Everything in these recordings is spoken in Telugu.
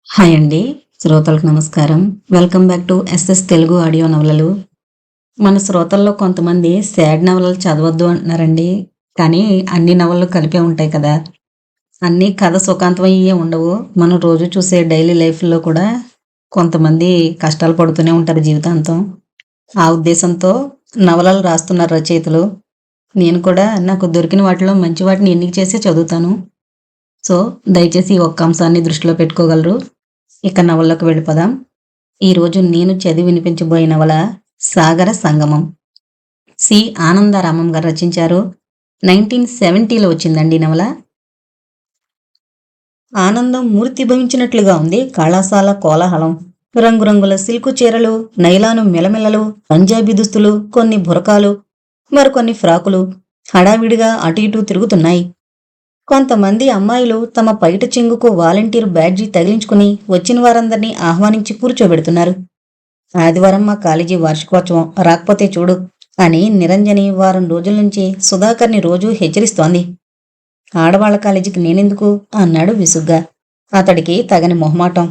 హాయ్ అండి. శ్రోతలకు నమస్కారం. Welcome back to SS Telugu audio నవలలు. మన శ్రోతల్లో కొంతమంది సాడ్ నవలలు చదవద్దు అంటున్నారండి. కానీ అన్ని నవలలు కలిపే ఉంటాయి కదా! అన్నీ కథ సుఖాంతమయ్యే ఉండవు. మనం రోజు చూసే డైలీ లైఫ్‌లో కూడా కొంతమంది కష్టాలు పడుతూనే ఉంటారు జీవితాంతం. ఆ ఉద్దేశంతో నవలలు రాస్తున్నారు రచయితలు. నేను కూడా నాకు దొరికిన వాటిలో మంచి వాటిని ఎన్నిక చేసే చదువుతాను. సో, దయచేసి ఈ ఒక్క అంశాన్ని దృష్టిలో పెట్టుకోగలరు. ఇక నవల్లోకి వెళ్ళిపోదాం. ఈరోజు నేను చదివి వినిపించబోయే నవల 'సాగర సంగమం'. సి. ఆనందరామం గారు రచించారు. 1970లో వచ్చిందండి ఈ నవల. ఆనందం మూర్తిభవించినట్లుగా ఉంది కళాశాల కోలాహలం. రంగురంగుల సిల్కు చీరలు, నైలాను మెలమెలలు, పంజాబీ దుస్తులు, కొన్ని బురకాలు, మరికొన్ని ఫ్రాకులు హడావిడిగా అటు ఇటూ తిరుగుతున్నాయి. కొంతమంది అమ్మాయిలు తమ పైట చెంగుకు వాలంటీర్ బ్యాడ్జీ తగిలించుకుని వచ్చిన వారందరినీ ఆహ్వానించి కూర్చోబెడుతున్నారు. ఆదివారం మా కాలేజీ వార్షికోత్సవం, రాకపోతే చూడు అని నిరంజని వారం రోజుల నుంచి సుధాకర్ని రోజూ హెచ్చరిస్తోంది. ఆడవాళ్ల కాలేజీకి నేనెందుకు అన్నాడు విసుగ్గా. అతడికి తగని మొహమాటం.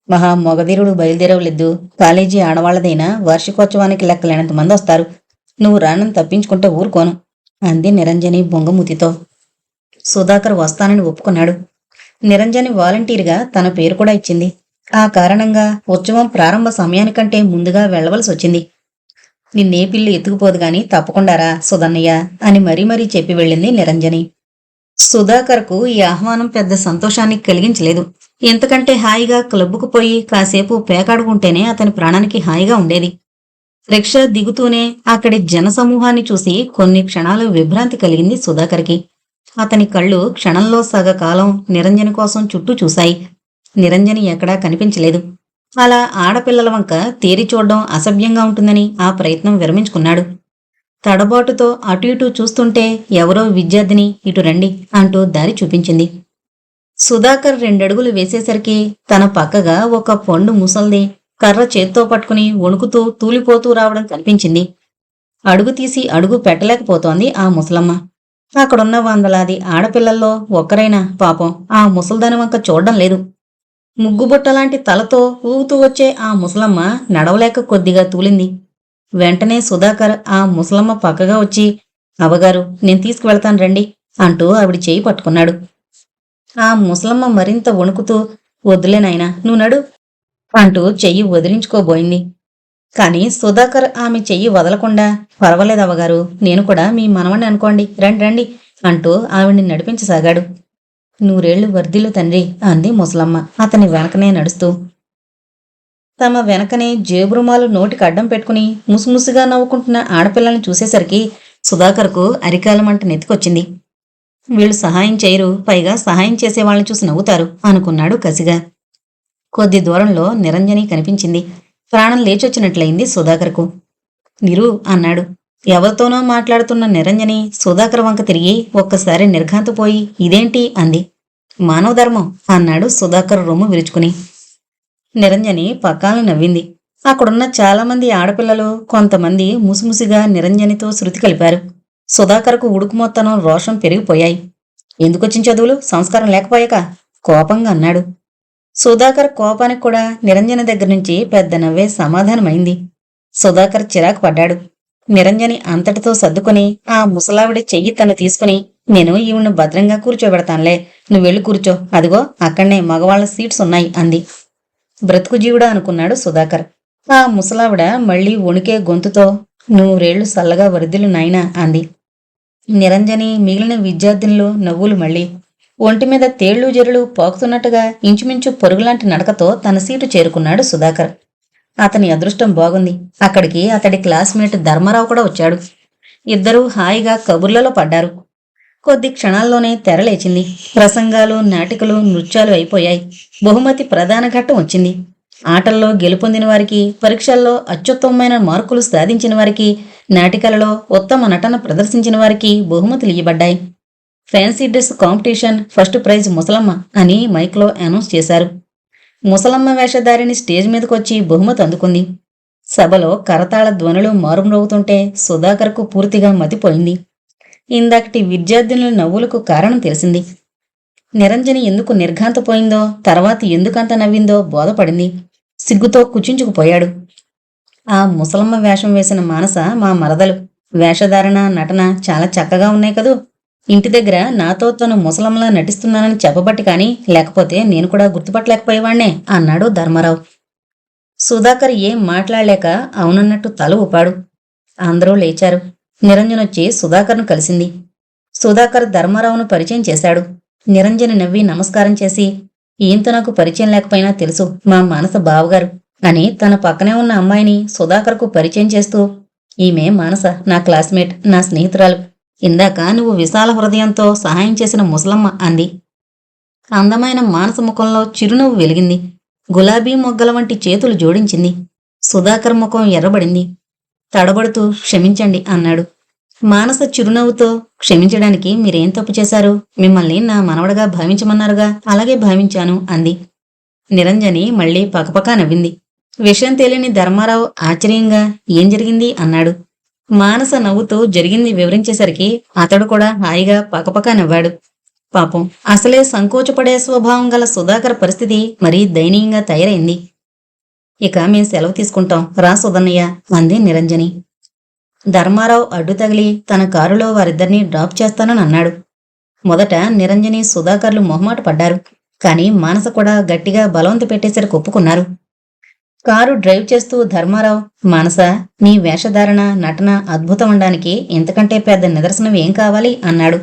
మహా మొగధీరుడు బయలుదేరవలేదు. కాలేజీ ఆడవాళ్లదైనా వార్షికోత్సవానికి లెక్కలేనంత మంది వస్తారు. నువ్వు రానని తప్పించుకుంటే ఊరుకోను అంది నిరంజని బొంగమూతితో. సుధాకర్ వస్తానని ఒప్పుకున్నాడు. నిరంజని వాలంటీర్గా తన పేరు కూడా ఇచ్చింది. ఆ కారణంగా ఉత్సవం ప్రారంభ సమయానికంటే ముందుగా వెళ్లవలసి వచ్చింది. నిన్నే పిల్లి ఎత్తుకుపోదు గాని తప్పకుండారా సుధన్నయ్య అని మరీ మరీ చెప్పి వెళ్ళింది నిరంజని. సుధాకర్కు ఈ ఆహ్వానం పెద్ద సంతోషాన్ని కలిగించలేదు. ఎంతకంటే హాయిగా క్లబ్బుకు పోయి కాసేపు పేకాడుకుంటేనే అతని ప్రాణానికి హాయిగా ఉండేది. రిక్షా దిగుతూనే అక్కడి జనసమూహాన్ని చూసి కొన్ని క్షణాలు విభ్రాంతి కలిగింది సుధాకర్కి. అతని కళ్ళు క్షణంలో సగకాలం నిరంజని కోసం చుట్టూ చూశాయి. నిరంజని ఎక్కడా కనిపించలేదు. అలా ఆడపిల్లల వంక తేరి చూడ్డం అసభ్యంగా ఉంటుందని ఆ ప్రయత్నం విరమించుకున్నాడు. తడబాటుతో అటు ఇటూ చూస్తుంటే ఎవరో విద్యార్థిని ఇటు రండి అంటూ దారి చూపించింది. సుధాకర్ 2 అడుగులు వేసేసరికి తన పక్కగా ఒక పండు ముసల్ది కర్ర చేత్తో పట్టుకుని వణుకుతూ తూలిపోతూ రావడం కనిపించింది. అడుగు తీసి అడుగు పెట్టలేకపోతోంది ఆ ముసలమ్మ. అక్కడున్న వందలాది ఆడపిల్లల్లో ఒక్కరైనా పాపం ఆ ముసల్దాని వంక చూడ్డం లేదు. ముగ్గుబుట్టలాంటి తలతో ఊగుతూ వచ్చే ఆ ముసలమ్మ నడవలేక కొద్దిగా తూలింది. వెంటనే సుధాకర్ ఆ ముసలమ్మ పక్కగా వచ్చి, అవగారు నేను తీసుకువెళ్తాను రండి అంటూ ఆవిడ చేయి పట్టుకున్నాడు. ఆ ముసలమ్మ మరింత వణుకుతూ, వద్దులే నాయనా నువ్వు నడు అంటూ చెయ్యి వదిలించుకోబోయింది. కాని సుధాకర్ ఆమె చెయ్యి వదలకుండా, పర్వాలేదవ్వగారు, నేను కూడా మీ మనవణ్ణి అనుకోండి, రండి రండి అంటూ ఆవిడ్ని నడిపించసాగాడు. నూరేళ్లు వర్ధిల్లు తండ్రి అంది ముసలమ్మ అతని వెనకనే నడుస్తూ. తమ వెనకనే జేబురుమాలు నోటికి అడ్డం పెట్టుకుని ముసుముసుగా నవ్వుకుంటున్న ఆడపిల్లల్ని చూసేసరికి సుధాకర్కు అరికాలమంట నెత్తికొచ్చింది. వీళ్ళు సహాయం చేయరు, పైగా సహాయం చేసేవాళ్ళని చూసి నవ్వుతారు అనుకున్నాడు కసిగా. కొద్ది దూరంలో నిరంజని కనిపించింది. ప్రాణం లేచొచ్చినట్లయింది సుధాకర్కు. నిరు అన్నాడు. ఎవరితోనో మాట్లాడుతున్న నిరంజని సుధాకర్ వంక తిరిగి ఒక్కసారి నిర్ఘాంతపోయి ఇదేంటి అంది. మానవ ధర్మం అన్నాడు సుధాకర్ రొమ్ము విరుచుకుని. నిరంజని పక్కాలను నవ్వింది. అక్కడున్న చాలామంది ఆడపిల్లలు కొంతమంది ముసిముసిగా నిరంజనితో శృతి కలిపారు. సుధాకర్కు ఉడుకుమొత్తనం రోషం పెరిగిపోయాయి. ఎందుకొచ్చిన చదువులు, సంస్కారం లేకపోయాక కోపంగా అన్నాడు. సుధాకర్ కోపానికి కూడా నిరంజని దగ్గర నుంచి పెద్ద నవ్వే సమాధానమైంది. సుధాకర్ చిరాకు పడ్డాడు. నిరంజని అంతటితో సర్దుకుని ఆ ముసలావిడి చెయ్యి తను తీసుకుని, నేను ఈవిడ్ని భద్రంగా కూర్చోబెడతానులే, నువ్వెళ్ళి కూర్చో, అదిగో అక్కడనే మగవాళ్ల సీట్స్ ఉన్నాయి అంది. బ్రతుకు జీవుడా అనుకున్నాడు సుధాకర్. ఆ ముసలావిడ మళ్లీ వణికే గొంతుతో, నూరేళ్లు సల్లగా వరిదిలు నాయనా అంది. నిరంజని మిగిలిన విద్యార్థినులు నవ్వులు మళ్లీ. ఒంటిమీద తేళ్లు జెరులు పాకుతున్నట్టుగా ఇంచుమించు పొరుగులాంటి నడకతో తన సీటు చేరుకున్నాడు సుధాకర్. అతని అదృష్టం బాగుంది. అక్కడికి అతడి క్లాస్మేట్ ధర్మారావు కూడా వచ్చాడు. ఇద్దరూ హాయిగా కబుర్లలో పడ్డారు. కొద్ది క్షణాల్లోనే తెరలేచింది. ప్రసంగాలు, నాటికలు, నృత్యాలు అయిపోయాయి. బహుమతి ప్రధాన ఘట్టం వచ్చింది. ఆటల్లో గెలుపొందిన వారికి, పరీక్షల్లో అత్యుత్తమమైన మార్కులు సాధించిన వారికి, నాటికలలో ఉత్తమ నటన ప్రదర్శించిన వారికి బహుమతులు ఇవ్వబడ్డాయి. Fancy dress competition first prize ముసలమ్మ అని మైక్లో అనౌన్స్ చేశారు. ముసలమ్మ వేషధారిని స్టేజ్ మీదకొచ్చి బహుమతి అందుకుంది. సభలో కరతాళ ధ్వనులు మారుమ్రోగుతుంటే సుధాకర్కు పూర్తిగా మతిపోయింది. ఇందాకటి విద్యార్థినుల నవ్వులకు కారణం తెలిసింది. నిరంజని ఎందుకు నిర్ఘాంతపోయిందో, తర్వాత ఎందుకంత నవ్విందో బోధపడింది. సిగ్గుతో కుచించుకుపోయాడు. ఆ ముసలమ్మ వేషం వేసిన మానస మా మరదలు. వేషధారణ, నటన చాలా చక్కగా ఉన్నాయి కదూ. ఇంటి దగ్గర నాతో తను ముసలమ్మలా నటిస్తున్నానని చెప్పబట్టి కాని లేకపోతే నేను కూడా గుర్తుపట్టలేకపోయేవాణ్ణే అన్నాడు ధర్మారావు. సుధాకర్ ఏం మాట్లాడలేక అవునన్నట్టు తల ఊపాడు. అందరూ లేచారు. నిరంజనొచ్చి సుధాకర్ను కలిసింది. సుధాకర్ ధర్మారావును పరిచయం చేశాడు. నిరంజని నవ్వి నమస్కారం చేసి, ఈయంతో నాకు పరిచయం లేకపోయినా తెలుసు, మా మానస బావగారు అని తన పక్కనే ఉన్న అమ్మాయిని సుధాకర్కు పరిచయం చేస్తూ, ఈమె మానస, నా క్లాస్మేట్, నా స్నేహితురాలు. ఇందాక నువ్వు విశాల హృదయంతో సహాయం చేసిన ముసలమ్మ అంది. అందమైన మానస ముఖంలో చిరునవ్వు వెలిగింది. గులాబీ మొగ్గల వంటి చేతులు జోడించింది. సుధాకర్ ముఖం ఎర్రబడింది. తడబడుతూ క్షమించండి అన్నాడు. మానస చిరునవ్వుతో, క్షమించడానికి మీరేం తప్పు చేశారు? మిమ్మల్ని నా మనవడగా భావించమన్నారుగా, అలాగే భావించాను అంది. నిరంజని మళ్లీ పకపకా నవ్వింది. విషయం తెలియని ధర్మారావు ఆశ్చర్యంగా ఏం జరిగింది అన్నాడు. మానస నవ్వుతూ జరిగింది వివరించేసరికి అతడు కూడా హాయిగా పకపకా నవ్వాడు. పాపం, అసలే సంకోచపడే స్వభావం గల సుధాకర్ పరిస్థితి మరీ దయనీయంగా తయారైంది. ఇక మేం సెలవు తీసుకుంటాం, రా సుధన్నయ్య అంది నిరంజని. ధర్మారావు అడ్డు తగిలి తన కారులో వారిద్దరినీ డ్రాప్ చేస్తానని అన్నాడు. మొదట నిరంజని, సుధాకర్లు మొహమాట పడ్డారు. కాని మానస కూడా గట్టిగా బలవంత పెట్టేసరికి ఒప్పుకున్నారు. కారు డ్రైవ్ చేస్తూ ధర్మారావు, మానస, నీ వేషధారణ, నటన అద్భుతం అనడానికి ఇంతకంటే పెద్ద నిదర్శనం ఏం కావాలి అన్నాడు.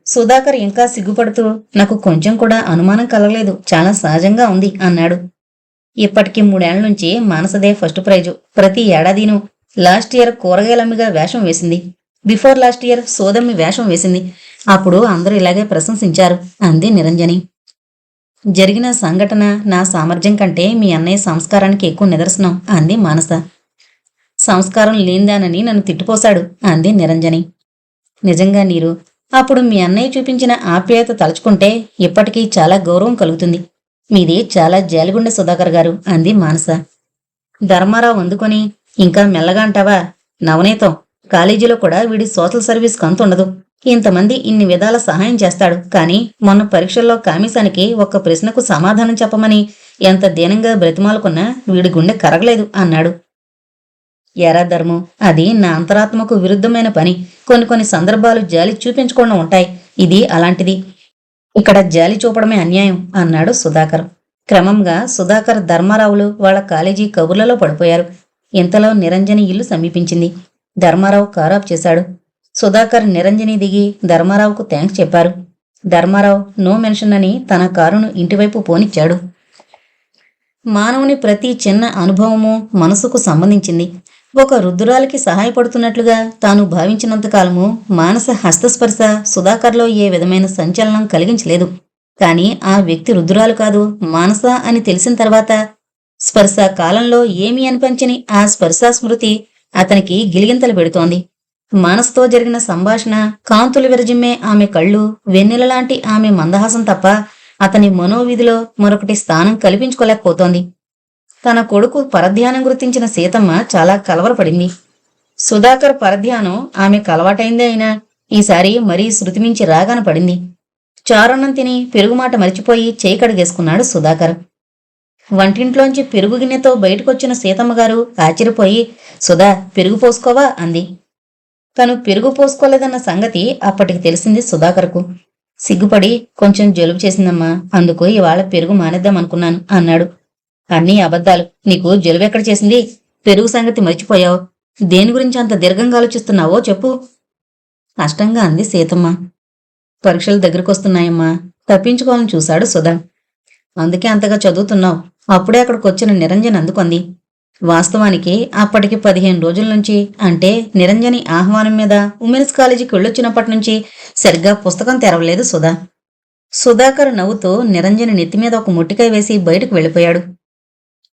సుధాకర్ ఇంకా సిగ్గుపడుతూ, నాకు కొంచెం కూడా అనుమానం కలగలేదు, చాలా సహజంగా ఉంది అన్నాడు. ఇప్పటికి 3 ఏళ్ల నుంచి మానసదే ఫస్ట్ ప్రైజు. ప్రతి ఏడాదినూ. లాస్ట్ ఇయర్ కూరగాయలమ్మిగా వేషం వేసింది. బిఫోర్ లాస్ట్ ఇయర్ సోదమ్మి వేషం వేసింది. అప్పుడు అందరూ ఇలాగే ప్రశంసించారు అంది నిరంజని. జరిగిన సంఘటన నా సామర్థ్యం కంటే మీ అన్నయ్య సంస్కారానికి ఎక్కువ నిదర్శనం అంది మానస. సంస్కారం లేనిదానని నన్ను తిట్టిపోశాడు అంది నిరంజని. నిజంగా నీరు, అప్పుడు మీ అన్నయ్య చూపించిన ఆప్యాయత తలుచుకుంటే ఇప్పటికీ చాలా గౌరవం కలుగుతుంది. మీది చాలా జాలిగుండె సుధాకర్ గారు అంది మానస. ధర్మారావు అందుకొని, ఇంకా మెల్లగా అంటావా? నవనీతం, కాలేజీలో కూడా వీడి సోషల్ సర్వీస్ కంతుండదు. ఇంతమంది ఇన్ని విధాల సహాయం చేస్తాడు. కాని మొన్న పరీక్షల్లో కామిసానికి ఒక్క ప్రశ్నకు సమాధానం చెప్పమని ఎంత దీనంగా బ్రతిమాలుకున్నా వీడి గుండె కరగలేదు అన్నాడు. ఎరా ధర్మం, అది నా అంతరాత్మకు విరుద్ధమైన పని. కొన్ని సందర్భాలు జాలి చూపించకుండా ఉంటాయి. ఇది అలాంటిది. ఇక్కడ జాలి చూపడమే అన్యాయం అన్నాడు సుధాకర్. క్రమంగా సుధాకర్, ధర్మారావులు వాళ్ళ కాలేజీ కబుర్లలో పడిపోయారు. ఇంతలో నిరంజని ఇల్లు సమీపించింది. ధర్మారావు కారు ఆఫ్ చేశాడు. సుధాకర్, నిరంజని దిగి ధర్మారావుకు థ్యాంక్స్ చెప్పారు. ధర్మారావు నో మెన్షన్ అని తన కారును ఇంటివైపు పోనిచ్చాడు. మానవుని ప్రతి చిన్న అనుభవము మనసుకు సంబంధించింది. ఒక రుద్దురాలికి సహాయపడుతున్నట్లుగా తాను భావించినంతకాలము మానస హస్తస్పర్శ సుధాకర్లో ఏ విధమైన సంచలనం కలిగించలేదు. కాని ఆ వ్యక్తి రుద్దురాలు కాదు, మానస అని తెలిసిన తర్వాత స్పర్శ కాలంలో ఏమీ అనిపించని ఆ స్పర్శ స్మృతి అతనికి గిలిగింతలు పెడుతోంది. మానసతో జరిగిన సంభాషణ, కాంతులు విరజిమ్మే ఆమె కళ్ళు, వెన్నెలలాంటి ఆమె మందహాసం తప్ప అతని మనోవిధిలో మరొకటి స్థానం కల్పించుకోలేకపోతోంది. తన కొడుకు పరధ్యానం గుర్తించిన సీతమ్మ చాలా కలవరపడింది. సుధాకర్ పరధ్యానం ఆమెకు అలవాటైందే అయినా ఈసారి మరీ శృతిమించి రాగాన పడింది. చారన్నం తిని పెరుగుమాట మరిచిపోయి చేయి కడిగేసుకున్నాడు సుధాకర్. వంటింట్లోంచి పెరుగు గిన్నెతో బయటకొచ్చిన సీతమ్మగారు ఆశ్చర్యపోయి, సుధా, పెరుగు పోసుకోవా అంది. తను పెరుగు పోసుకోలేదన్న సంగతి అప్పటికి తెలిసింది సుధాకర్కు. సిగ్గుపడి, కొంచెం జలుబు చేసిందమ్మా, అందుకు ఇవాళ పెరుగు మానేద్దామనుకున్నాను అన్నాడు. అన్నీ అబద్ధాలు. నీకు జలుబెక్కడ చేసింది? పెరుగు సంగతి మర్చిపోయావు. దేని గురించి అంత దీర్ఘంగా ఆలోచిస్తున్నావో చెప్పు కష్టంగా అంది సీతమ్మ. పరీక్షలు దగ్గరకొస్తున్నాయమ్మా, తప్పించుకోవాలని చూశాడు సుధా. అందుకే అంతగా చదువుతున్నావు. అప్పుడే అక్కడికొచ్చిన నిరంజన్ అందుకుంది. వాస్తవానికి అప్పటికి 15 రోజుల నుంచి, అంటే నిరంజని ఆహ్వానం మీద ఉమెన్స్ కాలేజీకి వెళ్ళొచ్చినప్పటి నుంచి సరిగ్గా పుస్తకం తెరవలేదు సుధా. సుధాకర్ నవ్వుతూ నిరంజని నెత్తిమీద ఒక ముట్టికాయ వేసి బయటకు వెళ్ళిపోయాడు.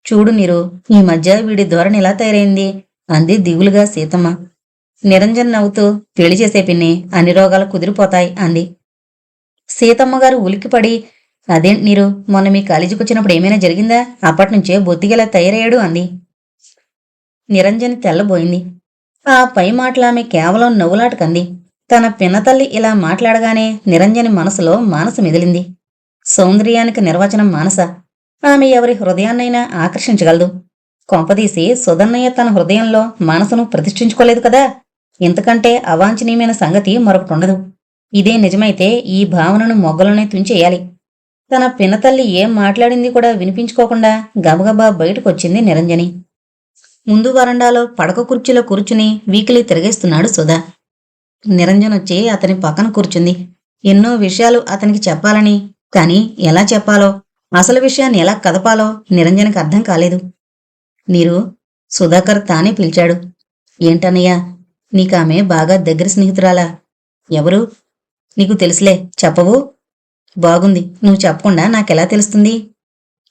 చూడు నీరు, ఈ మధ్య వీడి ధోరణి ఎలా తయారైంది అంది దిగులుగా సీతమ్మ. నిరంజన్ నవ్వుతూ, పెళ్లి చేసే పిన్ని, అన్ని రోగాలు కుదిరిపోతాయి అంది. సీతమ్మగారు ఉలిక్కిపడి, అదేంటి నీరు, మొన్న మీ కాలేజీకి వచ్చినప్పుడు ఏమైనా జరిగిందా? అప్పటినుంచే బొత్తిగలా తయారయ్యాడు అంది. నిరంజని తెల్లబోయింది. ఆ పై మాటలామె కేవలం నవ్వులాటకంది. తన పిన్నతల్లి ఇలా మాట్లాడగానే నిరంజని మనసులో మానస మెదిలింది. సౌందర్యానికి నిర్వచనం మానస. ఆమె ఎవరి హృదయాన్నైనా ఆకర్షించగలదు. కొంపదీసి సుధన్నయ్య తన హృదయంలో మానసను ప్రతిష్ఠించుకోలేదు కదా. ఇంతకంటే అవాంఛనీయమైన సంగతి మరొకటుండదు. ఇదే నిజమైతే ఈ భావనను మొగ్గలోనే తుంచేయాలి. తన పినతల్లి ఏం మాట్లాడింది కూడా వినిపించుకోకుండా గబగబా బయటకొచ్చింది నిరంజని. ముందు వరండాలో పడక కుర్చీలో కూర్చుని వీకిలి తిరగేస్తున్నాడు సుధా. నిరంజనొచ్చి అతని పక్కన కూర్చుంది. ఎన్నో విషయాలు అతనికి చెప్పాలని, కాని ఎలా చెప్పాలో, అసలు విషయాన్ని ఎలా కదపాలో నిరంజనకి అర్థం కాలేదు. నీరు, సుధాకర్ తానే పిలిచాడు. ఏంటన్నయ్యా, నీకామె బాగా దగ్గర స్నేహితురాలా? ఎవరు? నీకు తెలుసులే, చెప్పవు? బాగుంది, నువ్వు చెప్పకుండా నాకెలా తెలుస్తుంది?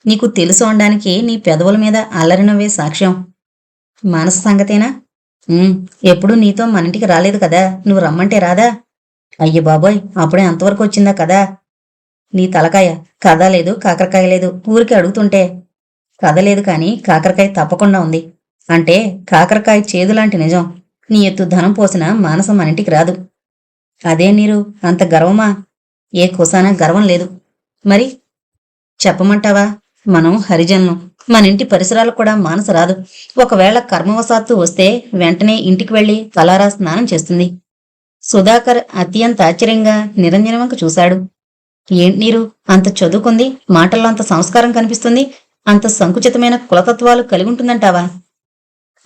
నీకు తెలుసు అనడానికి నీ పెదవుల మీద అల్లరినవే సాక్ష్యం. మానస సంగతేనా? ఎప్పుడూ నీతో మనింటికి రాలేదు కదా, నువ్వు రమ్మంటే రాదా? అయ్య బాబోయ్, అప్పుడే అంతవరకు వచ్చిందా కదా? నీ తలకాయ, కథ లేదు కాకరకాయ లేదు, ఊరికి అడుగుతుంటే. కథ లేదు కాని కాకరకాయ తప్పకుండా ఉంది. అంటే కాకరకాయ చేదులాంటి నిజం. నీ ఎత్తు ధనం పోసిన మానస మనింటికి రాదు. అదే నీరు, అంత గర్వమా? ఏ కుసానా గర్వం లేదు. మరి చెప్పమంటావా? మనం హరిజనులం, మనింటి పరిసరాలకు కూడా మానస రాదు. ఒకవేళ కర్మవశాత్తు వస్తే వెంటనే ఇంటికి వెళ్లి తలారా స్నానం చేస్తుంది. సుధాకర్ అత్యంత ఆశ్చర్యంగా నిరంజన వంక చూశాడు. ఏంటి నీరు, అంత చదువుకుంది, మాటల్లో అంత సంస్కారం కనిపిస్తుంది, అంత సంకుచితమైన కులతత్వాలు కలిగి ఉంటుందంటావా?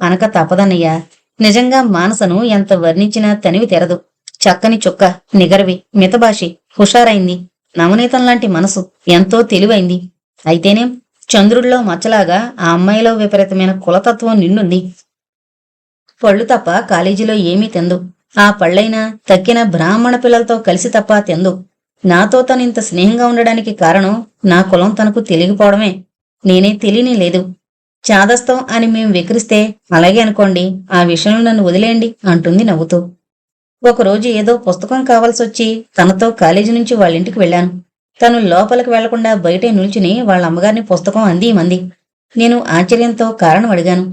అనక తప్పదన్నయ్యా. నిజంగా మానసను ఎంత వర్ణించినా తనివి తెరదు. చక్కని చుక్క, నిగరవి, మితభాషి, హుషారైంది, నవనీతంలాంటి మనసు, ఎంతో తెలివైంది. అయితేనేం చంద్రుడిలో మచ్చలాగా ఆ అమ్మాయిలో విపరీతమైన కులతత్వం నిండుంది. పళ్ళు తప్ప కాలేజీలో ఏమీ తెందు. ఆ పళ్ళైనా తక్కిన బ్రాహ్మణ పిల్లలతో కలిసి తప్ప తెందు. నాతో తను ఇంత స్నేహంగా ఉండడానికి కారణం నా కులం తనకు తెలియకపోవడమే. నేనే తెలియని లేదు. చాదస్తం అని మేం వెకిరిస్తే అలాగే అనుకోండి, ఆ విషయంలో నన్ను వదిలేయండి అంటుంది నవ్వుతూ. ఒకరోజు ఏదో పుస్తకం కావాల్సొచ్చి తనతో కాలేజీ నుంచి వాళ్ళింటికి వెళ్ళాను. తను లోపలికి వెళ్లకుండా బయటే నిల్చుని వాళ్ళ అమ్మగారిని పుస్తకం అందిమంది. నేను ఆశ్చర్యంతో కారణం అడిగాను.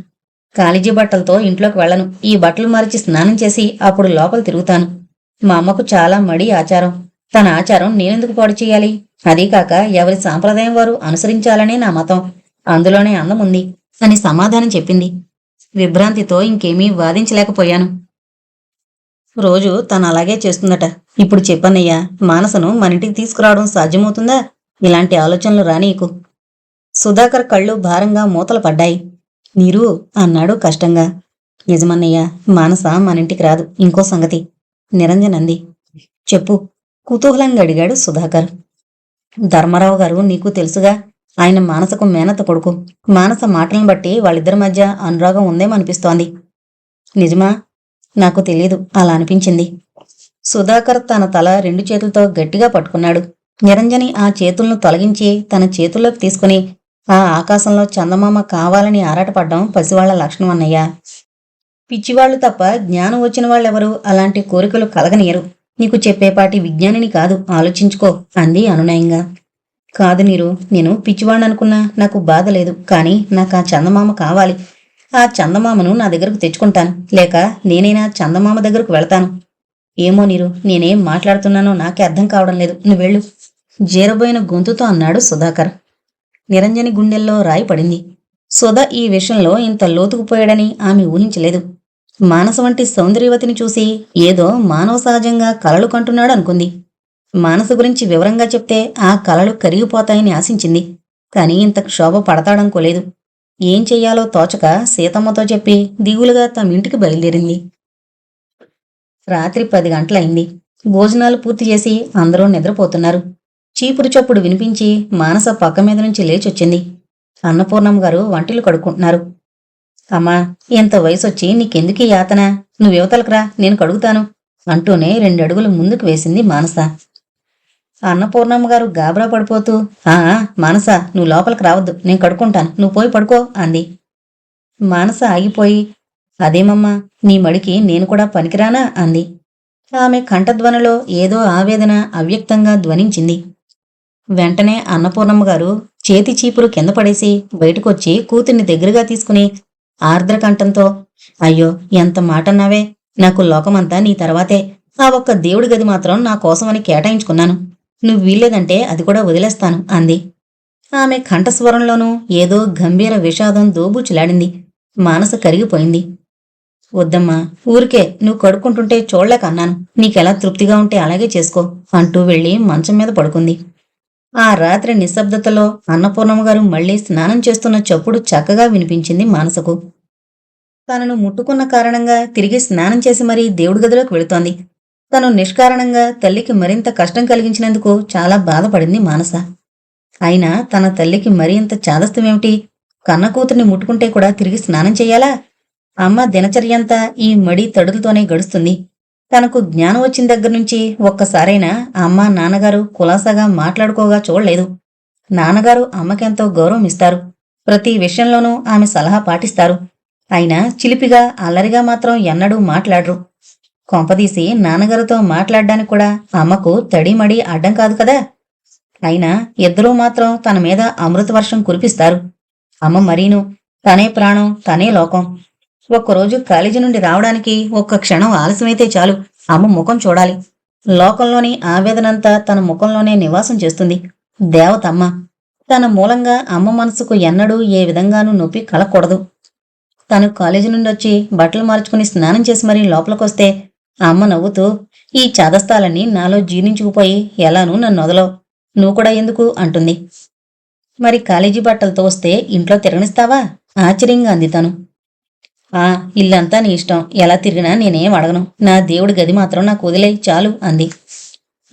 కాలేజీ బట్టలతో ఇంట్లోకి వెళ్ళను, ఈ బట్టలు మార్చి స్నానం చేసి అప్పుడు లోపల తిరుగుతాను. మా అమ్మకు చాలా మడి ఆచారం. తన ఆచారం నేనెందుకు పాడు చెయ్యాలి? అదీకాక ఎవరి సాంప్రదాయం వారు అనుసరించాలనే నా మతం, అందులోనే అందముంది అని సమాధానం చెప్పింది. విభ్రాంతితో ఇంకేమీ వాదించలేకపోయాను. రోజు తను అలాగే చేస్తుందట. ఇప్పుడు చెప్పన్నయ్యా, మానసను మనింటికి తీసుకురావడం సాధ్యమవుతుందా? ఇలాంటి ఆలోచనలు రానీకు. సుధాకర్ కళ్ళు భారంగా మూతలు పడ్డాయి. నీరు అన్నాడు కష్టంగా. నిజమన్నయ్యా, మానస మనింటికి రాదు. ఇంకో సంగతి నిరంజన్ అంది. చెప్పు, కుతూహలంగా అడిగాడు సుధాకర్. ధర్మారావు గారు నీకు తెలుసుగా, ఆయన మానసకు మేనత కొడుకు. మానస మాటలను బట్టి వాళ్ళిద్దరి మధ్య అనురాగం ఉందేమనిపిస్తోంది. నిజమా? నాకు తెలీదు, అలా అనిపించింది. సుధాకర్ తన తల 2 చేతులతో గట్టిగా పట్టుకున్నాడు. నిరంజని ఆ చేతులను తొలగించి తన చేతుల్లోకి తీసుకుని ఆ ఆకాశంలో చందమామ కావాలని ఆరాటపడ్డం పసివాళ్ల లక్షణం అన్నయ్యా. పిచ్చివాళ్లు తప్ప జ్ఞానం వచ్చిన వాళ్ళెవరూ అలాంటి కోరికలు కలగనీయరు. నీకు చెప్పేపాటి విజ్ఞానిని కాదు, ఆలోచించుకో అంది అనునయంగా. కాదు నీరు, నేను పిచ్చివాణ్ణనుకున్నా నాకు బాధ లేదు, కాని నాకు ఆ చందమామ కావాలి. ఆ చందమామను నా దగ్గరకు తెచ్చుకుంటాను, లేక నేనైనా చందమామ దగ్గరకు వెళతాను. ఏమో నీరు, నేనేం మాట్లాడుతున్నానో నాకే అర్థం కావడం లేదు, నువ్వెళ్ళు జీరబోయిన గొంతుతో అన్నాడు సుధాకర్. నిరంజని గుండెల్లో రాయి పడింది. సుధ ఈ విషయంలో ఇంత లోతుకుపోయాడని ఆమె ఊహించలేదు. మానస వంటి సౌందర్యవతిని చూసి ఏదో మానవ సహజంగా కలలు కంటున్నాడు అనుకుంది. మానస గురించి వివరంగా చెప్తే ఆ కలలు కరిగిపోతాయని ఆశించింది. కాని ఇంత క్షోభ పడతాడనుకోలేదు. ఏం చెయ్యాలో తోచక సీతమ్మతో చెప్పి దిగులుగా తమింటికి బయలుదేరింది. రాత్రి 10 గంటలైంది. భోజనాలు పూర్తి చేసి అందరూ నిద్రపోతున్నారు. చీపురు చప్పుడు వినిపించి మానస పక్క మీద నుంచి లేచొచ్చింది. అన్నపూర్ణమ్మ గారు వంటిలు కడుక్కుంటున్నారు. అమ్మా, ఇంత వయసొచ్చి నీకెందుకీ యాతన? నువ్వివతలకురా, నేను కడుగుతాను అంటూనే 2 అడుగులు ముందుకు వేసింది మానస. అన్నపూర్ణమ్మ గారు గాబరా పడిపోతూ, మానస, నువ్వు లోపలికి రావద్దు, నేను కడుక్కుంటాను, నువ్వు పోయి పడుకో అంది. మానస ఆగిపోయి, అదేమమ్మా, నీ మడికి నేను కూడా పనికిరానా అంది. ఆమె కంఠధ్వనిలో ఏదో ఆవేదన అవ్యక్తంగా ధ్వనించింది. వెంటనే అన్నపూర్ణమ్మ గారు చేతి చీపురు కింద పడేసి బయటకొచ్చి కూతుర్ని దగ్గరగా తీసుకుని ఆర్ద్రకంఠంతో, అయ్యో ఎంత మాటన్నావే, నాకు లోకమంతా నీ తర్వాతే, ఆ ఒక్క దేవుడి గది మాత్రం నా కోసమని కేటాయించుకున్నాను. నువ్వు వీల్లేదంటే అది కూడా వదిలేస్తాను అంది. ఆమె కంఠస్వరంలోనూ ఏదో గంభీర విషాదం దోబూచులాడింది. మానస కరిగిపోయింది. వద్దమ్మా, ఊరికే నువ్వు కడుక్కుంటుంటే చూడలేక అన్నాను. నీకెలా తృప్తిగా ఉంటే అలాగే చేసుకో అంటూ వెళ్ళి మంచం మీద పడుకుంది. ఆ రాత్రి నిశ్శబ్దతలో అన్నపూర్ణమ్మగారు మళ్లీ స్నానం చేస్తున్న చప్పుడు చక్కగా వినిపించింది మానసకు. తనను ముట్టుకున్న కారణంగా తిరిగి స్నానం చేసి మరీ దేవుడి గదిలోకి వెళుతోంది. తను నిష్కారణంగా తల్లికి మరింత కష్టం కలిగించినందుకు చాలా బాధపడింది మానస. అయినా తన తల్లికి మరింత చాదస్తమేమిటి? కన్న కూతుర్ని ముట్టుకుంటే కూడా తిరిగి స్నానం చెయ్యాలా? అమ్మ దినచర్యంతా ఈ మడి తడులతోనే గడుస్తుంది. తనకు జ్ఞానం వచ్చిన దగ్గర్నుంచి ఒక్కసారైనా అమ్మ నాన్నగారు కులాసాగా మాట్లాడుకోగా చూడలేదు. నాన్నగారు అమ్మకెంతో గౌరవం ఇస్తారు. ప్రతి విషయంలోనూ ఆమె సలహా పాటిస్తారు. అయినా చిలిపిగా అల్లరిగా మాత్రం ఎన్నడూ మాట్లాడరు. కొంపదీసి నాన్నగారితో మాట్లాడ్డానికి కూడా అమ్మకు తడిమడి అడ్డం కాదు కదా. అయినా ఇద్దరూ మాత్రం తన మీద అమృత వర్షం కురిపిస్తారు. అమ్మ మరీను తనే ప్రాణం, తనే లోకం. ఒక్కరోజు కాలేజీ నుండి రావడానికి ఒక్క క్షణం ఆలస్యమైతే చాలు అమ్మ ముఖం చూడాలి. లోకంలోని ఆవేదనంతా తన ముఖంలోనే నివాసం చేస్తుంది. దేవతమ్మ. తన మూలంగా అమ్మ మనసుకు ఎన్నడూ ఏ విధంగానూ నొప్పి కలగకూడదు. తను కాలేజీ నుండి వచ్చి బట్టలు మార్చుకుని స్నానం చేసి మరీ లోపలికొస్తే అమ్మ నవ్వుతూ, ఈ చాదస్తాలన్నీ నాలో జీర్ణించుకుపోయి ఎలానూ నన్ను వదలవు, నువ్వు కూడా ఎందుకు అంటుంది. మరి కాలేజీ బట్టలతో వస్తే ఇంట్లో తిరగనిస్తావా? ఆశ్చర్యంగా అంది తను. ఇల్లంతా నీ ఇష్టం, ఎలా తిరిగినా నేనేం అడగను. నా దేవుడి గది మాత్రం నాకు వదిలేయి చాలు అంది.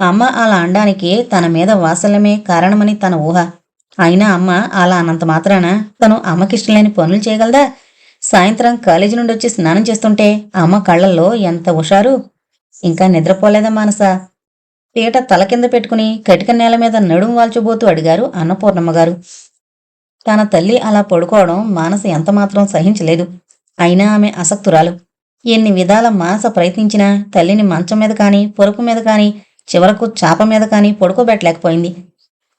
అమ్మ అలా అనడానికి తన మీద వాత్సల్యమే కారణమని తన ఊహ. అయినా అమ్మ అలా అన్నంత మాత్రాన తను అమ్మకిష్టం లేని పనులు చేయగలదా? సాయంత్రం కాలేజీ నుండి వచ్చి స్నానం చేస్తుంటే అమ్మ కళ్ళల్లో ఎంత హుషారు. ఇంకా నిద్రపోలేదా మానస? పీట తల కింద పెట్టుకుని కటిక నేల మీద నడుము వాల్చబోతూ అడిగారు అన్నపూర్ణమ్మగారు. తన తల్లి అలా పడుకోవడం మానస ఎంతమాత్రం సహించలేదు. అయినా ఆమె అసక్తురాలు. ఎన్ని విధాల మానస ప్రయత్నించినా తల్లిని మంచం మీద కాని పొరుపు మీద కాని చివరకు చాప మీద కాని పడుకోబెట్టలేకపోయింది.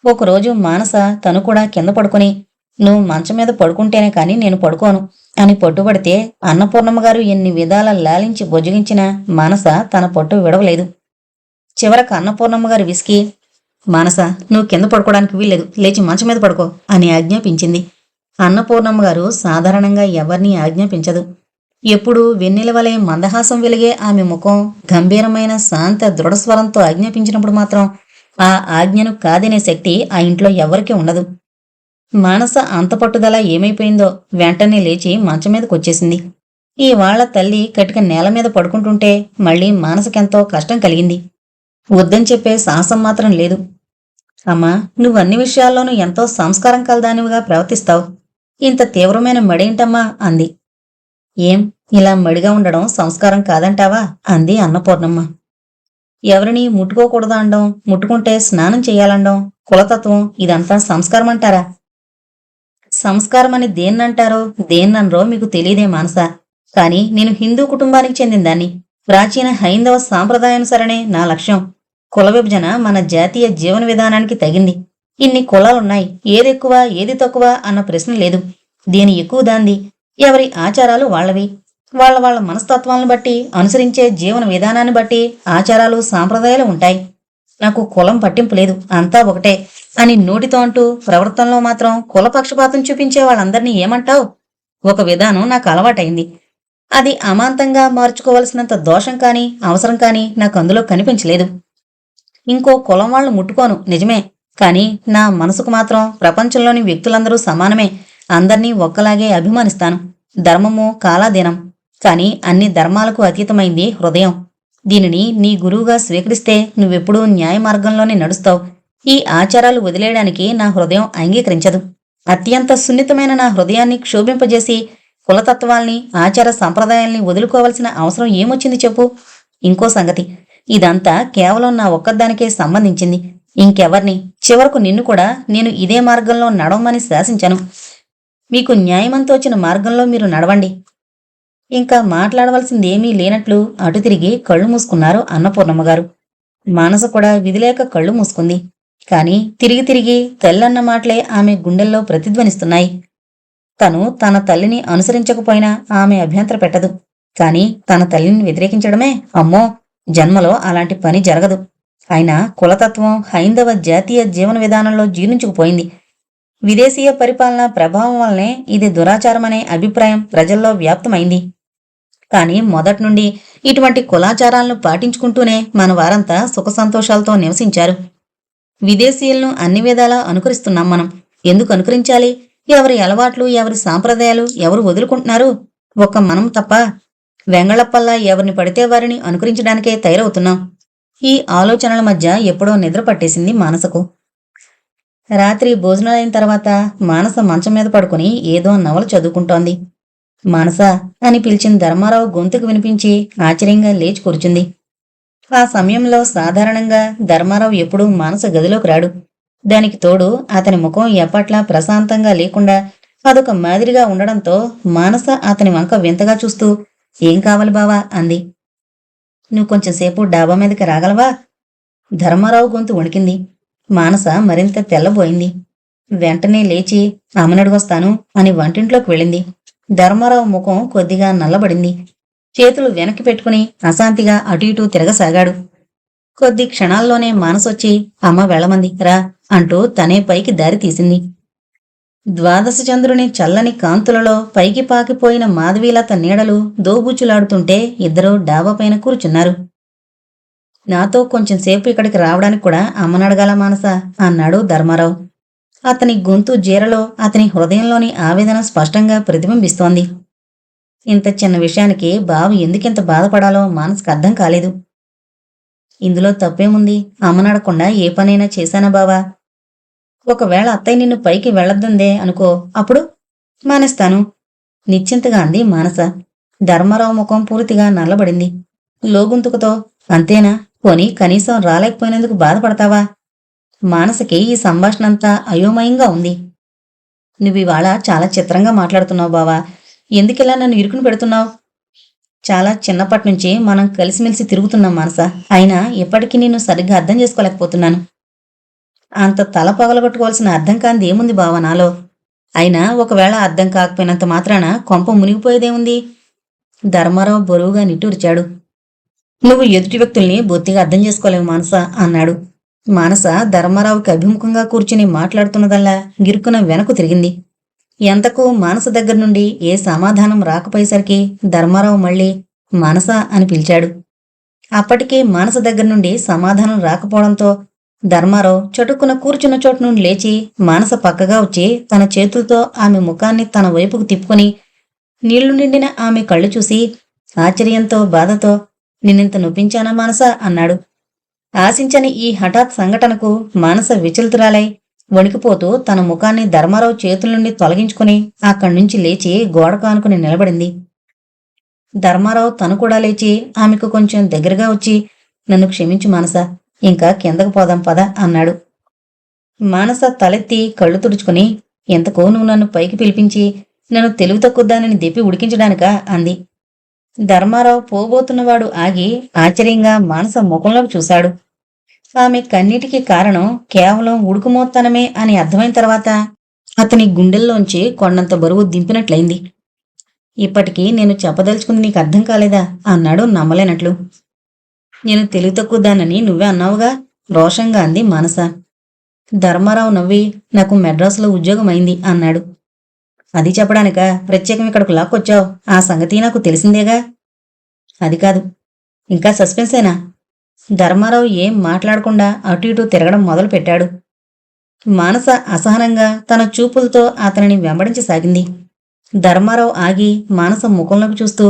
ఒకరోజు మానస తను కూడా కింద పడుకుని, నువ్వు మంచం మీద పడుకుంటేనే కాని నేను పడుకోను అని పట్టుబడితే అన్నపూర్ణమ్మగారు ఎన్ని విధాల లాలించి బొజ్జగించినా మానస తన పట్టు విడవలేదు. చివరకు అన్నపూర్ణమ్మగారు విసికి, మానస, నువ్వు కింద పడుకోవడానికి వీల్లేదు, లేచి మంచం మీద పడుకో అని ఆజ్ఞాపించింది. అన్నపూర్ణమ్మగారు సాధారణంగా ఎవరినీ ఆజ్ఞాపించదు. ఎప్పుడూ వెన్నెలవలే మందహాసం వెలిగే ఆమె ముఖం గంభీరమైన శాంత దృఢస్వరంతో ఆజ్ఞాపించినప్పుడు మాత్రం ఆ ఆజ్ఞను కాదనే శక్తి ఆ ఇంట్లో ఎవరికీ ఉండదు. మానస అంత పట్టుదల ఏమైపోయిందో వెంటనే లేచి మంచం మీదకొచ్చేసింది. ఇవాళ తల్లి కటిక నేల మీద పడుకుంటుంటే మళ్లీ మానసకెంతో కష్టం కలిగింది. వద్దని చెప్పే సాహసం మాత్రం లేదు. అమ్మా, నువ్వన్ని విషయాల్లోనూ ఎంతో సంస్కారం కలదానివిగా ప్రవర్తిస్తావు. ఇంత తీవ్రమైన మడేంటమ్మా అంది. ఏం, ఇలా మడిగా ఉండడం సంస్కారం కాదంటావా అంది అన్నపూర్ణమ్మ. ఎవరిని ముట్టుకోకూడదు అనడం, ముట్టుకుంటే స్నానం చెయ్యాలండం, కులతత్వం ఇదంతా సంస్కారం అంటారా? సంస్కారమని దేన్నంటారో దేన్ననరో మీకు తెలియదే మానస. కాని నేను హిందూ కుటుంబానికి చెందిందాన్ని. ప్రాచీన హైందవ సాంప్రదాయానుసరణే నా లక్ష్యం. కుల విభజన మన జాతీయ జీవన విధానానికి తగింది. ఇన్ని కులాలున్నాయి, ఏదెక్కువ ఏది తక్కువ అన్న ప్రశ్న లేదు. దీని ఎక్కువ దాంది. ఎవరి ఆచారాలు వాళ్లవి. వాళ్ళ వాళ్ళ మనస్తత్వాలను బట్టి, అనుసరించే జీవన విధానాన్ని బట్టి ఆచారాలు సాంప్రదాయాలు ఉంటాయి. నాకు కులం పట్టింపు లేదు, అంతా ఒకటే అని నోటితో అంటూ ప్రవర్తనలో మాత్రం కులపక్షపాతం చూపించే వాళ్ళందరినీ ఏమంటావు? ఒక విధానం నాకు అలవాటైంది. అది అమాంతంగా మార్చుకోవలసినంత దోషం కాని అవసరం కాని నాకు అందులో కనిపించలేదు. ఇంకో కులం వాళ్ళు ముట్టుకోను నిజమే, కాని నా మనసుకు మాత్రం ప్రపంచంలోని వ్యక్తులందరూ సమానమే. అందర్నీ ఒక్కలాగే అభిమానిస్తాను. ధర్మము కాలాధీనం. కాని అన్ని ధర్మాలకు అతీతమైంది హృదయం. దీనిని నీ గురువుగా స్వీకరిస్తే నువ్వెప్పుడూ న్యాయ మార్గంలోనే నడుస్తావు. ఈ ఆచారాలు వదిలేయడానికి నా హృదయం అంగీకరించదు. అత్యంత సున్నితమైన నా హృదయాన్ని క్షోభింపజేసి కులతత్వాల్ని ఆచార సంప్రదాయాల్ని వదులుకోవలసిన అవసరం ఏమొచ్చింది చెప్పు? ఇంకో సంగతి, ఇదంతా కేవలం నా ఒక్కదానికే సంబంధించింది. ఇంకెవర్ని, చివరకు నిన్ను కూడా నేను ఇదే మార్గంలో నడవమని శాసించను. మీకు న్యాయమంతోచిన మార్గంలో మీరు నడవండి. ఇంకా మాట్లాడవలసిందేమీ లేనట్లు అటు తిరిగి కళ్ళు మూసుకున్నారు అన్నపూర్ణమ్మగారు. మానస కూడా విధిలేక కళ్ళు మూసుకుంది. కాని తిరిగి తిరిగి తల్లన్న మాటలే ఆమె గుండెల్లో ప్రతిధ్వనిస్తున్నాయి. తను తన తల్లిని అనుసరించకపోయినా ఆమె అభ్యంతర పెట్టదు. కాని తన తల్లిని వ్యతిరేకించడమే, అమ్మో, జన్మలో అలాంటి పని జరగదు. అయినా కులతత్వం హైందవ జాతీయ జీవన విధానంలో జీర్ణించుకుపోయింది. విదేశీయ పరిపాలన ప్రభావం వల్లనే ఇది దురాచారమనే అభిప్రాయం ప్రజల్లో వ్యాప్తమైంది. కానీ మొదట్నుండి ఇటువంటి కులాచారాలను పాటించుకుంటూనే మన వారంతా సుఖ సంతోషాలతో నివసించారు. విదేశీయులను అన్ని విధాలా అనుకరిస్తున్నాం మనం. ఎందుకు అనుకరించాలి? ఎవరి అలవాట్లు, ఎవరి సాంప్రదాయాలు ఎవరు వదులుకుంటున్నారు? ఒక్క మనం తప్ప. వెంగళప్పల్లా ఎవరిని పడితే వారిని అనుకరించడానికే తయారవుతున్నాం. ఈ ఆలోచనల మధ్య ఎప్పుడో నిద్ర పట్టేసింది మానసకు. రాత్రి భోజనాలైన తర్వాత మానస మంచం మీద పడుకుని ఏదో నవల చదువుకుంటోంది. మానస అని పిలిచిన ధర్మారావు గొంతుకు వినిపించి ఆశ్చర్యంగా లేచి కూర్చుంది. ఆ సమయంలో సాధారణంగా ధర్మారావు ఎప్పుడూ మానస గదిలోకి రాడు. దానికి తోడు అతని ముఖం ఎప్పట్లా ప్రశాంతంగా లేకుండా అదొక మాదిరిగా ఉండడంతో మానస అతని వంక వింతగా చూస్తూ, ఏం కావాలి బావా అంది. నువ్వు కొంచెంసేపు డాబా మీదకి రాగలవా? ధర్మారావు గొంతు వణికింది. మానస మరింత తెల్లబోయింది. వెంటనే లేచి అమ్మనడుగొస్తాను అని వంటింట్లోకి వెళ్ళింది. ధర్మారావు ముఖం కొద్దిగా నల్లబడింది. చేతులు వెనక్కి పెట్టుకుని అశాంతిగా అటు ఇటూ తిరగసాగాడు. కొద్ది క్షణాల్లోనే మానసొచ్చి అమ్మ వెళ్ళమంది రా అంటూ తనే పైకి దారి తీసింది. ద్వాదశ చంద్రుని చల్లని కాంతులలో పైకి పాకిపోయిన మాధవీలత నీడలు దోబుచ్చులాడుతుంటే ఇద్దరూ డాబాపైన కూర్చున్నారు. నాతో కొంచెంసేపు ఇక్కడికి రావడానికి కూడా అమ్మనడగాల మానస అన్నాడు ధర్మారావు. అతని గొంతు జీరలో అతని హృదయంలోని ఆవేదన స్పష్టంగా ప్రతిబింబిస్తోంది. ఇంత చిన్న విషయానికి బావ ఎందుకింత బాధపడాలో మానసకు అర్థం కాలేదు. ఇందులో తప్పేముంది? అమ్మనడకుండా ఏ పనైనా చేశానా బావా? ఒకవేళ అత్తయ్య నిన్ను పైకి వెళ్ళొద్దందే అనుకో, అప్పుడు మానేస్తాను నిశ్చింతగా అంది మానస. ధర్మారావు ముఖం పూర్తిగా నల్లబడింది. లోగుంతుకుతో అంతేనా? పోనీ కనీసం రాలేకపోయినందుకు బాధపడతావా? మానసకి ఈ సంభాషణంతా అయోమయంగా ఉంది. నువ్వివాళ చాలా చిత్రంగా మాట్లాడుతున్నావు బావా. ఎందుకిలా నన్ను ఇరుకుని పెడుతున్నావు? చాలా చిన్నప్పటినుంచి మనం కలిసిమెలిసి తిరుగుతున్నాం మానస. అయినా ఇప్పటికీ నిన్ను సరిగ్గా అర్థం చేసుకోలేకపోతున్నాను. అంత తల పగలగొట్టుకోవాల్సిన అర్థం కాంది ఏముంది బావ నాలో? అయినా ఒకవేళ అర్థం కాకపోయినంత మాత్రాన కొంప మునిగిపోయేదేముంది? ధర్మారావు బరువుగా నిట్టూర్చాడు. నువ్వు ఎదుటి వ్యక్తుల్ని బొత్తిగా అర్థం చేసుకోలేవు మానస అన్నాడు. మానస ధర్మారావుకి అభిముఖంగా కూర్చుని మాట్లాడుతున్నదల్లా గిరుక్కున వెనక్కు తిరిగింది. ఎంతకు మానస దగ్గర నుండి ఏ సమాధానం రాకపోయేసరికి ధర్మారావు మళ్ళీ మానస అని పిలిచాడు. అప్పటికీ మానస దగ్గర నుండి సమాధానం రాకపోవడంతో ధర్మారావు చటుక్కున కూర్చున్న చోటు నుండి లేచి మానస పక్కగా వచ్చి తన చేతులతో ఆమె ముఖాన్ని తన వైపుకు తిప్పుకొని నీళ్లు నిండిన ఆమె కళ్ళు చూసి ఆశ్చర్యంతో బాధతో, నిన్నింత నొప్పించానా మానస అన్నాడు. ఆశించని ఈ హఠాత్ సంఘటనకు మానస విచలితురాలై వణికిపోతూ తన ముఖాన్ని ధర్మారావు చేతుల నుండి తొలగించుకుని అక్కడి నుంచి లేచి గోడ కానుకుని నిలబడింది. ధర్మారావు తను కూడా లేచి ఆమెకు కొంచెం దగ్గరగా వచ్చి, నన్ను క్షమించు మానస, ఇంకా కిందకు పోదాం పద అన్నాడు. మానస తలెత్తి కళ్ళు తుడుచుకుని, ఎంతకో నువ్వు నన్ను పైకి పిలిపించి నన్ను తెలివి తక్కువ దానిని దెప్పి ఉడికించడానికా అంది. ధర్మారావు పోబోతున్నవాడు ఆగి ఆశ్చర్యంగా మానస ముఖంలోకి చూశాడు. ఆమె కన్నీటికి కారణం కేవలం ఉడుకుమోత్తనమే అని అర్థమైన తర్వాత అతని గుండెల్లోంచి కొండంత బరువు దింపినట్లయింది. ఇప్పటికీ నేను చెప్పదలుచుకుంది నీకు అర్థం కాలేదా అన్నాడు నమ్మలేనట్లు. నేను తెలివి తక్కువ దానని నువ్వే అన్నావుగా రోషంగా అంది మానస. ధర్మారావు నవ్వి, నాకు మెడ్రాసులో ఉద్యోగం అయింది అన్నాడు. అది చెప్పడానికా ప్రత్యేకం ఇక్కడికి లాక్కొచ్చావు? ఆ సంగతి నాకు తెలిసిందేగా. అది కాదు, ఇంకా సస్పెన్సేనా? ధర్మారావు ఏం మాట్లాడకుండా అటు ఇటు తిరగడం మొదలు పెట్టాడు. మానస అసహనంగా తన చూపులతో అతనిని వెంబడించసాగింది. ధర్మారావు ఆగి మానస ముఖంలోకి చూస్తూ,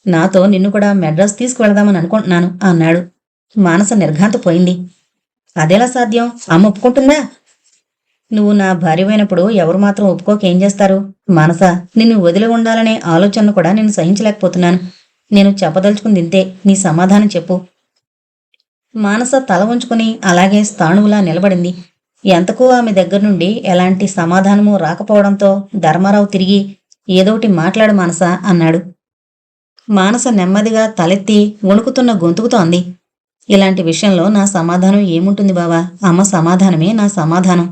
నాతో నిన్ను కూడా మెడ్రాస్ తీసుకువెళదామని అనుకుంటున్నాను అన్నాడు. మానస నిర్ఘాంతపోయింది. అదెలా సాధ్యం? అమ్మ ఒప్పుకుంటుందా? నువ్వు నా భార్యమైనప్పుడు ఎవరు మాత్రం ఒప్పుకోకేం చేస్తారు? మానస, నిన్ను వదిలి ఉండాలనే ఆలోచనను కూడా నేను సహించలేకపోతున్నాను. నేను చెప్పదలుచుకుంది ఇంతే, నీ సమాధానం చెప్పు. మానస తల ఉంచుకుని అలాగే స్థాణువులా నిలబడింది. ఎంతకూ ఆమె దగ్గర నుండి ఎలాంటి సమాధానమూ రాకపోవడంతో ధర్మారావు తిరిగి, ఏదోటి మాట్లాడు మానస అన్నాడు. మానస నెమ్మదిగా తలెత్తి వణుకుతున్న గొంతుకుతో అంది, ఇలాంటి విషయంలో నా సమాధానం ఏముంటుంది బావా? అమ్మ సమాధానమే నా సమాధానం.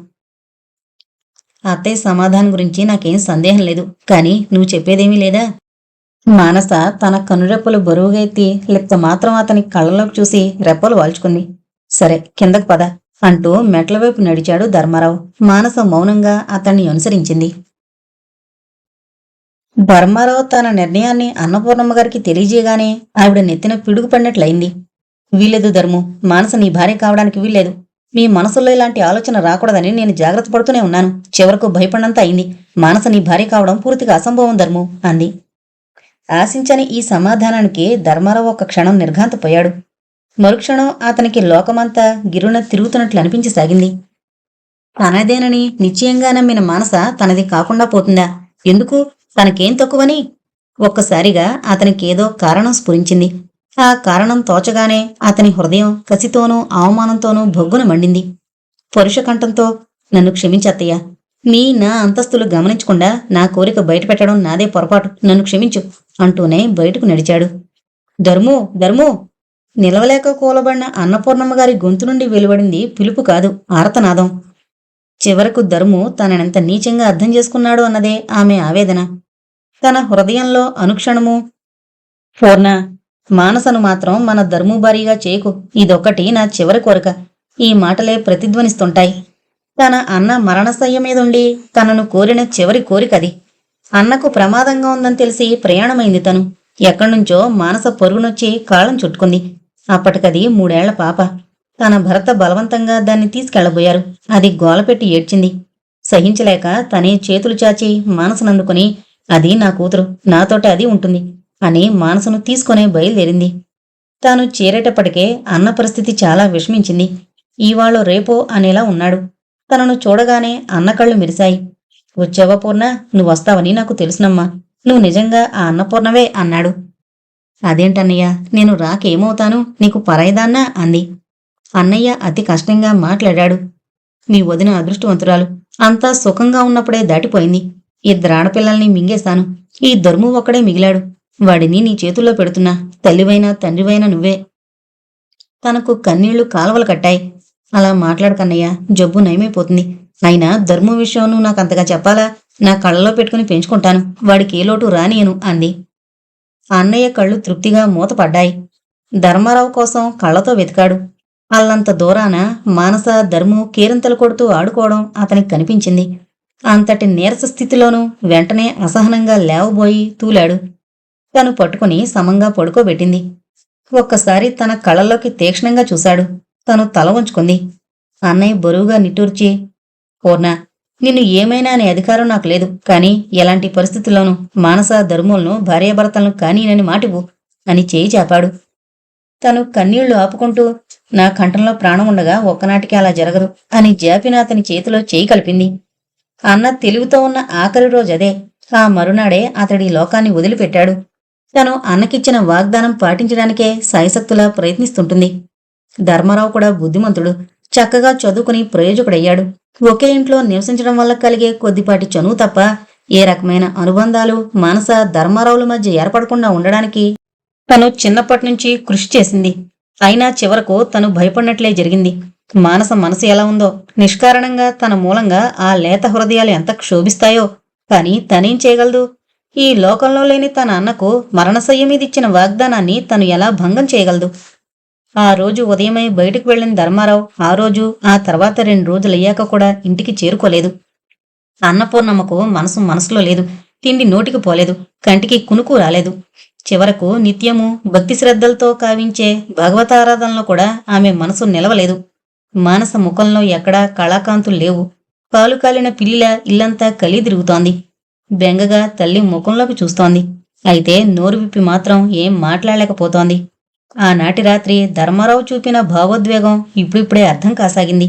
అత్తయ్య సమాధానం గురించి నాకేం సందేహం లేదు, కానీ నువ్వు చెప్పేదేమీ లేదా? మానస తన కనురెప్పలు బరువుగా ఎత్తి లిప్త మాత్రం అతని కళ్ళలోకి చూసి రెప్పలు వాల్చుకుంది. సరే కిందకు పద అంటూ మెట్ల వైపు నడిచాడు ధర్మారావు. మానస మౌనంగా అతన్ని అనుసరించింది. ధర్మారావు తన నిర్ణయాన్ని అన్నపూర్ణమ్మ గారికి తెలియజేయగానే ఆవిడ నెత్తిన పిడుగు పడినట్లయింది. వీల్లేదు ధర్ము, మానస నీ భార్య కావడానికి వీల్లేదు. మీ మనసులో ఇలాంటి ఆలోచన రాకూడదని నేను జాగ్రత్త పడుతూనే ఉన్నాను. చివరకు భయపడినంత అయింది. మానస నీ భార్య కావడం పూర్తిగా అసంభవం ధర్ము అంది. ఆశించని ఈ సమాధానానికి ధర్మారావు ఒక క్షణం నిర్ఘాంతపోయాడు. మరుక్షణం అతనికి లోకమంతా గిరున తిరుగుతున్నట్లు అనిపించసాగింది. తనదేనని నిశ్చయంగా నమ్మిన మానస తనది కాకుండా పోతుందా? ఎందుకు? తనకేం తక్కువని? ఒక్కసారిగా అతనికేదో కారణం స్ఫురించింది. ఆ కారణం తోచగానే అతని హృదయం కసితోనూ అవమానంతోనూ భొగ్గున మండింది. పరుషకంఠంతో, నన్ను క్షమించత్తయ్యా. నా అంతస్తులు గమనించకుండా నా కోరిక బయటపెట్టడం నాదే పొరపాటు, నన్ను క్షమించు అంటూనే బయటకు నడిచాడు. ధర్ము, ధర్ము! నిలవలేక కూలబడిన అన్నపూర్ణమ్మ గారి గొంతు నుండి వెలువడింది పిలుపు కాదు, ఆర్తనాదం. చివరకు ధర్ము తననెంత నీచంగా అర్థం చేసుకున్నాడు అన్నదే ఆమె ఆవేదన. తన హృదయంలో అనుక్షణము, పూర్ణ, మానసను మాత్రం మన ధర్ము భారీగా చేయకు, ఇదొక్కటి నా చివరి కోరిక. ఈ మాటలే ప్రతిధ్వనిస్తుంటాయి. తన అన్న మరణశయ్య మీదుండి తనను కోరిన చివరి కోరికది. అన్నకు ప్రమాదంగా ఉందని తెలిసి ప్రయాణమైంది తను. ఎక్కడ్నుంచో మానస పొరుగునొచ్చి కాళ్ళం చుట్టుకుంది. అప్పటికది 3 ఏళ్ల పాప. తన భర్త బలవంతంగా దాన్ని తీసుకెళ్లబోయారు. అది గోలపెట్టి ఏడ్చింది. సహించలేక తనే చేతులు చాచి మానసనందుకుని, అది నా కూతురు, నాతోటే అది ఉంటుంది అని మానసను తీసుకునే బయలుదేరింది. తాను చేరేటప్పటికే అన్న పరిస్థితి చాలా విషమించింది. ఈవాళో రేపో అనేలా ఉన్నాడు. తనను చూడగానే అన్న కళ్ళు మెరిశాయి. వచ్చావా పూర్ణ? నువ్వొస్తావని నాకు తెలుసునమ్మా. నువ్వు నిజంగా ఆ అన్నపూర్ణవే అన్నాడు. అదేంటన్నయ్య, నేను రాకేమవుతాను? నీకు పరాయిదాన్నా అంది. అన్నయ్య అతి కష్టంగా మాట్లాడాడు. మీ వదిన అదృష్టవంతురాలు. అంతా సుఖంగా ఉన్నప్పుడే దాటిపోయింది. 2 ఆడపిల్లల్ని మింగేశాను. ఈ ధర్ము ఒక్కడే మిగిలాడు. వాడిని నీ చేతుల్లో పెడుతున్నా. తల్లివైనా తండ్రివైనా నువ్వే. తనకు కన్నీళ్లు కాలవలు కట్టాయి. అలా మాట్లాడకన్నయ్య, జబ్బు నయమైపోతుంది. అయినా ధర్ము విషయం నువ్వు నాకంతగా చెప్పాలా? నా కళ్ళలో పెట్టుకుని పెంచుకుంటాను. వాడికి ఏ లోటు రానియను అంది. అన్నయ్య కళ్ళు తృప్తిగా మూతపడ్డాయి. ధర్మారావు కోసం కళ్ళతో వెతికాడు. అల్లంత దూరాన మానస ధర్ము కేరింతలు కొడుతూ ఆడుకోవడం అతనికి కనిపించింది. అంతటి నీరస స్థితిలోనూ వెంటనే అసహనంగా లేవబోయి తూలాడు. తను పట్టుకుని సమంగా పడుకోబెట్టింది. ఒక్కసారి తన కళ్ళల్లోకి తీక్షణంగా చూశాడు. తను తల వంచుకుంది. అన్నయ్య బరువుగా నిట్టూర్చి, పూర్ణ, నిన్ను ఏమైనా అనే అధికారం నాకు లేదు. కాని ఎలాంటి పరిస్థితుల్లోనూ మానస ధర్ములను భార్యాభర్తలను కానీనని మాటివు అని చేయి చాపాడు. తను కన్నీళ్లు ఆపుకుంటూ, నా కంఠంలో ప్రాణం ఉండగా ఒక్కనాటికి అలా జరగదు అని జాపిన అతని చేతిలో చేయి కలిపింది. అన్న తెలివితో ఉన్న ఆఖరి రోజదే. ఆ మరునాడే అతడి లోకాన్ని వదిలిపెట్టాడు. తను అన్నకిచ్చిన వాగ్దానం పాటించడానికే సాయశక్తులా ప్రయత్నిస్తుంటుంది. ధర్మారావు కూడా బుద్ధిమంతుడు. చక్కగా చదువుకుని ప్రయోజకుడయ్యాడు. ఒకే ఇంట్లో నివసించడం వల్ల కలిగే కొద్దిపాటి చనువు తప్ప ఏ రకమైన అనుబంధాలు మానస ధర్మారావుల మధ్య ఏర్పడకుండా ఉండడానికి తను చిన్నప్పటినుంచి కృషి చేసింది. అయినా చివరకు తను భయపడినట్లే జరిగింది. మానస మనసు ఎలా ఉందో, నిష్కారణంగా తన మూలంగా ఆ లేత హృదయాలు ఎంత క్షోభిస్తాయో. కాని తనేం చేయగలదు? ఈ లోకంలో లేని తన అన్నకు మరణశయ్య మీదిచ్చిన వాగ్దానాన్ని తను ఎలా భంగం చేయగలదు? ఆ రోజు ఉదయమై బయటకు వెళ్లిన ధర్మారావు ఆ రోజు, ఆ తర్వాత 2 రోజులయ్యాక కూడా ఇంటికి చేరుకోలేదు. అన్నపూర్ణమ్మకు మనసులో లేదు. తిండి నోటికి పోలేదు. కంటికి కునుకు రాలేదు. చివరకు నిత్యము భక్తి శ్రద్ధలతో కావించే భగవతారాధనలో కూడా ఆమె మనసు నిలవలేదు. మానస ముఖంలో ఎక్కడా కళాకాంతులు లేవు. కాలు కాలిన పిల్లిలా ఇల్లంతా కలిదిరుగుతోంది. బెంగగా తల్లి ముఖంలోకి చూస్తోంది. అయితే నోరు విప్పి మాత్రం ఏం మాట్లాడలేకపోతోంది. ఆనాటి రాత్రి ధర్మారావు చూపిన భావోద్వేగం ఇప్పుడిప్పుడే అర్థం కాసాగింది.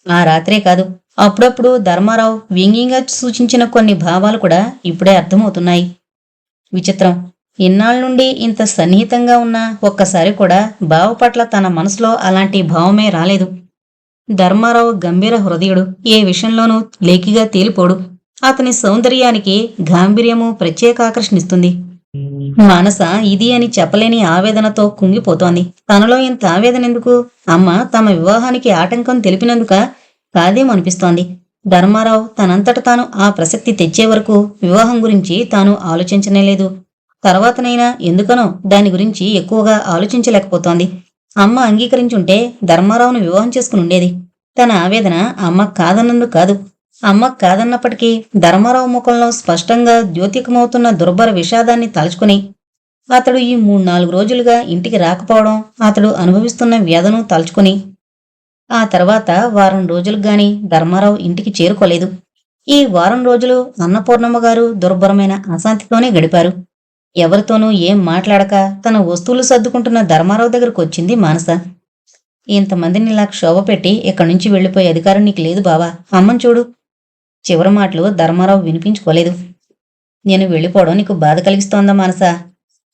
ఆ రాత్రే కాదు, అప్పుడప్పుడు ధర్మారావు వ్యంగ్యంగా సూచించిన కొన్ని భావాలు కూడా ఇప్పుడే అర్థమవుతున్నాయి. విచిత్రం, ఇన్నాళ్ళ నుండి ఇంత సన్నిహితంగా ఉన్న ఒక్కసారి కూడా బావ పట్ల తన మనసులో అలాంటి భావమే రాలేదు. ధర్మారావు గంభీర హృదయుడు. ఏ విషయంలోనూ లేకిగా తేలిపోడు. అతని సౌందర్యానికి గాంభీర్యము ప్రత్యేక ఆకర్షణిస్తుంది. మానస ఇది అని చెప్పలేని ఆవేదనతో కుంగిపోతోంది. తనలో ఇంత ఆవేదన ఎందుకు? అమ్మ తమ వివాహానికి ఆటంకం తెలిపినందుక? కాదేమనిపిస్తోంది. ధర్మారావు తనంతట తాను ఆ ప్రసక్తి తెచ్చే వరకు వివాహం గురించి తాను ఆలోచించనేలేదు. తర్వాతనైనా ఎందుకనో దాని గురించి ఎక్కువగా ఆలోచించలేకపోతోంది. అమ్మ అంగీకరించుంటే ధర్మారావును వివాహం చేసుకుని ఉండేది. తన ఆవేదన అమ్మ కాదన్నందుకు కాదు. అమ్మ కాదన్నప్పటికీ ధర్మారావు ముఖంలో స్పష్టంగా ద్యోతికమవుతున్న దుర్భర విషాదాన్ని తలుచుకుని, అతడు ఈ 3-4 రోజులుగా ఇంటికి రాకపోవడం, అతడు అనుభవిస్తున్న వ్యధను తలుచుకుని, ఆ తర్వాత వారం రోజులకు గాని ధర్మారావు ఇంటికి చేరుకోలేదు. ఈ వారం రోజులు అన్నపూర్ణమ్మ గారు దుర్భరమైన అశాంతితోనే గడిపారు. ఎవరితోనూ ఏం మాట్లాడక తన వస్తువులు సర్దుకుంటున్న ధర్మారావు దగ్గరకు వచ్చింది మానస. ఇంతమందిని ఇలా క్షోభ పెట్టి ఇక్కడి నుంచి వెళ్ళిపోయే అధికారం నీకు లేదు బావా, అమ్మని చూడు. చివరి మాటలు ధర్మారావు వినిపించుకోలేదు. నేను వెళ్ళిపోవడం నీకు బాధ కలిగిస్తోందా మానస?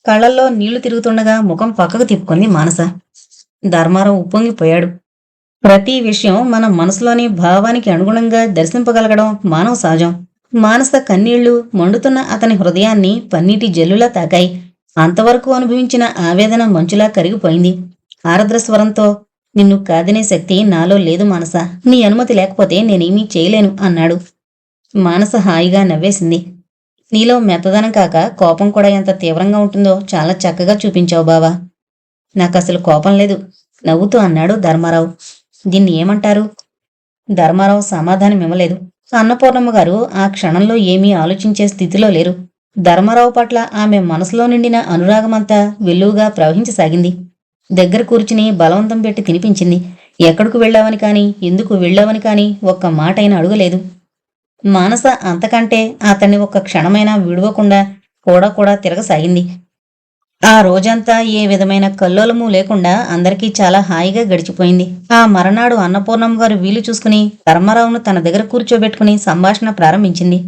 కళ్ళల్లో నీళ్లు తిరుగుతుండగా ముఖం పక్కకు తిప్పుకుంది మానస. ధర్మారావు ఉప్పొంగిపోయాడు. ప్రతి విషయం మన మనసులోని భావానికి అనుగుణంగా దర్శింపగలగడం మానవ సహజం. మానస కన్నీళ్లు మండుతున్న అతని హృదయాన్ని పన్నీటి జల్లులా తాకాయి. అంతవరకు అనుభవించిన ఆవేదన మంచులా కరిగిపోయింది. ఆర్ద్ర స్వరంతో, నిన్ను కాదనే శక్తి నాలో లేదు మానస. నీ అనుమతి లేకపోతే నేనేమీ చేయలేను అన్నాడు. మానస హాయిగా నవ్వేసింది. నీలో మెత్తదనం కాక కోపం కూడా ఎంత తీవ్రంగా ఉంటుందో చాలా చక్కగా చూపించావు బావా. నాకసలు కోపం లేదు, నవ్వుతూ అన్నాడు ధర్మారావు. దీన్ని ఏమంటారు? ధర్మారావు సమాధానం ఇవ్వలేదు. అన్నపూర్ణమ్మ గారు ఆ క్షణంలో ఏమీ ఆలోచించే స్థితిలో లేరు. ధర్మారావు పట్ల ఆమె మనసులో నిండిన అనురాగమంతా వెల్లువగా ప్రవహించసాగింది. దగ్గర కూర్చుని బలవంతం పెట్టి తినిపించింది. ఎక్కడికి వెళ్ళావని కాని, ఎందుకు వెళ్ళావని కాని ఒక్క మాటైనా అడగలేదు. మానస అంతకంటే అతన్ని ఒక్క క్షణమైనా విడవకుండా కూడా తిరగసాగింది. ఆ రోజంతా ఏ విధమైన కల్లోలము లేకుండా అందరికీ చాలా హాయిగా గడిచిపోయింది. ఆ మరనాడు అన్నపూర్ణమ్మ గారు వీలు చూసుకుని ధర్మారావును తన దగ్గర కూర్చోబెట్టుకుని సంభాషణ ప్రారంభించింది.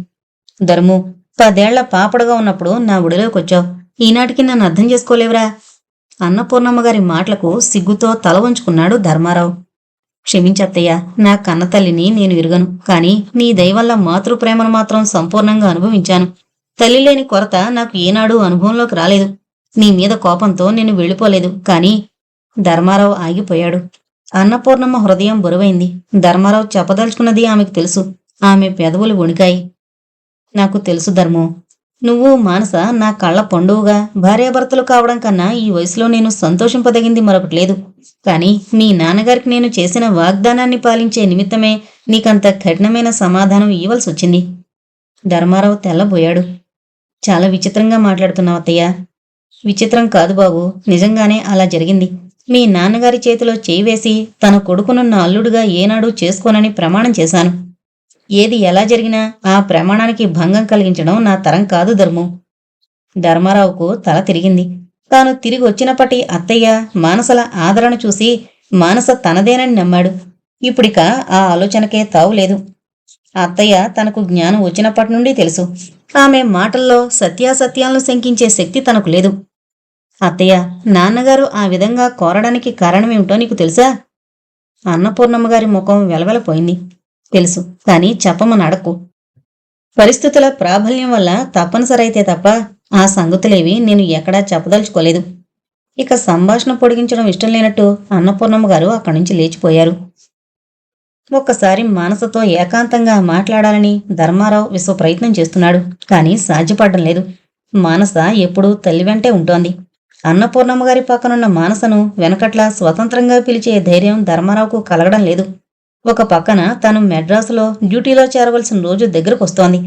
ధర్ము, 10 ఏళ్ల పాపడుగా ఉన్నప్పుడు నా ఒడిలోకొచ్చావు. ఈనాటికి నన్ను అర్థం చేసుకోలేవురా? అన్నపూర్ణమ్మ గారి మాటలకు సిగ్గుతో తల వంచుకున్నాడు ధర్మారావు. క్షమించత్తయ్య, నా కన్నతల్లిని నేను ఎరుగను. కాని నీ దయవల్ల మాతృప్రేమను మాత్రం సంపూర్ణంగా అనుభవించాను. తల్లి లేని కొరత నాకు ఏనాడూ అనుభవంలోకి రాలేదు. నీ మీద కోపంతో నేను వెళ్ళిపోలేదు. కాని ధర్మారావు ఆగిపోయాడు. అన్నపూర్ణమ్మ హృదయం బరువైంది. ధర్మారావు చెప్పదలుచుకున్నది ఆమెకు తెలుసు. ఆమె పెదవులు వణికాయి. నాకు తెలుసు ధర్ము, నువ్వు మానస నా కళ్ళ పండువుగా భార్యాభర్తలు కావడం కన్నా ఈ వయసులో నేను సంతోషింపదగింది మరొకటి లేదు. కాని మీ నాన్నగారికి నేను చేసిన వాగ్దానాన్ని పాలించే నిమిత్తమే నీకంత కఠినమైన సమాధానం ఇవ్వాల్సి వచ్చింది. ధర్మారావు తెల్లబోయాడు. చాలా విచిత్రంగా మాట్లాడుతున్నావు అత్తయ్య. విచిత్రం కాదు బాబు, నిజంగానే అలా జరిగింది. మీ నాన్నగారి చేతిలో చేయి వేసి తన కొడుకును నా అల్లుడుగా ఏనాడూ చేసుకోనని ప్రమాణం చేశాను. ఏది ఎలా జరిగినా ఆ ప్రమాణానికి భంగం కలిగించడం నా తరం కాదు ధర్ము. ధర్మారావుకు తల తిరిగింది. తాను తిరిగి వచ్చినప్పటి అత్తయ్య మానసల ఆదరణ చూసి మానస తనదేనని నమ్మాడు. ఇప్పుడిక ఆ ఆలోచనకే తావులేదు. అత్తయ్య తనకు జ్ఞానం వచ్చినప్పటి నుండి తెలుసు. ఆమె మాటల్లో సత్యాసత్యాలను శంకించే శక్తి తనకు లేదు. అత్తయ్య, నాన్నగారు ఆ విధంగా కోరడానికి కారణమేమిటో నీకు తెలుసా? అన్నపూర్ణమ్మ గారి ముఖం వెలవెలపోయింది. తెలుసు, కాని చెప్పమని అడక్కు. పరిస్థితుల ప్రాబల్యం వల్ల తప్పనిసరైతే తప్ప ఆ సంగతులేవి నేను ఎక్కడా చెప్పదలుచుకోలేదు. ఇక సంభాషణ పొడిగించడం ఇష్టం లేనట్టు అన్నపూర్ణమ్మ గారు అక్కడి నుంచి లేచిపోయారు. ఒక్కసారి మానసతో ఏకాంతంగా మాట్లాడాలని ధర్మారావు విశ్వ ప్రయత్నం చేస్తున్నాడు. కాని సాధ్యపడడం లేదు. మానస ఎప్పుడూ తల్లి వెంటే ఉంటోంది. అన్నపూర్ణమ్మ గారి పక్కనున్న మానసను వెనకట్లా స్వతంత్రంగా పిలిచే ధైర్యం ధర్మారావుకు కలగడం లేదు. ఒక పక్కన తను మెడ్రాసులో డ్యూటీలో చేరవలసిన రోజు దగ్గరకు వస్తోంది.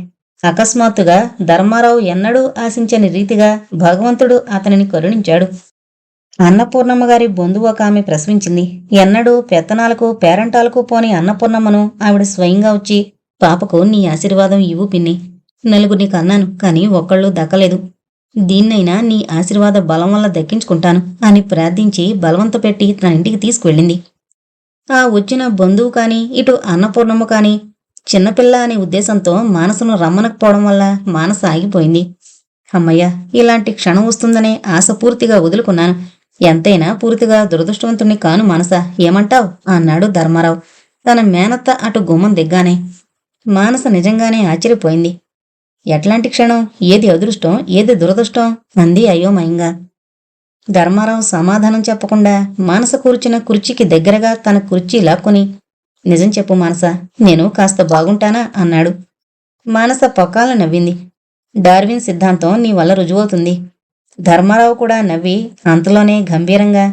అకస్మాత్తుగా ధర్మారావు ఎన్నడూ ఆశించని రీతిగా భగవంతుడు అతనిని కరుణించాడు. అన్నపూర్ణమ్మ గారి బంధువు ఒక ఆమె ప్రసవించింది. ఎన్నడూ పెత్తనాలకు పేరంటాలకు పోని అన్నపూర్ణమ్మను ఆవిడ స్వయంగా వచ్చి, పాపకు నీ ఆశీర్వాదం ఇవ్వు పిన్ని. నలుగురిని కన్నాను, కాని ఒక్కళ్ళు దక్కలేదు. దీన్నైనా నీ ఆశీర్వాద బలం వల్ల దక్కించుకుంటాను అని ప్రార్థించి బలవంత పెట్టి తన ఇంటికి తీసుకువెళ్ళింది. ఆ వచ్చిన బంధువు కాని, ఇటు అన్నపూర్ణమ్మ కాని చిన్నపిల్ల అనే ఉద్దేశంతో మానసను రమ్మనకపోవడం వల్ల మానస ఆగిపోయింది. అమ్మయ్య, ఇలాంటి క్షణం వస్తుందనే ఆశ పూర్తిగా వదులుకున్నాను. ఎంతైనా పూర్తిగా దురదృష్టవంతుణ్ణి కాను మానస, ఏమంటావ్ అన్నాడు ధర్మారావు తన మేనత్త అటు గుమ్మం దిగ్గానే. మానస నిజంగానే ఆశ్చర్యపోయింది. ఎట్లాంటి క్షణం? ఏది అదృష్టం, ఏది దురదృష్టం అంది అయోమయంగా. ధర్మారావు సమాధానం చెప్పకుండా మానస కూర్చున్న కుర్చీకి దగ్గరగా తన కుర్చీ లాక్కుని, నిజం చెప్పు మానస, నేను కాస్త బాగుంటానా అన్నాడు. మానస పొక్కాల నవ్వింది. డార్విన్ సిద్ధాంతం నీ వల్ల రుజువవుతుంది. ధర్మారావు కూడా నవ్వి అంతలోనే గంభీరంగా,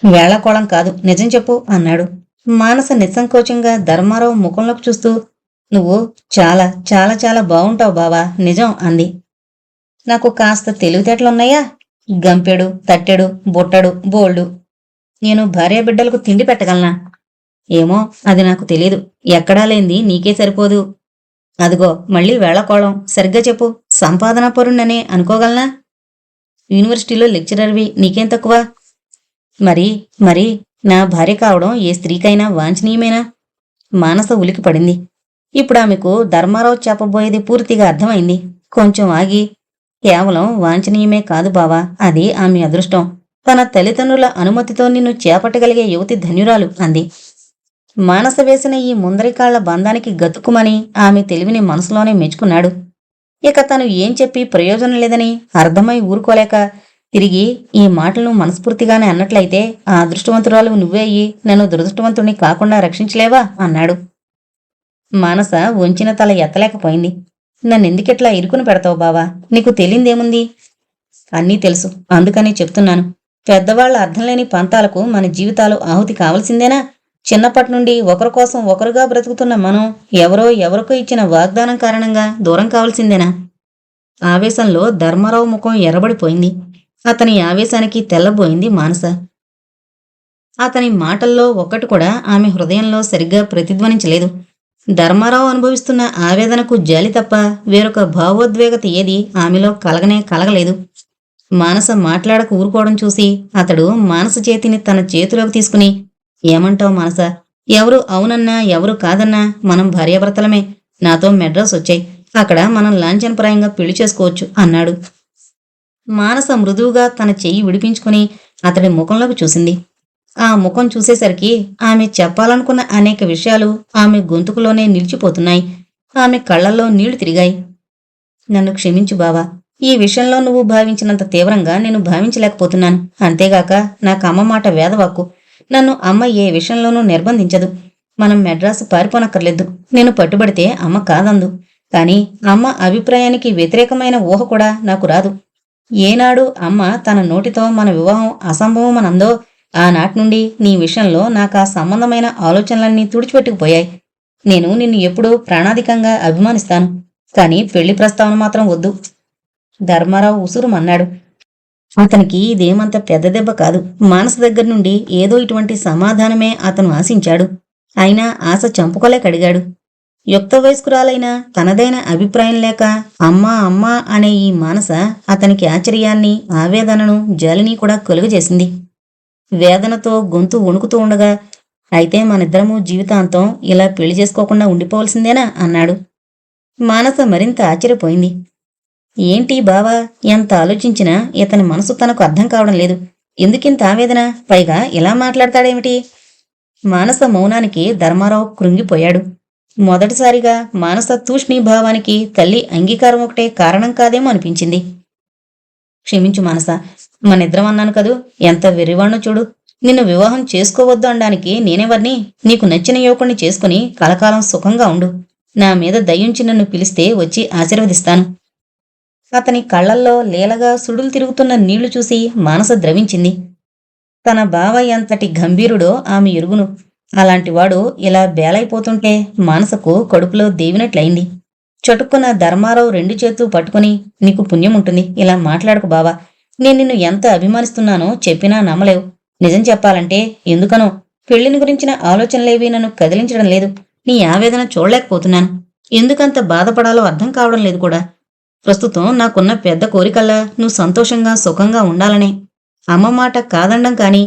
వేళకోళం కాదు, నిజం చెప్పు అన్నాడు. మానస నిస్సంకోచంగా ధర్మారావు ముఖంలోకి చూస్తూ, నువ్వు చాలా చాలా చాలా బావుంటావు బావా, నిజం అంది. నాకు కాస్త తెలివితేటలున్నాయా? గంపెడు, తట్టెడు, బుట్టడు, బోల్డు. నేను భార్యాబిడ్డలకు తిండి పెట్టగలనా? ఏమో, అది నాకు తెలీదు. ఎక్కడా లేంది నీకే సరిపోదు. అదిగో మళ్ళీ వేళకోళం, సరిగ్గా చెప్పు. సంపాదనా పరుణ్ణనే అనుకోగలనా? యూనివర్సిటీలో లెక్చరర్వి, నీకేం తక్కువ? మరి మరి నా భార్య కావడం ఏ స్త్రీకైనా వాంఛనీయమేనా? మానస ఉలికి పడింది. ఇప్పుడు ఆమెకు ధర్మారావు చెప్పబోయేది పూర్తిగా అర్థమైంది. కొంచెం ఆగి, కేవలం వాంఛనీయమే కాదు బావా, అది ఆమె అదృష్టం. తన తల్లిదండ్రుల అనుమతితో నిన్ను చేపట్టగలిగే యువతి ధన్యురాలు అంది. మానస వేసిన ఈ ముందరికాళ్ల బంధానికి గతుక్కుమని ఆమె తెలివిని మనసులోనే మెచ్చుకున్నాడు. ఇక తను ఏం చెప్పి ప్రయోజనం లేదని అర్థమై ఊరుకోలేక తిరిగి, ఈ మాటలను మనస్ఫూర్తిగానే అన్నట్లయితే ఆ అదృష్టవంతురాలు నువ్వే అయ్యి నన్ను దురదృష్టవంతుణ్ణి కాకుండా రక్షించలేవా అన్నాడు. మానస వంచిన తల ఎత్తలేకపోయింది. నన్నెందుకిట్లా ఇరుకుని పెడతావు బావా? నీకు తెలియందేముంది? అన్నీ తెలుసు, అందుకని చెప్తున్నాను. పెద్దవాళ్ల అర్థంలేని పంతాలకు మన జీవితాలు ఆహుతి కావలసిందేనా? చిన్నప్పటి నుండి ఒకరి కోసం ఒకరుగా బ్రతుకుతున్న మనం ఎవరికో ఇచ్చిన వాగ్దానం కారణంగా దూరం కావాల్సిందేనా? ఆవేశంలో ధర్మారావు ముఖం ఎర్రబడిపోయింది. అతని ఆవేశానికి తెల్లబోయింది మానస. అతని మాటల్లో ఒక్కటి కూడా ఆమె హృదయంలో సరిగ్గా ప్రతిధ్వనించలేదు. ధర్మారావు అనుభవిస్తున్న ఆవేదనకు జాలి తప్ప వేరొక భావోద్వేగత ఏది ఆమెలో కలగలేదు. మానస మాట్లాడక ఊరుకోవడం చూసి అతడు మానస చేతిని తన చేతిలోకి తీసుకుని, ఏమంటావు మానస? ఎవరు అవునన్నా ఎవరు కాదన్నా మనం భార్యాభర్తలమే. నాతో మెడ్రాస్ వచ్చాయి, అక్కడ మనం లాంఛనప్రాయంగా పెళ్లి చేసుకోవచ్చు అన్నాడు. మానస మృదువుగా తన చెయ్యి విడిపించుకుని అతడి ముఖంలోకి చూసింది. ఆ ముఖం చూసేసరికి ఆమె చెప్పాలనుకున్న అనేక విషయాలు ఆమె గొంతుకులోనే నిలిచిపోతున్నాయి. ఆమె కళ్లల్లో నీళ్లు తిరిగాయి. నన్ను క్షమించు బావా, ఈ విషయంలో నువ్వు భావించినంత తీవ్రంగా నేను భావించలేకపోతున్నాను. అంతేగాక నాకు అమ్మ మాట వేదవాక్కు. నన్ను అమ్మ ఏ విషయంలోనూ నిర్బంధించదు. మనం మెడ్రాసు పారిపోనక్కర్లేదు. నేను పట్టుబడితే అమ్మ కాదందు. కాని అమ్మ అభిప్రాయానికి వ్యతిరేకమైన ఊహ కూడా నాకు రాదు. ఏనాడు అమ్మ తన నోటితో మన వివాహం అసంభవమనందో ఆనాటి నుండి నీ విషయంలో నాకు ఆ సంబంధమైన ఆలోచనలన్నీ తుడిచిపెట్టుకుపోయాయి. నేను నిన్ను ఎప్పుడూ ప్రాణాధికంగా అభిమానిస్తాను. కాని పెళ్లి ప్రస్తావన మాత్రం వద్దు. ధర్మారావు ఉసురుమన్నాడు. అతనికి ఇదేమంత పెద్ద దెబ్బ కాదు. మానస దగ్గర నుండి ఏదో ఇటువంటి సమాధానమే అతను ఆశించాడు. అయినా ఆశ చంపుకోలేకడిగాడు. యుక్త వయస్కురాలైన తనదైన అభిప్రాయం లేక అమ్మా అమ్మా అనే ఈ మానస అతనికి ఆశ్చర్యాన్ని, ఆవేదనను, జాలిని కూడా కలుగజేసింది. వేదనతో గొంతు వణుకుతూ ఉండగా, అయితే మనిద్దరము జీవితాంతం ఇలా పెళ్లి చేసుకోకుండా ఉండిపోవలసిందేనా అన్నాడు. మానస మరింత ఆశ్చర్యపోయింది. ఏంటి బావా, ఎంత ఆలోచించినా ఇతని మనసు తనకు అర్థం కావడం లేదు. ఎందుకింత ఆవేదన? పైగా ఇలా మాట్లాడతాడేమిటి? మానస మౌనానికి ధర్మారావు కృంగిపోయాడు. మొదటిసారిగా మానస తూష్ణీభావానికి తల్లి అంగీకారం ఒకటే కారణం కాదేమో అనిపించింది. క్షమించు మానస, మనిద్దరం అన్నాను కదూ, ఎంత వెర్రివాణ్ణో చూడు. నిన్ను వివాహం చేసుకోవద్దు అనడానికి నేనెవర్ని? నీకు నచ్చిన యువకుణ్ణి చేసుకుని కలకాలం సుఖంగా ఉండు. నా మీద దయ్యుంచి నన్ను పిలిస్తే వచ్చి ఆశీర్వదిస్తాను. అతని కళ్లల్లో లీలగా సుడులు తిరుగుతున్న నీళ్లు చూసి మానస ద్రవించింది. తన బావ ఎంతటి గంభీరుడో ఆమె ఎరుగును. అలాంటివాడు ఇలా బేలైపోతుంటే మానసకు కడుపులో దేవినట్లయింది. చటుక్కున ధర్మారావు రెండు చేతులు పట్టుకుని, నీకు పుణ్యముంటుంది, ఇలా మాట్లాడకు బావా. నేను నిన్ను ఎంత అభిమానిస్తున్నానో చెప్పినా నమ్మలేవు. నిజం చెప్పాలంటే ఎందుకనో పెళ్లిని గురించిన ఆలోచనలేవీ నన్ను కదిలించడం లేదు. నీ ఆవేదన చూడలేకపోతున్నాను. ఎందుకంత బాధపడాలో అర్థం కావడం లేదు కూడా. ప్రస్తుతం నాకున్న పెద్ద కోరికల్లా నువ్వు సంతోషంగా సుఖంగా ఉండాలనే. అమ్మ మాట కాదనడం కాని,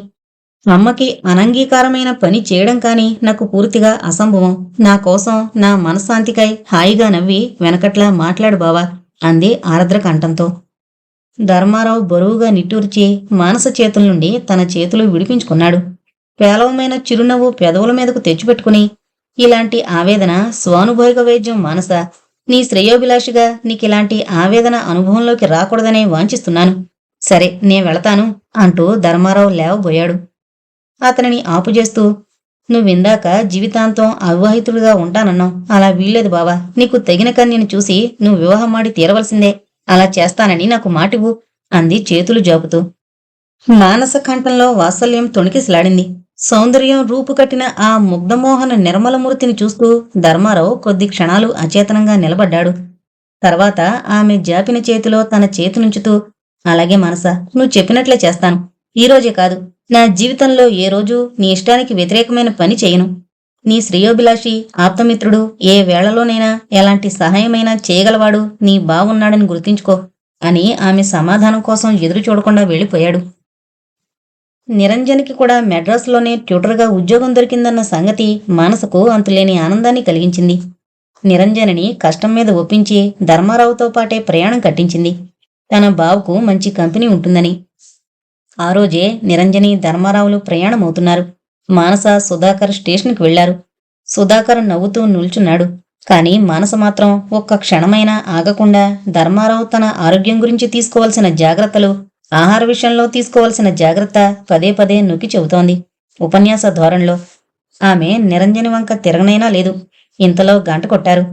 అమ్మకి అనంగీకారమైన పని చేయడం కాని నాకు పూర్తిగా అసంభవం. నా కోసం, నా మనశ్శాంతికై హాయిగా నవ్వి వెనకట్లా మాట్లాడు బావా అంది ఆర్ద్ర కంఠంతో. ధర్మారావు బరువుగా నిట్టూర్చి మానస చేతుల నుండి తన చేతులు విడిపించుకున్నాడు. పేలవమైన చిరునవ్వు పెదవుల మీదకు తెచ్చిపెట్టుకుని, ఇలాంటి ఆవేదన స్వానుభోగ వైద్యం మానస. నీ శ్రేయోభిలాషిగా నీకిలాంటి ఆవేదన అనుభవంలోకి రాకూడదనే వాంఛిస్తున్నాను. సరే, నే వెళతాను అంటూ ధర్మారావు లేవబోయాడు. అతనిని ఆపుచేస్తూ, నువ్విందాక జీవితాంతం అవివాహితుడిగా ఉంటానన్నావు. అలా వీల్లేదు బావా. నీకు తగిన కన్యను చూసి నువ్వు వివాహం మాడి తీరవలసిందే. అలా చేస్తానని నాకు మాటివ్వు. అంది చేతులు జాపుతూ. మానస కంఠంలో వాత్సల్యం తొణికిసలాడింది. సౌందర్యం రూపుకట్టిన ఆ ముగ్ధమోహన నిర్మలమూర్తిని చూస్తూ ధర్మారావు కొద్ది క్షణాలు అచేతనంగా నిలబడ్డాడు. తర్వాత ఆమె జాపిన చేతిలో తన చేతినుంచుతూ, అలాగే మానస, నువ్వు చెప్పినట్లే చేస్తాను. ఈరోజే కాదు, నా జీవితంలో ఏ రోజు నీ ఇష్టానికి వ్యతిరేకమైన పని చేయను. నీ శ్రేయోభిలాషి ఆప్తమిత్రుడు ఏ వేళలోనైనా ఎలాంటి సహాయమైనా చేయగలవాడు నీ బావున్నాడని గుర్తుంచుకో అని ఆమె సమాధానం కోసం ఎదురు చూడకుండా వెళ్ళిపోయాడు. నిరంజన్కి కూడా మెడ్రాస్లోనే ట్యూటర్గా ఉద్యోగం దొరికిందన్న సంగతి మానసకు అంతులేని ఆనందాన్ని కలిగించింది. నిరంజనిని కష్టం మీద ఒప్పించి ధర్మారావుతో పాటే ప్రయాణం కట్టించింది, తన బావుకు మంచి కంపెనీ ఉంటుందని. ఆ రోజే నిరంజని ధర్మారావులు ప్రయాణమవుతున్నారు. మానస సుధాకర్ స్టేషన్కి వెళ్లారు. సుధాకర్ నవ్వుతూ నిల్చున్నాడు. కాని మానస మాత్రం ఒక్క క్షణమైనా ఆగకుండా ధర్మారావు తన ఆరోగ్యం గురించి తీసుకోవలసిన జాగ్రత్తలు, ఆహార విషయంలో తీసుకోవలసిన జాగ్రత్త పదే పదే నొక్కి చెబుతోంది ఉపన్యాస ధోరణిలో. ఆమె నిరంజని వంక తిరగనైనా లేదు. ఇంతలో గంట కొట్టారు.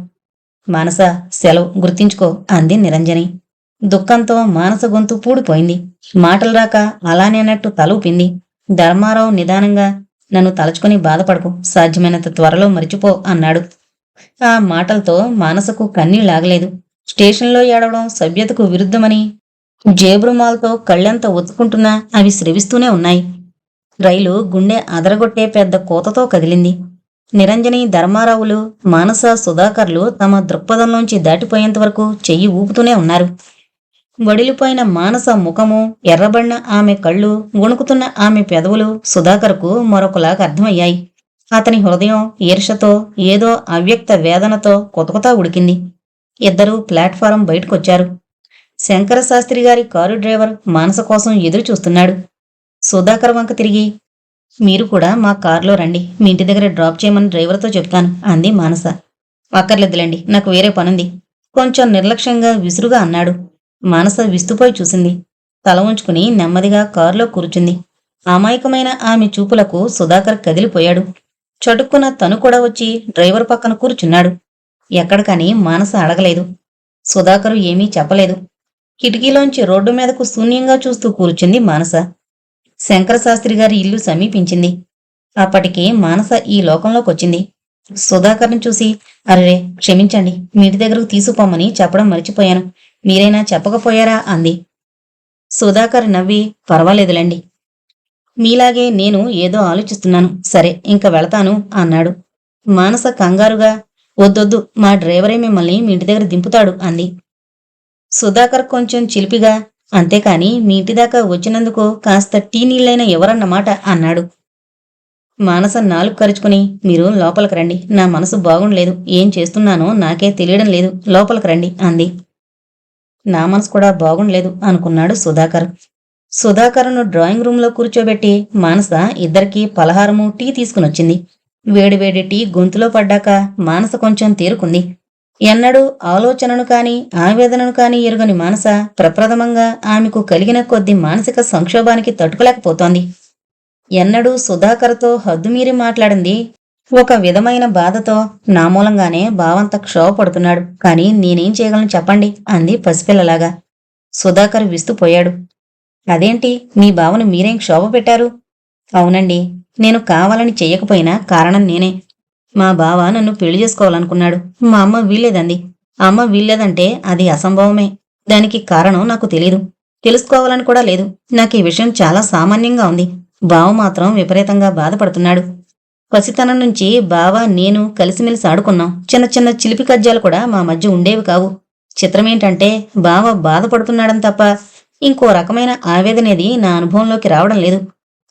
మానస, సెలవు, గుర్తించుకో అంది నిరంజని. దుఃఖంతో మానస గొంతు పూడిపోయింది. మాటలు రాక అలానేనట్టు తల ఊపింది. ధర్మారావు నిదానంగా, నన్ను తలుచుకుని బాధపడకు, సాధ్యమైనంత త్వరలో మరిచిపో అన్నాడు. ఆ మాటలతో మానసకు కన్నీళ్లాగలేదు. స్టేషన్లో ఏడవడం సభ్యతకు విరుద్ధమని జేబురుమాలతో కళ్ళెంత ఒత్తుకుంటున్నా అవి స్రవిస్తూనే ఉన్నాయి. రైలు గుండె అదరగొట్టే పెద్ద కోతతో కదిలింది. నిరంజని, ధర్మారావులు, మానస, సుధాకర్లు తమ దృక్పథంలోంచి దాటిపోయేంతవరకు చెయ్యి ఊపుతూనే ఉన్నారు. వడిలిపోయిన మానస ముఖము, ఎర్రబడిన ఆమె కళ్ళు, వణుకుతున్న ఆమె పెదవులు సుధాకర్కు మరొకలాగా అర్థమయ్యాయి. అతని హృదయం ఈర్షతో, ఏదో అవ్యక్త వేదనతో కొతకొతా ఉడికింది. ఇద్దరూ ప్లాట్ఫారం బయటకొచ్చారు. శంకరశాస్త్రి గారి కారు డ్రైవర్ మానస కోసం ఎదురు చూస్తున్నాడు. సుధాకర్ వంక తిరిగి, మీరు కూడా మా కారులో రండి, మీ ఇంటి దగ్గర డ్రాప్ చేయమని డ్రైవర్తో చెప్తాను అంది మానస. అక్కర్లేదులేండి, నాకు వేరే పనుంది కొంచెం నిర్లక్ష్యంగా విసురుగా అన్నాడు. మానస విస్తుపోయి చూసింది. తల ఉంచుకుని నెమ్మదిగా కారులో కూర్చుంది. అమాయకమైన ఆమె చూపులకు సుధాకర్ కదిలిపోయాడు. చటుక్కున తను కూడా వచ్చి డ్రైవర్ పక్కన కూర్చున్నాడు. ఎక్కడికని మానస అడగలేదు. సుధాకరు ఏమీ చెప్పలేదు. కిటికీలోంచి రోడ్డు మీదకు శూన్యంగా చూస్తూ కూర్చుంది మానస. శంకరశాస్త్రి గారి ఇల్లు సమీపించింది. అప్పటికి మానస ఈ లోకంలోకొచ్చింది. సుధాకర్ని చూసి, అరే క్షమించండి, మీ ఇంటి దగ్గరకు తీసుకుపోమని చెప్పడం మర్చిపోయాను, మీరైనా చెప్పకపోయారా అంది. సుధాకర్ నవ్వి, పర్వాలేదులేండి, మీలాగే నేను ఏదో ఆలోచిస్తున్నాను, సరే ఇంక వెళతాను అన్నాడు. మానస కంగారుగా, వద్దొద్దు, మా డ్రైవరే మిమ్మల్ని మీ ఇంటి దగ్గర దింపుతాడు అంది. సుధాకర్ కొంచెం చిలిపిగా, అంతేకాని మీ ఇంటిదాకా వచ్చినందుకు కాస్త టీ నీళ్ళైనా ఎవరన్నమాట అన్నాడు. మానస నాలుగు కరుచుకుని, మీరు లోపలికి రండి, నా మనసు బాగుండలేదు, ఏం చేస్తున్నానో నాకే తెలియడం లేదు, లోపలికి రండి అంది. నా మనసు కూడా బాగుండలేదు అనుకున్నాడు సుధాకర్. సుధాకర్ను డ్రాయింగ్ రూంలో కూర్చోబెట్టి మానస ఇద్దరికీ పలహారము, టీ తీసుకునొచ్చింది. వేడివేడి టీ గొంతులో పడ్డాక మానస కొంచెం తేరుకుంది. ఎన్నడూ ఆలోచనను కాని ఆవేదనను కాని ఎరుగని మానస ప్రప్రథమంగా ఆమెకు కలిగిన కొద్ది మానసిక సంక్షోభానికి తట్టుకోలేకపోతోంది. ఎన్నడూ సుధాకర్తో హద్దుమీరి మాట్లాడింది ఒక విధమైన బాధతో. నా మూలంగానే బావంత క్షోభ పడుతున్నాడు, కాని నేనేం చేయగలను చెప్పండి అంది పసిపిల్లలాగా. సుధాకర్ విస్తుపోయాడు. అదేంటి, మీ బావను మీరేం క్షోభ పెట్టారు? అవునండి, నేను కావాలని చెయ్యకపోయినా కారణం నేనే. మా బావ నన్ను పెళ్లి చేసుకోవాలనుకున్నాడు, మా అమ్మ వీల్లేదంది. అమ్మ వీల్లేదంటే అది అసంభవమే, దానికి కారణం నాకు తెలీదు, తెలుసుకోవాలని కూడా లేదు. నాకు ఈ విషయం చాలా సామాన్యంగా ఉంది. బావ మాత్రం విపరీతంగా బాధపడుతున్నాడు. పసితనం నుంచి బావ నేను కలిసిమెలిసి ఆడుకున్నాం. చిన్న చిన్న చిలిపి కజ్జాలు కూడా మా మధ్య ఉండేవి కావు. చిత్రమేంటంటే బావ బాధపడుతున్నాడని తప్ప ఇంకో రకమైన ఆవేదనేది నా అనుభవంలోకి రావడం లేదు.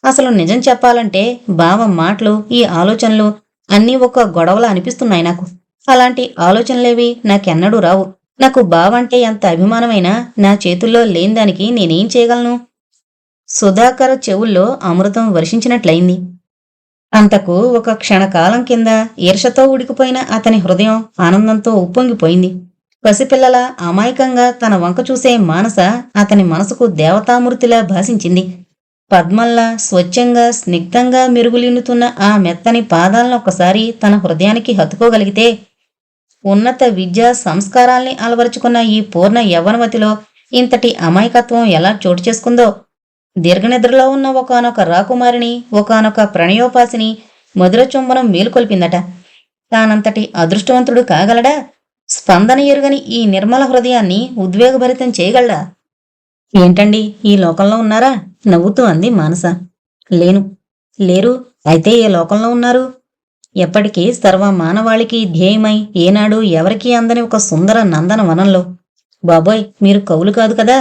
అసలు నిజం చెప్పాలంటే బావ మాటలు, ఈ ఆలోచనలు అన్నీ ఒక గొడవలా అనిపిస్తున్నాయి నాకు. అలాంటి ఆలోచనలేవి నాకెన్నడూ రావు. నాకు బావంటే ఎంత అభిమానమైనా నా చేతుల్లో లేని దానికి నేనేం చేయగలను? సుధాకర్ చెవుల్లో అమృతం వర్షించినట్లయింది. అంతకు ఒక క్షణకాలం కింద ఈర్షతో ఉడికిపోయిన అతని హృదయం ఆనందంతో ఉప్పొంగిపోయింది. పసిపిల్లల అమాయకంగా తన వంక చూసే మానస అతని మనసుకు దేవతామూర్తిలా భాసించింది. పద్మల్లా స్వచ్ఛంగా స్నిగ్ధంగా మెరుగులిన్నుతున్న ఆ మెత్తని పాదాలను ఒక్కసారి తన హృదయానికి హత్తుకోగలిగితే, ఉన్నత విద్యా సంస్కారాల్ని అలవరుచుకున్న ఈ పూర్ణ యవ్వనవతిలో ఇంతటి అమాయకత్వం ఎలా చోటు చేసుకుందో. దీర్ఘనిద్రలో ఉన్న ఒకానొక రాకుమారిని, ఒకానొక ప్రణయోపాసిని మధుర చుంబనం మేలుకొల్పిందట. తానంతటి అదృష్టవంతుడు కాగలడా? స్పందన ఎరుగని ఈ నిర్మల హృదయాన్ని ఉద్వేగభరితం చేయగలడా? ఏంటండి, ఈ లోకంలో ఉన్నారా? నవ్వుతూ అంది మానస. లేను. లేరు? అయితే ఏ లోకంలో ఉన్నారు? ఎప్పటికీ సర్వ మానవాళికి ధ్యేయమై ఏనాడు ఎవరికీ అందని ఒక సుందర నందన వనంలో. బాబోయ్, మీరు కవులు కాదు కదా?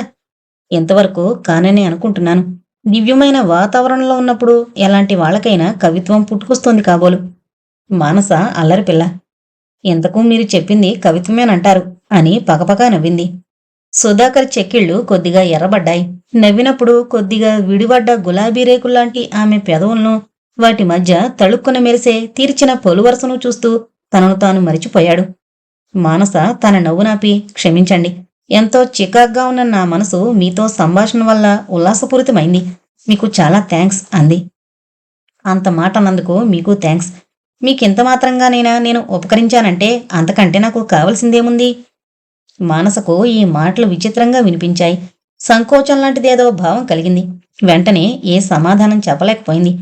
ఇంతవరకు కానని అనుకుంటున్నాను. దివ్యమైన వాతావరణంలో ఉన్నప్పుడు ఎలాంటి వాళ్ళకైనా కవిత్వం పుట్టుకొస్తోంది కాబోలు. మానస అల్లరిపిల్ల. ఇంతకు మీరు చెప్పింది కవిత్వమేనంటారు అని పకపకా నవ్వింది. సుధాకర్ చెక్కిళ్ళు కొద్దిగా ఎర్రబడ్డాయి. నవ్వినప్పుడు కొద్దిగా విడివడ్డ గులాబీ రేకుల్లాంటి ఆమె పెదవులను, వాటి మధ్య తళుక్కున మెరిసే తీర్చిన పొలువరసను చూస్తూ తనను తాను మరిచిపోయాడు. మానస తన నవ్వునాపి, క్షమించండి, ఎంతో చికాగ్గా ఉన్న నా మనసు మీతో సంభాషణ వల్ల ఉల్లాసపూరితమైంది. మీకు చాలా థ్యాంక్స్ అంది. అంత మాట అన్నందుకు మీకు థ్యాంక్స్. మీకింత మాత్రంగానైనా నేను ఉపకరించానంటే అంతకంటే నాకు కావలసిందేముంది? మానసకు ఈ మాటలు విచిత్రంగా వినిపించాయి. సంకోచం లాంటిదేదో భావం కలిగింది. వెంటనే ఏ సమాధానం చెప్పలేకపోయింది.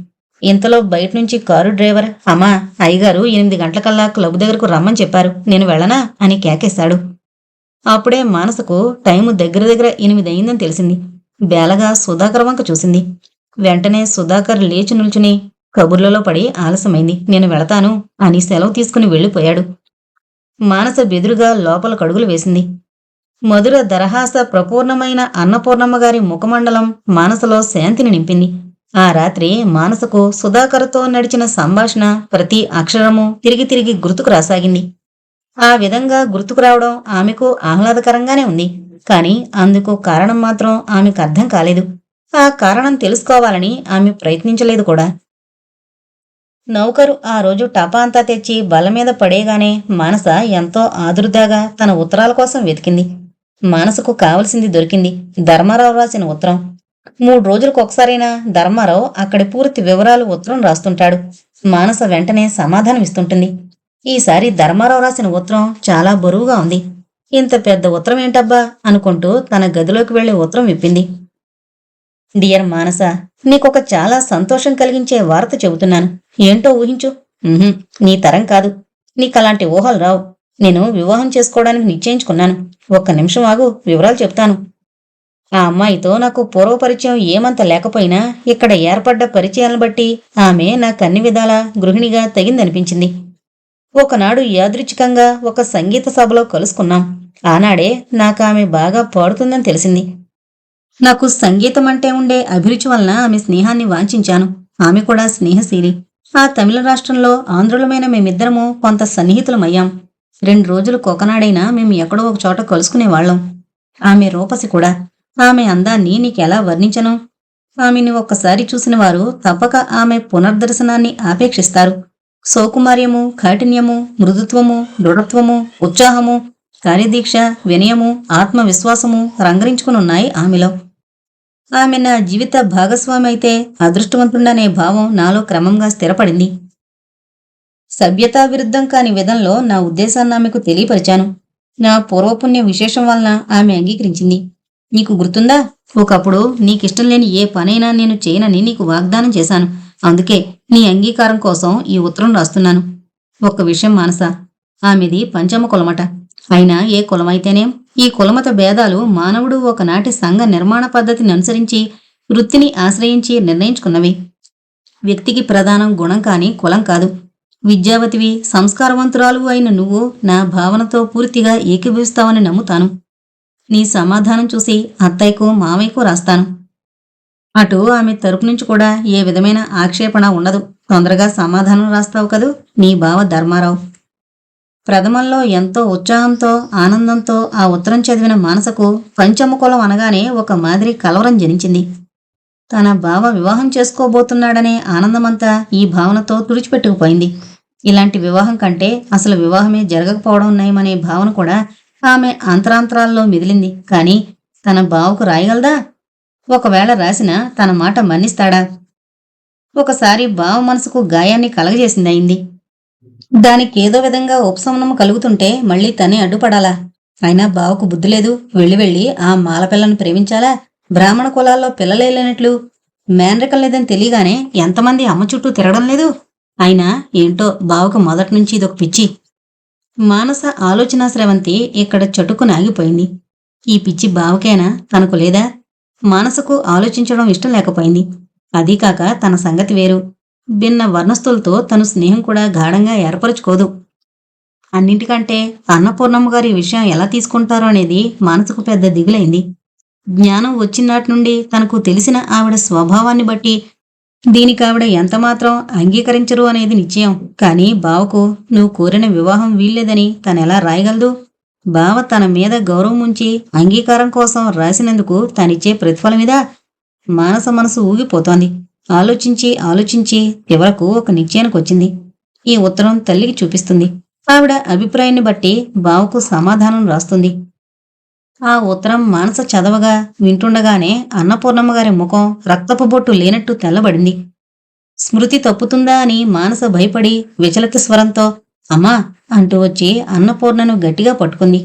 ఇంతలో బయటనుంచి కారు డ్రైవర్, అమ్మా, అయ్యగారు 8 గంటలకల్లా క్లబ్ దగ్గరకు రమ్మని చెప్పారు, నేను వెళ్ళనా అని కేకేశాడు. అప్పుడే మానసకు టైము దగ్గర 8 అయిందని తెలిసింది. బేలగా సుధాకర్ వంక చూసింది. వెంటనే సుధాకర్ లేచి నిల్చుని, కబుర్లలో పడి ఆలస్యమైంది, నేను వెళతాను అని సెలవు తీసుకుని వెళ్ళిపోయాడు. మానస బెదురుగా లోపల కడుగులు వేసింది. మధుర దరహాస ప్రపూర్ణమైన అన్నపూర్ణమ్మగారి ముఖమండలం మానసలో శాంతిని నింపింది. ఆ రాత్రి మానసకు సుధాకర్తో నడిచిన సంభాషణ ప్రతి అక్షరము తిరిగి తిరిగి గుర్తుకు రాసాగింది. ఆ విధంగా గుర్తుకు రావడం ఆమెకు ఆహ్లాదకరంగానే ఉంది. కాని అందుకు కారణం మాత్రం ఆమెకు అర్థం కాలేదు. ఆ కారణం తెలుసుకోవాలని ఆమె ప్రయత్నించలేదు కూడా. నౌకరు ఆ రోజు టపా అంతా తెచ్చి బల్లమీద పడేగానే మానస ఎంతో ఆదుర్దాగా తన ఉత్తరాల కోసం వెతికింది. మానసకు కావలసింది దొరికింది. ధర్మారావు రాసిన ఉత్తరం. 3 రోజులకు ఒకసారైనా ధర్మారావు అక్కడి పూర్తి వివరాలు ఉత్తరం రాస్తుంటాడు. మానస వెంటనే సమాధానం ఇస్తుంటుంది. ఈసారి ధర్మారావు రాసిన ఉత్తరం చాలా బరువుగా ఉంది. ఇంత పెద్ద ఉత్తరం ఏంటబ్బా అనుకుంటూ తన గదిలోకి వెళ్లి ఉత్తరం విప్పింది. డియర్ మానస, నీకొక చాలా సంతోషం కలిగించే వార్త చెబుతున్నాను. ఏంటో ఊహించు. నీ తరం కాదు. నీకలాంటి ఊహలు రావు. నేను వివాహం చేసుకోవడానికి నిశ్చయించుకున్నాను. ఒక్క నిమిషం ఆగు, వివరాలు చెప్తాను. ఆ అమ్మాయితో నాకు పూర్వపరిచయం ఏమంత లేకపోయినా ఇక్కడ ఏర్పడ్డ పరిచయాలను బట్టి ఆమె నాకన్ని విధాలా గృహిణిగా తగిందనిపించింది. ఒకనాడు యాదృచ్ఛికంగా ఒక సంగీత సభలో కలుసుకున్నాం. ఆనాడే నాకామె బాగా పాడుతుందని తెలిసింది. నాకు సంగీతం అంటే ఉండే అభిరుచి వలన ఆమె స్నేహాన్ని వాంఛించాను. ఆమె కూడా స్నేహశీలి. ఆ తమిళ రాష్ట్రంలో ఆంధ్రులమైన మేమిద్దరము కొంత సన్నిహితులమయ్యాం. 2 రోజులు కొకనాడైనా మేము ఎక్కడో ఒక చోట కలుసుకునేవాళ్లం. ఆమె రూపసి కూడా. ఆమె అందాన్ని నీకెలా వర్ణించను? ఆమెని ఒక్కసారి చూసిన వారు తప్పక ఆమె పునర్దర్శనాన్ని ఆపేక్షిస్తారు. సౌకుమార్యము, కాఠిన్యము, మృదుత్వము, దృఢత్వము, ఉత్సాహము, కార్యదీక్ష, వినయము, ఆత్మవిశ్వాసము రంగరించుకునున్నాయి ఆమెలో. ఆమె నా జీవిత భాగస్వామి అయితే అదృష్టవంతుండనే భావం నాలో క్రమంగా స్థిరపడింది. సభ్యతా విరుద్ధం కాని విధంలో నా ఉద్దేశాన్ని ఆమెకు తెలియపరిచాను. నా పూర్వపుణ్య విశేషం వలన ఆమె అంగీకరించింది. నీకు గుర్తుందా, ఒకప్పుడు నీకిష్టం లేని ఏ పనైనా నేను చేయనని నీకు వాగ్దానం చేశాను. అందుకే నీ అంగీకారం కోసం ఈ ఉత్తరం రాస్తున్నాను. ఒక్క విషయం మానస, ఆమెది పంచమ కులమట. అయినా ఏ కులమైతేనేం, ఈ కులమత భేదాలు మానవుడు ఒకనాటి సంఘ నిర్మాణ పద్ధతిని అనుసరించి వృత్తిని ఆశ్రయించి నిర్ణయించుకున్నవి. వ్యక్తికి ప్రధానం గుణం కాని కులం కాదు. విద్యావతివి, సంస్కారవంతురాలు అయిన నువ్వు నా భావనతో పూర్తిగా ఏకీభవిస్తావని నమ్ముతాను. నీ సమాధానం చూసి అత్తయ్యకు మామయ్యకు రాస్తాను. అటు ఆమె తరపు నుంచి కూడా ఏ విధమైన ఆక్షేపణ ఉండదు. తొందరగా సమాధానం రాస్తావు కదూ, నీ బావ ధర్మారావు. ప్రథమంలో ఎంతో ఉత్సాహంతో ఆనందంతో ఆ ఉత్తరం చదివిన మానసకు పంచమ కులం అనగానే ఒక మాదిరి కలవరం జనించింది. తన బావ వివాహం చేసుకోబోతున్నాడనే ఆనందమంతా ఈ భావనతో తుడిచిపెట్టుకుపోయింది. ఇలాంటి వివాహం కంటే అసలు వివాహమే జరగకపోవడం నయమనే భావన కూడా ఆమె అంతరాంతరాల్లో మెదిలింది. కాని తన బావకు రాయగలదా? ఒకవేళ రాసినా తన మాట మన్నిస్తాడా? ఒకసారి బావ మనసుకు గాయాన్ని కలగజేసిందయింది. దానికేదో విధంగా ఉపశమనం కలుగుతుంటే మళ్లీ తనే అడ్డుపడాలా? అయినా బావకు బుద్ధి లేదు. వెళ్ళి వెళ్ళి ఆ మాల పిల్లను ప్రేమించాలా? బ్రాహ్మణ కులాల్లో పిల్లలే లేనట్లు మేనరికం లేదని తెలియగానే ఎంతమంది అమ్మ చుట్టూ తిరగడం లేదు? అయినా ఏంటో బావకు మొదటి నుంచి ఇదొక పిచ్చి. మానస ఆలోచనా స్రవంతి ఇక్కడ చటుకుని ఆగిపోయింది. ఈ పిచ్చి బావకేనా, తనకు లేదా? మానసకు ఆలోచించడం ఇష్టం లేకపోయింది. అదీకాక తన సంగతి వేరు. భిన్న వర్ణస్థులతో తను స్నేహం కూడా గాఢంగా ఏర్పరచుకోదు. అన్నింటికంటే అన్నపూర్ణమ్మ గారి విషయం ఎలా తీసుకుంటారో అనేది మనసుకు పెద్ద దిగులైంది. జ్ఞానం వచ్చినాటి నుండి తనకు తెలిసిన ఆవిడ స్వభావాన్ని బట్టి దీనికావిడ ఎంతమాత్రం అంగీకరించరు అనేది నిశ్చయం. కాని బావకు నువ్వు కోరిన వివాహం వీల్లేదని తనెలా రాయగలదు? బావ తన మీద గౌరవం ఉంచి అంగీకారం కోసం రాసినందుకు తనిచ్చే ప్రతిఫలమిదా? మానస మనసు ఊగిపోతోంది. ఆలోచించి ఆలోచించి చివరకు ఒక నిశ్చయానికొచ్చింది. ఈ ఉత్తరం తల్లికి చూపిస్తుంది. ఆవిడ అభిప్రాయాన్ని బట్టి బావకు సమాధానం రాస్తుంది. ఆ ఉత్తరం మానస చదవగా వింటుండగానే అన్నపూర్ణమ్మ గారి ముఖం రక్తపు బొట్టు లేనట్టు తెల్లబడింది. స్మృతి తప్పుతుందా అని మానస భయపడి విచలిత స్వరంతో అమ్మా అంటూ వచ్చి అన్నపూర్ణను గట్టిగా పట్టుకుంది.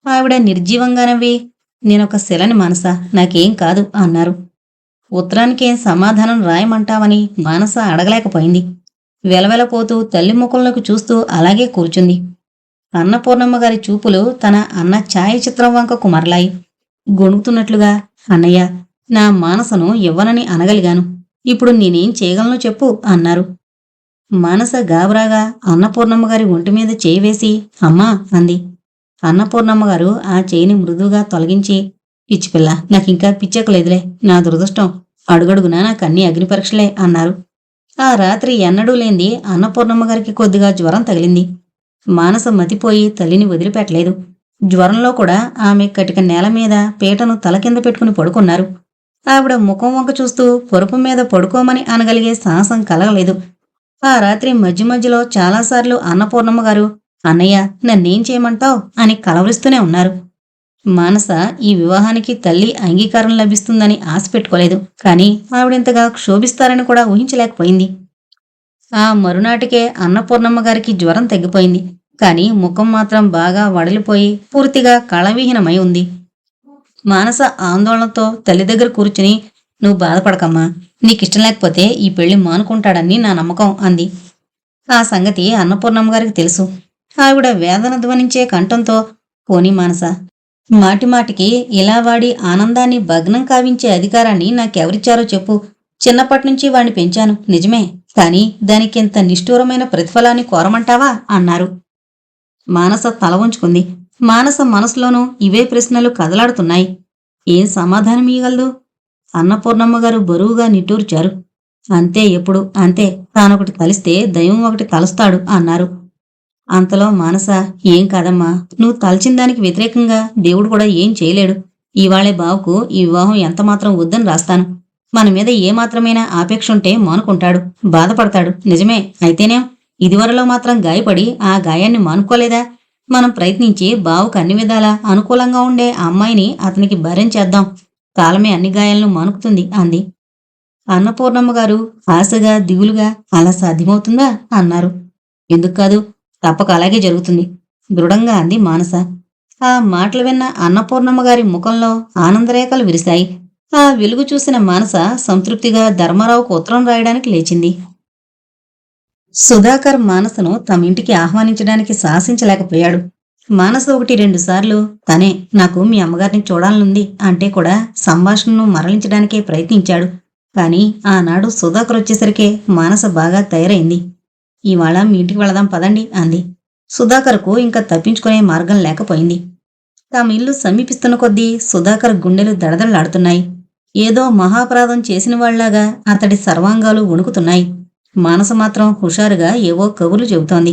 ఆవిడ నిర్జీవంగా నవ్వి నేనొక శిలని మానస, నాకేం కాదు అన్నారు. ఉత్తరానికేం సమాధానం రాయమంటావని మానస అడగలేకపోయింది. వెలవెలపోతూ తల్లి ముఖంలోకి చూస్తూ అలాగే కూర్చుంది. అన్నపూర్ణమ్మ గారి చూపులు తన అన్న ఛాయాచిత్రం వంకకు మరలాయి. గొణుకుతున్నట్లుగా అన్నయ్య, నా మానసను ఇవ్వనని అనగలిగాను. ఇప్పుడు నేనేం చేయగలను చెప్పు అన్నారు. మానస గాబరాగా అన్నపూర్ణమ్మ గారి ఒంటిమీద చేయి వేసి అమ్మా అంది. అన్నపూర్ణమ్మ గారు ఆ చేయిని మృదువుగా తొలగించి పిచ్చిపిల్ల, నాకింకా పిచ్చెక్కలేదులే, నా దురదృష్టం, అడుగడుగునా నాకన్నీ అగ్నిపరీక్షలే అన్నారు. ఆ రాత్రి ఎన్నడూ లేంది అన్నపూర్ణమ్మ గారికి కొద్దిగా జ్వరం తగిలింది. మానస మతిపోయి తల్లిని వదిలిపెట్టలేదు. జ్వరంలో కూడా ఆమె కటిక నేల మీద పీటను తల కింద పెట్టుకుని పడుకున్నారు. ఆవిడ ముఖం వంక చూస్తూ పొరుపు మీద పడుకోమని అనగలిగే సాహసం కలగలేదు. ఆ రాత్రి మధ్య మధ్యలో చాలాసార్లు అన్నపూర్ణమ్మ గారు అన్నయ్య నన్నేం చేయమంటావ్ అని కలవరిస్తూనే ఉన్నారు. మానస ఈ వివాహానికి తల్లి అంగీకారం లభిస్తుందని ఆశ పెట్టుకోలేదు. కానీ ఆవిడింతగా క్షోభిస్తారని కూడా ఊహించలేకపోయింది. ఆ మరునాటికే అన్నపూర్ణమ్మ గారికి జ్వరం తగ్గిపోయింది. కాని ముఖం మాత్రం బాగా వడలిపోయి పూర్తిగా కళవిహీనమై ఉంది. మానస ఆందోళనతో తల్లి దగ్గర కూర్చుని నువ్వు బాధపడకమ్మా, నీకిష్టం లేకపోతే ఈ పెళ్లి మానుకుంటాడని నా నమ్మకం అంది. ఆ సంగతి అన్నపూర్ణమ్మ గారికి తెలుసు. ఆవిడ వేదన ధ్వనించే కంఠంతో పోనీ మానస, మాటిమాటికి ఇలా వాడి ఆనందాన్ని భగ్నం కావించే అధికారాన్ని నాకెవరిచ్చారో చెప్పు. చిన్నప్పటినుంచి వాణ్ణి పెంచాను నిజమే, కాని దానికింత నిష్ఠూరమైన ప్రతిఫలాన్ని కోరమంటావా అన్నారు. మానస తల వంచుకుంది. మానస మనసులోనూ ఇవే ప్రశ్నలు కదలాడుతున్నాయి. ఏం సమాధానం ఇయ్యగలదు? అన్నపూర్ణమ్మ గారు బరువుగా నిట్టూర్చారు. అంతే, ఎప్పుడు అంతే, తానొకటి తలిస్తే దైవం ఒకటి తలుస్తాడు అన్నారు. అంతలో మానస ఏం కాదమ్మా, నువ్వు తలచిన దానికి వ్యతిరేకంగా దేవుడు కూడా ఏం చేయలేడు. ఇవాళే బావుకు ఈ వివాహం ఎంతమాత్రం వద్దని రాస్తాను. మన మీద ఏమాత్రమైనా ఆపేక్ష ఉంటే మానుకుంటాడు, బాధపడతాడు నిజమే. అయితేనేం ఇదివరలో మాత్రం గాయపడి ఆ గాయాన్ని మానుకోలేదా? మనం ప్రయత్నించి బావుకు అన్ని విధాలా అనుకూలంగా ఉండే ఆ అమ్మాయిని అతనికి భార్యం చేద్దాం. కాలమే అన్ని గాయాలను మానుకుతుంది అంది. అన్నపూర్ణమ్మ గారు ఆశగా దిగులుగా అలా సాధ్యమవుతుందా అన్నారు. ఎందుకు కాదు, తప్పక అలాగే జరుగుతుంది దృఢంగా అంది మానస. ఆ మాటలు విన్న అన్నపూర్ణమ్మ గారి ముఖంలో ఆనందరేఖలు విరిశాయి. ఆ వెలుగు చూసిన మానస సంతృప్తిగా ధర్మారావుకు ఉత్తరం రాయడానికి లేచింది. సుధాకర్ మానసను తమ ఇంటికి ఆహ్వానించడానికి సాహసించలేకపోయాడు. మానస 1-2 సార్లు తనే నాకు మీ అమ్మగారిని చూడాలనుంది అంటే కూడా సంభాషణను మరలించడానికే ప్రయత్నించాడు. కాని ఆనాడు సుధాకర్ వచ్చేసరికే మానస బాగా తయారైంది. ఇవాళ మీ ఇంటికి వెళదాం పదండి అంది. సుధాకర్కు ఇంకా తప్పించుకునే మార్గం లేకపోయింది. తమ ఇల్లు సమీపిస్తున్న కొద్దీ సుధాకర్ గుండెలు దడదడలాడుతున్నాయి. ఏదో మహాపరాధం చేసిన వాళ్లాగా అతడి సర్వాంగాలు వణుకుతున్నాయి. మానస మాత్రం హుషారుగా ఏవో కబుర్లు చెబుతోంది.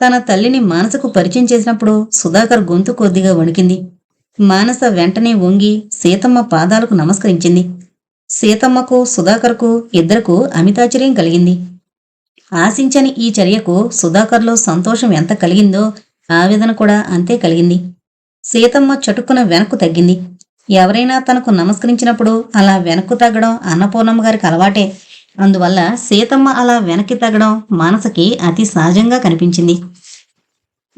తన తల్లిని మానసకు పరిచయం చేసినప్పుడు సుధాకర్ గొంతు కొద్దిగా వణికింది. మానస వెంటనే వంగి సీతమ్మ పాదాలకు నమస్కరించింది. సీతమ్మకు సుధాకర్కు ఇద్దరకు అమితాశ్చర్యం కలిగింది. ఆశించని ఈ చర్యకు సుధాకర్లో సంతోషం ఎంత కలిగిందో ఆవేదన కూడా అంతే కలిగింది. సీతమ్మ చటుక్కున వెనక్కు తగ్గింది. ఎవరైనా తనకు నమస్కరించినప్పుడు అలా వెనక్కు తగ్గడం అన్నపూర్ణమ్మ గారికి అలవాటే. అందువల్ల సీతమ్మ అలా వెనక్కి తగ్గడం మానసకి అతి సహజంగా కనిపించింది.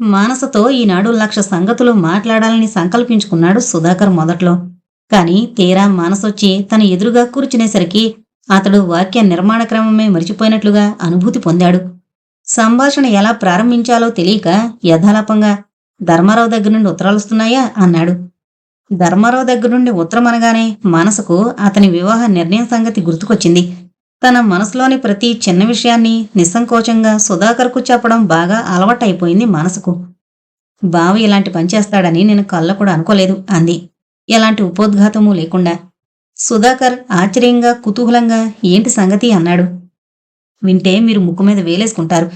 మానసతో ఈనాడు 1,00,000 సంగతులు మాట్లాడాలని సంకల్పించుకున్నాడు సుధాకర్ మొదట్లో. కాని తీరా మానసొచ్చి తన ఎదురుగా కూర్చునేసరికి అతడు వాక్య నిర్మాణ క్రమమే మరిచిపోయినట్లుగా అనుభూతి పొందాడు. సంభాషణ ఎలా ప్రారంభించాలో తెలియక యథాలాపంగా ధర్మారావు దగ్గర నుండి ఉత్తరాలొస్తున్నాయా అన్నాడు. ధర్మారావు దగ్గర నుండి ఉత్తరం అనగానే మనసుకు అతని వివాహ నిర్ణయం సంగతి గుర్తుకొచ్చింది. తన మనసులోని ప్రతి చిన్న విషయాన్ని నిస్సంకోచంగా సుధాకర్కు చెప్పడం బాగా అలవాటైపోయింది మనసుకు. బావ ఇలాంటి పని చేస్తాడని నేను కళ్ళ కూడా అనుకోలేదు అంది, ఎలాంటి ఉపోద్ఘాతమూ లేకుండా. సుధాకర్ ఆశ్చర్యంగా కుతూహలంగా ఏంటి సంగతి అన్నాడు. వింటే మీరు ముక్కు మీద వేలేసుకుంటారు.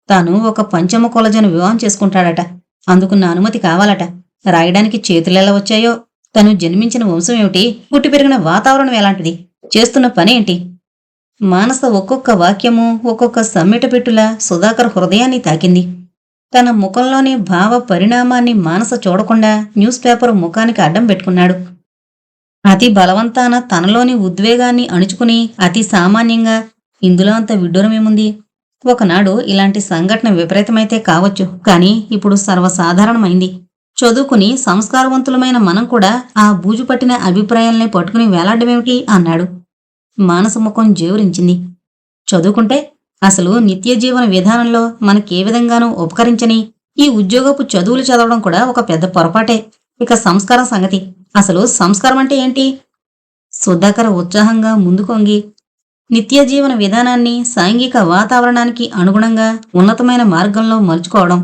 తాను ఒక పంచమ కొలజను వివాహం చేసుకుంటాడట. అందుకు నా అనుమతి కావాలట. రాయడానికి చేతులెలా వచ్చాయో, తను జన్మించిన వంశం ఏమిటి, పుట్టి పెరిగిన వాతావరణం ఎలాంటిది, చేస్తున్న పనేంటి? మానస ఒక్కొక్క వాక్యము ఒక్కొక్క సమ్మెట పెట్టులా సుధాకర్ హృదయాన్ని తాకింది. తన ముఖంలోని భావ పరిణామాన్ని మానస చూడకుండా న్యూస్ పేపర్ ముఖానికి అడ్డం పెట్టుకున్నాడు. అతి బలవంతాన తనలోని ఉద్వేగాన్ని అణుచుకుని అతి సామాన్యంగా ఇందులో అంత విడ్డూరమేముంది? ఒకనాడు ఇలాంటి సంఘటన విపరీతమైతే కావచ్చు, కాని ఇప్పుడు సర్వసాధారణమైంది. చదువుకుని సంస్కారవంతులమైన మనం కూడా ఆ బూజు పట్టిన అభిప్రాయాల్ని పట్టుకుని వేలాడ్డమేమిటి అన్నాడు. మానస ముఖం జేవురించింది. చదువుకుంటే అసలు నిత్య జీవన విధానంలో మనకే విధంగానూ ఉపకరించని ఈ ఉద్యోగపు చదువులు చదవడం కూడా ఒక పెద్ద పొరపాటే. ఇక సంస్కారం సంగతి, అసలు సంస్కారం అంటే ఏంటి? సుధాకర్ ఉత్సాహంగా ముందుకొంగి నిత్య జీవన విధానాన్ని సాంఘిక వాతావరణానికి అనుగుణంగా ఉన్నతమైన మార్గంలో మలుచుకోవడం,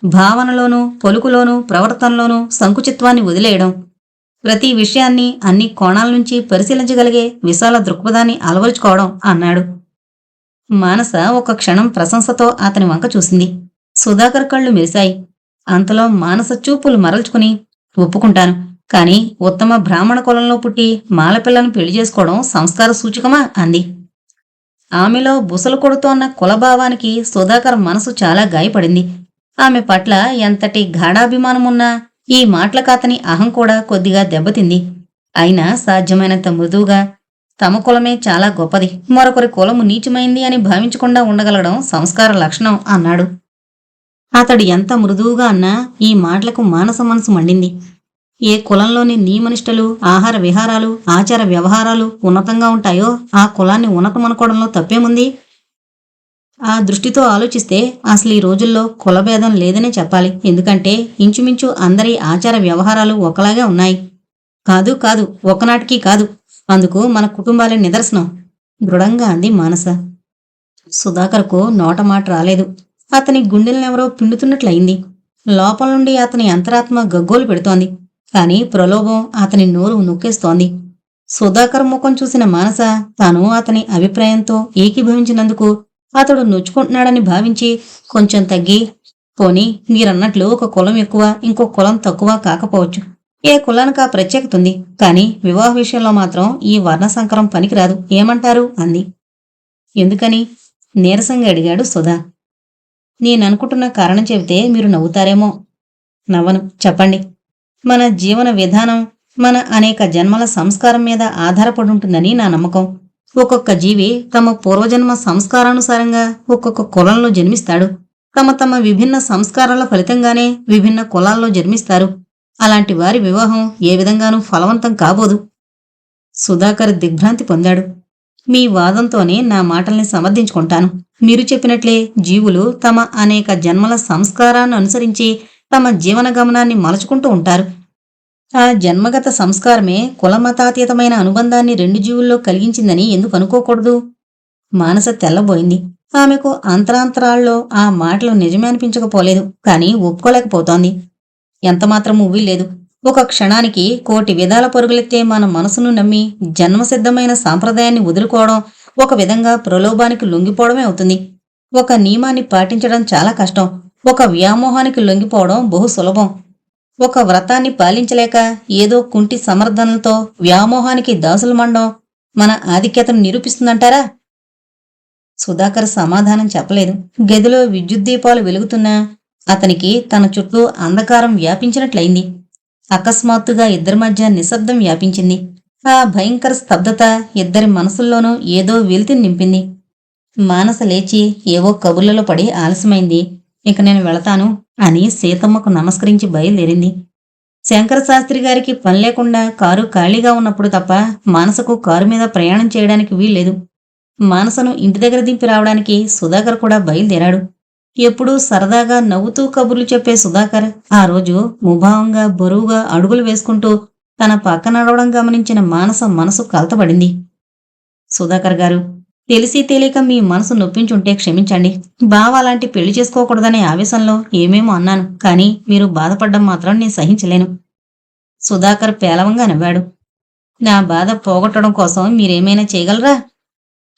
భావనలోనూ పలుకులోనూ ప్రవర్తనలోనూ సంకుచిత్వాన్ని వదిలేయడం, ప్రతి విషయాన్ని అన్ని కోణాల నుంచి పరిశీలించగలిగే విశాల దృక్పథాన్ని అలవరుచుకోవడం అన్నాడు. మానస ఒక క్షణం ప్రశంసతో అతని వంక చూసింది. సుధాకర్ కళ్ళు మెరిశాయి. అంతలో మానస చూపులు మరల్చుకుని, ఒప్పుకుంటాను, కాని ఉత్తమ బ్రాహ్మణ కులంలో పుట్టి మాలపిల్లను పెళ్లి చేసుకోవడం సంస్కార సూచకమా అంది. ఆమెలో బుసలు కొడుతోన్న కులభావానికి సుధాకర్ మనసు చాలా గాయపడింది. ఆమె పట్ల ఎంతటి గాఢాభిమానమున్నా ఈ మాటలకతని అహం కూడా కొద్దిగా దెబ్బతింది. అయినా సాధ్యమైనంత మృదువుగా తమ కులమే చాలా గొప్పది, మరొకరి కులము నీచమైంది అని భావించకుండా ఉండగలగడం సంస్కార లక్షణం అన్నాడు. అతడు ఎంత మృదువుగా అన్నా ఈ మాటలకు మానస మనసు మండింది. ఏ కులంలోని నియమనిష్టలు, ఆహార విహారాలు, ఆచార వ్యవహారాలు ఉన్నతంగా ఉంటాయో ఆ కులాన్ని ఉన్నతమనుకోవడంలో తప్పేముంది? ఆ దృష్టితో ఆలోచిస్తే అసలు ఈ రోజుల్లో కులభేదం లేదనే చెప్పాలి. ఎందుకంటే ఇంచుమించు అందరి ఆచార వ్యవహారాలు ఒకలాగే ఉన్నాయి. కాదు కాదు, ఒకనాటికి కాదు. అందుకు మన కుటుంబాలే నిదర్శనం దృఢంగా అంది మానస. సుధాకర్కు నోటమాట రాలేదు. అతని గుండెలనెవరో పిండుతున్నట్లయింది. లోపల నుండి అతని అంతరాత్మ గగ్గోలు పెడుతోంది. కాని ప్రలోభం అతని నోరు నొక్కేస్తోంది. సుధాకర్ ముఖం చూసిన మానస తాను అతని అభిప్రాయంతో ఏకీభవించినందుకు అతడు నొచ్చుకుంటున్నాడని భావించి కొంచెం తగ్గి, పోనీ మీరన్నట్లు ఒక కులం ఎక్కువ ఇంకో కులం తక్కువ కాకపోవచ్చు, ఏ కులానికి ఆ ప్రత్యేకత ఉంది, కాని వివాహ విషయంలో మాత్రం ఈ వర్ణసంకరం పనికిరాదు, ఏమంటారు అంది. ఎందుకని నీరసంగా అడిగాడు సుధా. నేననుకుంటున్న కారణం చెబితే మీరు నవ్వుతారేమో. నవ్వను, చెప్పండి. మన జీవన విధానం మన అనేక జన్మల సంస్కారం మీద ఆధారపడుంటుందని నా నమ్మకం. ఒక్కొక్క జీవి తమ పూర్వజన్మ సంస్కారానుసారంగా ఒక్కొక్క కులంలో జన్మిస్తాడు. తమ తమ విభిన్న సంస్కారాల ఫలితంగానే విభిన్న కులాల్లో జన్మిస్తారు. అలాంటి వారి వివాహం ఏ విధంగానూ ఫలవంతం కాబోదు. సుధాకర్ దిగ్భ్రాంతి పొందాడు. మీ వాదంతోనే నా మాటల్ని సమర్థించుకుంటాను. మీరు చెప్పినట్లే జీవులు తమ అనేక జన్మల సంస్కారాన్ని అనుసరించి తమ జీవన గమనాన్ని మలుచుకుంటూ ఉంటారు. ఆ జన్మగత సంస్కారమే కులమతాతీతమైన అనుబంధాన్ని రెండు జీవుల్లో కలిగించిందని ఎందుకు అనుకోకూడదు? మానస తెల్లబోయింది. ఆమెకు అంతరాంతరాల్లో ఆ మాటలు నిజమే అనిపించకపోలేదు, కాని ఒప్పుకోలేకపోతోంది. ఎంతమాత్రం ఉవ్విలేదు. ఒక క్షణానికి కోటి విధాల పరుగులెత్తే మన మనసును నమ్మి జన్మసిద్ధమైన సాంప్రదాయాన్ని వదులుకోవడం ఒక విధంగా ప్రలోభానికి లొంగిపోవడమే అవుతుంది. ఒక నియమాన్ని పాటించడం చాలా కష్టం, ఒక వ్యామోహానికి లొంగిపోవడం బహు సులభం. ఒక వ్రతాన్ని పాలించలేక ఏదో కుంటి సమర్థనలతో వ్యామోహానికి దాసులు మండం మన ఆధిక్యతను నిరూపిస్తుందంటారా? సుధాకర్ సమాధానం చెప్పలేదు. గదిలో విద్యుద్దీపాలు వెలుగుతున్నా అతనికి తన చుట్టూ అంధకారం వ్యాపించినట్లయింది. అకస్మాత్తుగా ఇద్దరి మధ్య నిశ్శబ్దం వ్యాపించింది. ఆ భయంకర స్తబ్దత ఇద్దరి మనసుల్లోనూ ఏదో వెలితిని నింపింది. మానస లేచి ఏవో కబుర్లలో పడి ఆలస్యమైంది. ఇక నేను వెళతాను అని సీతమ్మకు నమస్కరించి బయలుదేరింది. శంకరశాస్త్రి గారికి పని లేకుండా కారు ఖాళీగా ఉన్నప్పుడు తప్ప మానసకు కారు మీద ప్రయాణం చేయడానికి వీల్లేదు. మానసను ఇంటి దగ్గర దింపి రావడానికి సుధాకర్ కూడా బయలుదేరాడు. ఎప్పుడూ సరదాగా నవ్వుతూ కబుర్లు చెప్పే సుధాకర్ ఆ రోజు ముభావంగా బరువుగా అడుగులు వేసుకుంటూ తన పక్క నడవడం గమనించిన మానస మనసు కలతపడింది. సుధాకర్ గారు, తెలిసి తెలియక మీ మనసు నొప్పించుంటే క్షమించండి. బావ అలాంటి పెళ్లి చేసుకోకూడదనే ఆవేశంలో ఏమేమో అన్నాను, కానీ మీరు బాధపడ్డం మాత్రం నేను సహించలేను. సుధాకర్ పేలవంగా నవ్వాడు. నా బాధ పోగొట్టడం కోసం మీరేమైనా చేయగలరా?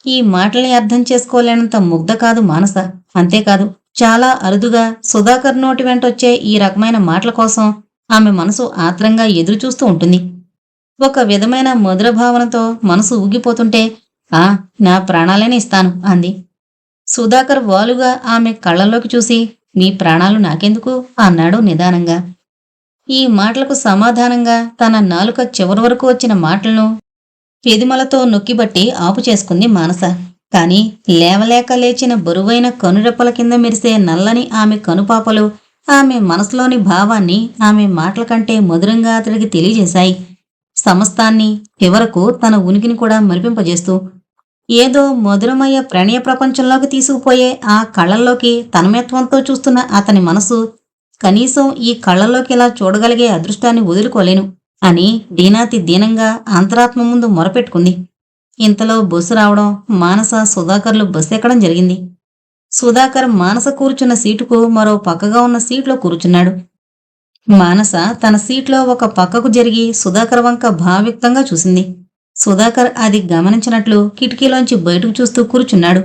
ఈ మాటల్ని అర్థం చేసుకోలేనంత ముగ్ధ కాదు మానస. అంతేకాదు, చాలా అరుదుగా సుధాకర్ నోటి వెంటొచ్చే ఈ రకమైన మాటల కోసం ఆమె మనసు ఆత్రంగా ఎదురుచూస్తూ ఉంటుంది. ఒక విధమైన మధుర భావనతో మనసు ఊగిపోతుంటే, నా ప్రాణాలనే ఇస్తాను అంది. సుధాకర్ వాలుగా ఆమె కళ్ళల్లోకి చూసి, మీ ప్రాణాలు నాకెందుకు అన్నాడు నిదానంగా. ఈ మాటలకు సమాధానంగా తన నాలుక చివరి వరకు వచ్చిన మాటలను పెదిమలతో నొక్కిబట్టి ఆపు చేసుకుంది మానస. కాని లేవలేక లేచిన బరువైన కనురెప్పల కింద మెరిసే నల్లని ఆమె కనుపాపలు ఆమె మనసులోని భావాన్ని ఆమె మాటల కంటే మధురంగా అతడికి తెలియజేశాయి. సమస్తాన్ని, చివరకు తన ఉనికిని కూడా మరిపింపజేస్తూ ఏదో మధురమయ్య ప్రణయ ప్రపంచంలోకి తీసుకుపోయే ఆ కళ్ళల్లోకి తన్మయత్వంతో చూస్తున్న అతని మనసు, కనీసం ఈ కళ్ళల్లోకి ఇలా చూడగలిగే అదృష్టాన్ని వదులుకోలేను అని దీనాతి దీనంగా అంతరాత్మ ముందు మొరపెట్టుకుంది. ఇంతలో బస్సు రావడం, మానస సుధాకర్లు బస్సు ఎక్కడం జరిగింది. సుధాకర్ మానస కూర్చున్న సీటుకు మరో పక్కగా ఉన్న సీట్లో కూర్చున్నాడు. మానస తన సీట్లో ఒక పక్కకు జరిగి సుధాకర్ వంక భావ్యుక్తంగా చూసింది. సుధాకర్ అది గమనించినట్లు కిటికీలోంచి బయటకు చూస్తూ కూర్చున్నాడు.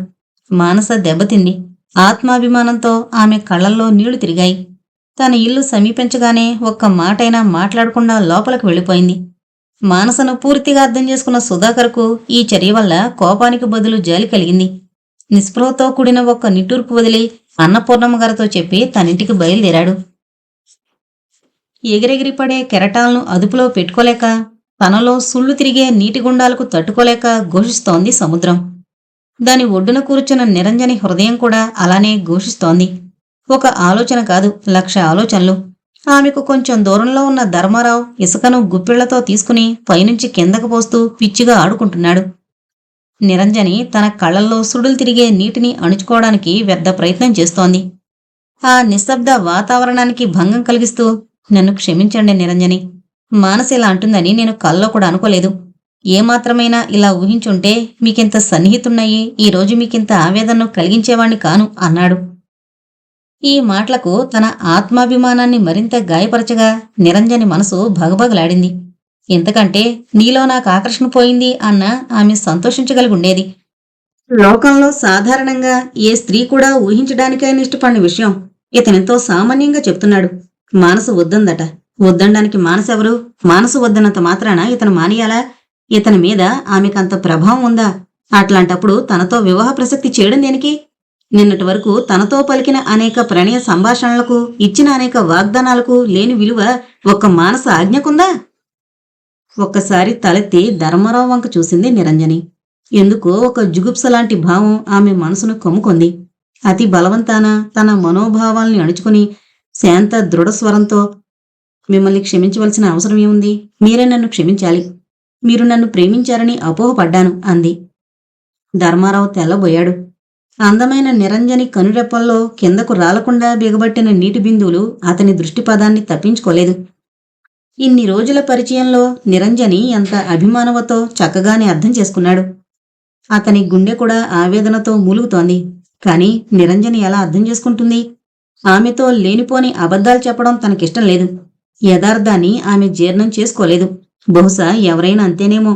మానస దెబ్బతింది. ఆత్మాభిమానంతో ఆమె కళ్ళల్లో నీళ్లు తిరిగాయి. తన ఇల్లు సమీపించగానే ఒక్క మాటైనా మాట్లాడకుండా లోపలికి వెళ్ళిపోయింది. మానసను పూర్తిగా అర్థం చేసుకున్న సుధాకర్కు ఈ చర్య వల్ల కోపానికి బదులు జాలి కలిగింది. నిస్పృహతో కూడిన ఒక్క నిట్టూర్పు వదిలి అన్నపూర్ణమ్మ గారితో చెప్పి తనింటికి బయలుదేరాడు. ఎగిరెగిరిపడే కెరటాలను అదుపులో పెట్టుకోలేక, తనలో సుళ్ళు తిరిగే నీటి గుండాలకు తట్టుకోలేక ఘోషిస్తోంది సముద్రం. దాని ఒడ్డున కూర్చున్న నిరంజని హృదయం కూడా అలానే ఘోషిస్తోంది. ఒక ఆలోచన కాదు, 1,00,000 ఆలోచనలు. ఆమెకు కొంచెం దూరంలో ఉన్న ధర్మారావు ఇసుకను గుప్పిళ్లతో తీసుకుని పైనుంచి కిందకు పోస్తూ పిచ్చిగా ఆడుకుంటున్నాడు. నిరంజని తన కళ్ళల్లో సుడులు తిరిగే నీటిని అణుచుకోవడానికి వ్యర్థ ప్రయత్నం చేస్తోంది. ఆ నిశ్శబ్ద వాతావరణానికి భంగం కలిగిస్తూ, నన్ను క్షమించండి నిరంజని, మానస ఇలా అంటుందని నేను కల్లో కూడా అనుకోలేదు. ఏమాత్రమైనా ఇలా ఊహించుంటే మీకింత సన్నిహితున్నయ్యి ఈరోజు మీకింత ఆవేదనను కలిగించేవాణ్ణి కాను అన్నాడు. ఈ మాటలకు తన ఆత్మాభిమానాన్ని మరింత గాయపరచగా నిరంజని మనసు భగభగలాడింది. ఎంతకంటే నీలో నాకు ఆకర్షణ పోయింది అన్న ఆమె సంతోషించగలిగి ఉండేది. లోకంలో సాధారణంగా ఏ స్త్రీ కూడా ఊహించడానికైనా ఇష్టపడిన విషయం ఇతనితో సామాన్యంగా చెప్తున్నాడు. మానసు వద్దందట. వద్దండానికి మానసెవరు? మానసు వద్దన్నంత మాత్రాన ఇతను మానేయాలా? ఇతని మీద ఆమెకంత ప్రభావం ఉందా? అట్లాంటప్పుడు తనతో వివాహ ప్రసక్తి చేయడం దేనికి? నిన్నటి వరకు తనతో పలికిన అనేక ప్రణయ సంభాషణలకు, ఇచ్చిన అనేక వాగ్దానాలకు లేని విలువ ఒక్క మానస ఆజ్ఞకుందా? ఒక్కసారి తలెత్తి ధర్మరావు వంక చూసింది నిరంజని. ఎందుకో ఒక జుగుప్సలాంటి భావం ఆమె మనసును కమ్ముకొంది. అతి బలవంతాన తన మనోభావాల్ని అణుచుకుని శాంత దృఢస్వరంతో, మిమ్మల్ని క్షమించవలసిన అవసరం ఏముంది? మీరే నన్ను క్షమించాలి. మీరు నన్ను ప్రేమించారని అపోహపడ్డాను అంది. ధర్మారావు తెల్లబోయాడు. అందమైన నిరంజని కనురెప్పల్లో కిందకు రాలకుండా బిగబట్టిన నీటి బిందువులు అతని దృష్టిపదాన్ని తప్పించుకోలేదు. ఇన్ని రోజుల పరిచయంలో నిరంజని ఎంత అభిమానవతో చక్కగానే అర్థం చేసుకున్నాడు. అతని గుండె కూడా ఆవేదనతో మూలుగుతోంది. కాని నిరంజని ఎలా అర్థం చేసుకుంటుంది? ఆమెతో లేనిపోని అబద్ధాలు చెప్పడం తనకిష్టం లేదు. యథార్థాన్ని ఆమె జీర్ణం చేసుకోలేదు. బహుశా ఎవరైనా అంతేనేమో.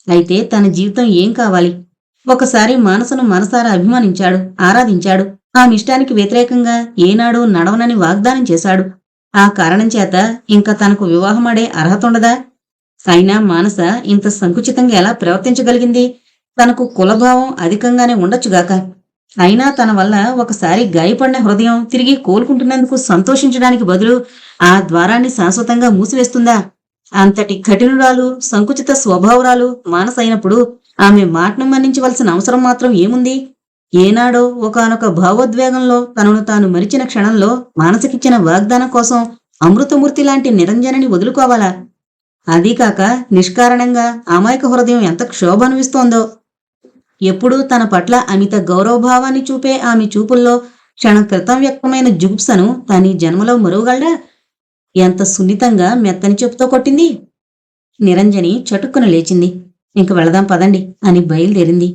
అయితే తన జీవితం ఏం కావాలి? ఒకసారి మానసను మనసారా అభిమానించాడు, ఆరాధించాడు. ఆమె ఇష్టానికి వ్యతిరేకంగా ఏనాడూ నడవనని వాగ్దానం చేశాడు. ఆ కారణం చేత ఇంకా తనకు వివాహమాడే అర్హత ఉండదా? అయినా మానస ఇంత సంకుచితంగా ఎలా ప్రవర్తించగలిగింది? తనకు కులభావం అధికంగానే ఉండొచ్చుగాక. అయినా తన వల్ల ఒకసారి గాయపడిన హృదయం తిరిగి కోలుకుంటున్నందుకు సంతోషించడానికి బదులు ఆ ద్వారాన్ని శాశ్వతంగా మూసివేస్తుందా? అంతటి కఠినురాలు, సంకుచిత స్వభావురాలు మానస అయినప్పుడు ఆమె మాటను మన్నించవలసిన అవసరం మాత్రం ఏముంది? ఏనాడో ఒకానొక భావోద్వేగంలో తనను తాను మరిచిన క్షణంలో మానసకిచ్చిన వాగ్దానం కోసం అమృతమూర్తి లాంటి నిరంజనని వదులుకోవాలా? అదీకాక నిష్కారణంగా అమాయక హృదయం ఎంత క్షోభ అనుభవిస్తోందో. ఎప్పుడూ తన పట్ల అమిత గౌరవభావాన్ని చూపే ఆమె చూపుల్లో క్షణం క్రితం వ్యక్తమైన జుగుప్సను తనీ జన్మలో మరువగలడా? ఎంత సున్నితంగా మెత్తని చెప్పుతో కొట్టింది. నిరంజని చటుక్కున లేచింది. ఇంక వెళదాం పదండి అని బయలుదేరింది.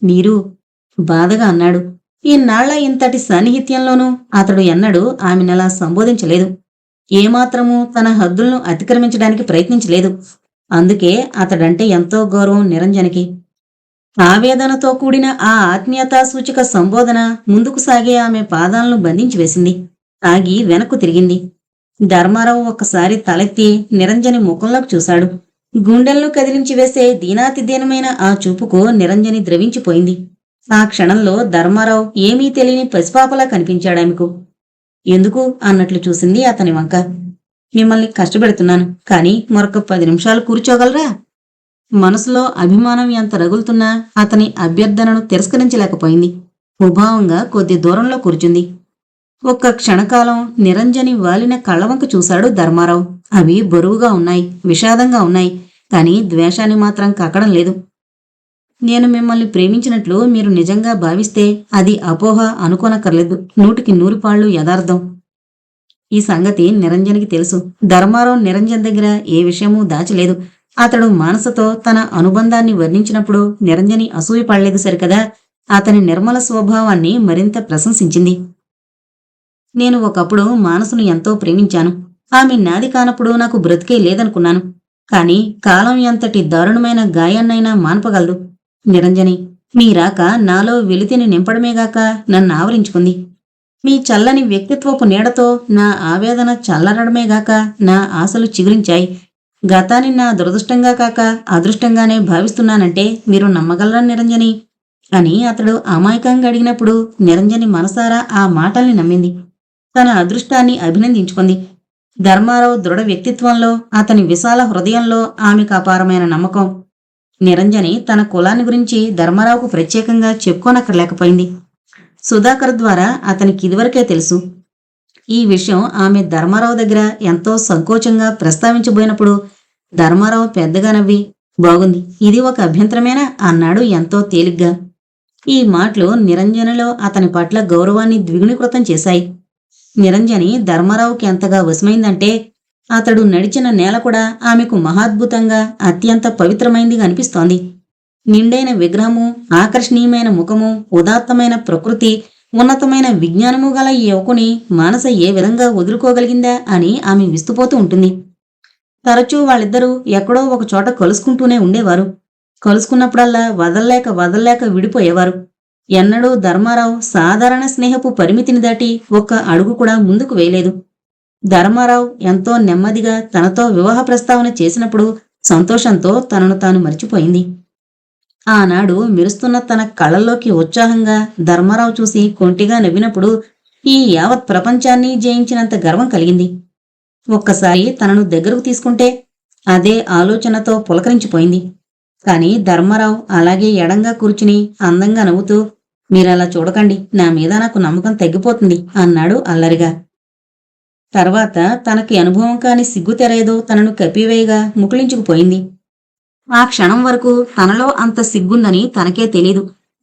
నీరు బాధగా అన్నాడు. ఈనాళ్ల ఇంతటి సాన్నిహిత్యంలోనూ అతడు ఎన్నడూ ఆమెనలా సంబోధించలేదు. ఏమాత్రమూ తన హద్దులను అతిక్రమించడానికి ప్రయత్నించలేదు. అందుకే అతడంటే ఎంతో గౌరవం నిరంజనికి. ఆవేదనతో కూడిన ఆ ఆత్మీయతా సూచక సంబోధన ముందుకు సాగే ఆమె పాదాలను బంధించి వేసింది. ఆగి వెనక్కు తిరిగింది. ధర్మారావు ఒక్కసారి తలెత్తి నిరంజని ముఖంలోకి చూశాడు. గుండెలను కదిలించి వేసే దీనాతిదీనమైన ఆ చూపుకు నిరంజని ద్రవించిపోయింది. ఆ క్షణంలో ధర్మారావు ఏమీ తెలియని పసిపాపలా కనిపించాడామెకు. ఎందుకు అన్నట్లు చూసింది అతని వంక. మిమ్మల్ని కష్టపెడుతున్నాను, కాని మరొక 10 నిమిషాలు కూర్చోగలరా? మనసులో అభిమానం ఎంత రగులుతున్నా అతని అభ్యర్థనను తిరస్కరించలేకపోయింది. ముభావంగా కొద్ది దూరంలో కూర్చుంది. ఒక్క క్షణకాలం నిరంజని వాలిన కళ్ళవంక చూశాడు ధర్మారావు. అవి బరువుగా ఉన్నాయి, విషాదంగా ఉన్నాయి, కాని ద్వేషాన్ని మాత్రం కక్కడం లేదు. నేను మిమ్మల్ని ప్రేమించినట్లు మీరు నిజంగా భావిస్తే అది అపోహ అనుకోనక్కర్లేదు. 100కి 100 పాళ్ళు యథార్థం. ఈ సంగతి నిరంజనికి తెలుసు. ధర్మారావు నిరంజన్ దగ్గర ఏ విషయమూ దాచలేదు. అతడు మానసతో తన అనుబంధాన్ని వర్ణించినప్పుడు నిరంజని అసూయ పడలేదు సరికదా, అతని నిర్మల స్వభావాన్ని మరింత ప్రశంసించింది. నేను ఒకప్పుడు మానసును ఎంతో ప్రేమించాను. ఆమె నాది కానప్పుడు నాకు బ్రతికే లేదనుకున్నాను. కాని కాలం ఎంతటి దారుణమైన గాయాన్నైనా మాన్పగలదు. నిరంజని, మీ రాక నాలో వెలితిని నింపడమేగాక నన్ను ఆవరించుకుంది. మీ చల్లని వ్యక్తిత్వపు నీడతో నా ఆవేదన చల్లరడమేగాక నా ఆశలు చిగురించాయి. గతాన్ని నా దురదృష్టంగా కాక అదృష్టంగానే భావిస్తున్నానంటే మీరు నమ్మగలరా నిరంజని అని అతడు అమాయకంగా అడిగినప్పుడు నిరంజని మనసారా ఆ మాటల్ని నమ్మింది. తన అదృష్టాన్ని అభినందించుకుంది. ధర్మారావు దృఢ వ్యక్తిత్వంలో, అతని విశాల హృదయంలో ఆమెకు అపారమైన నమ్మకం. నిరంజని తన కులాన్ని గురించి ధర్మారావుకు ప్రత్యేకంగా చెప్పుకోనక్కర్లేకపోయింది. సుధాకర్ ద్వారా అతనికి ఇదివరకే తెలుసు. ఈ విషయం ఆమె ధర్మారావు దగ్గర ఎంతో సంకోచంగా ప్రస్తావించబోయినప్పుడు ధర్మారావు పెద్దగా నవ్వి, బాగుంది, ఇది ఒక అభ్యంతరమేనా అన్నాడు ఎంతో తేలిగ్గా. ఈ మాటలు నిరంజనిలో అతని పట్ల గౌరవాన్ని ద్విగుణీకృతం చేశాయి. నిరంజని ధర్మారావుకి ఎంతగా వశమైందంటే అతడు నడిచిన నేల కూడా ఆమెకు మహాద్భుతంగా అత్యంత పవిత్రమైందిగా అనిపిస్తోంది. నిండైన విగ్రహము, ఆకర్షణీయమైన ముఖము, ఉదాత్తమైన ప్రకృతి, ఉన్నతమైన విజ్ఞానము గల ఈ యువకుని మానస ఏ విధంగా వదులుకోగలిగిందా అని ఆమె విస్తుపోతూ ఉంటుంది. తరచూ వాళ్ళిద్దరూ ఎక్కడో ఒక చోట కలుసుకుంటూనే ఉండేవారు. కలుసుకున్నప్పుడల్లా వదల్లేక విడిపోయేవారు. ఎన్నడూ ధర్మారావు సాధారణ స్నేహపు పరిమితిని దాటి ఒక్క అడుగు కూడా ముందుకు వేయలేదు. ధర్మారావు ఎంతో నెమ్మదిగా తనతో వివాహ ప్రస్తావన చేసినప్పుడు సంతోషంతో తనను తాను మర్చిపోయింది. ఆనాడు మెరుస్తున్న తన కళ్ళల్లోకి ఉత్సాహంగా ధర్మారావు చూసి కొంటిగా నవ్వినప్పుడు ఈ యావత్ ప్రపంచాన్ని జయించినంత గర్వం కలిగింది. ఒక్కసారి తనను దగ్గరకు తీసుకుంటే అదే ఆలోచనతో పులకరించిపోయింది. కాని ధర్మారావు అలాగే ఎడంగా కూర్చుని అందంగా నవ్వుతూ, మీరలా చూడకండి, నా మీద నాకు నమ్మకం తగ్గిపోతుంది అన్నాడు అల్లరిగా. తర్వాత తనకి అనుభవం కాని సిగ్గుతెరేదో తనను కప్పివేయగా ముకుళించుకుపోయింది. ఆ క్షణం వరకు తనలో అంత సిగ్గుందని తనకే తెలీదు.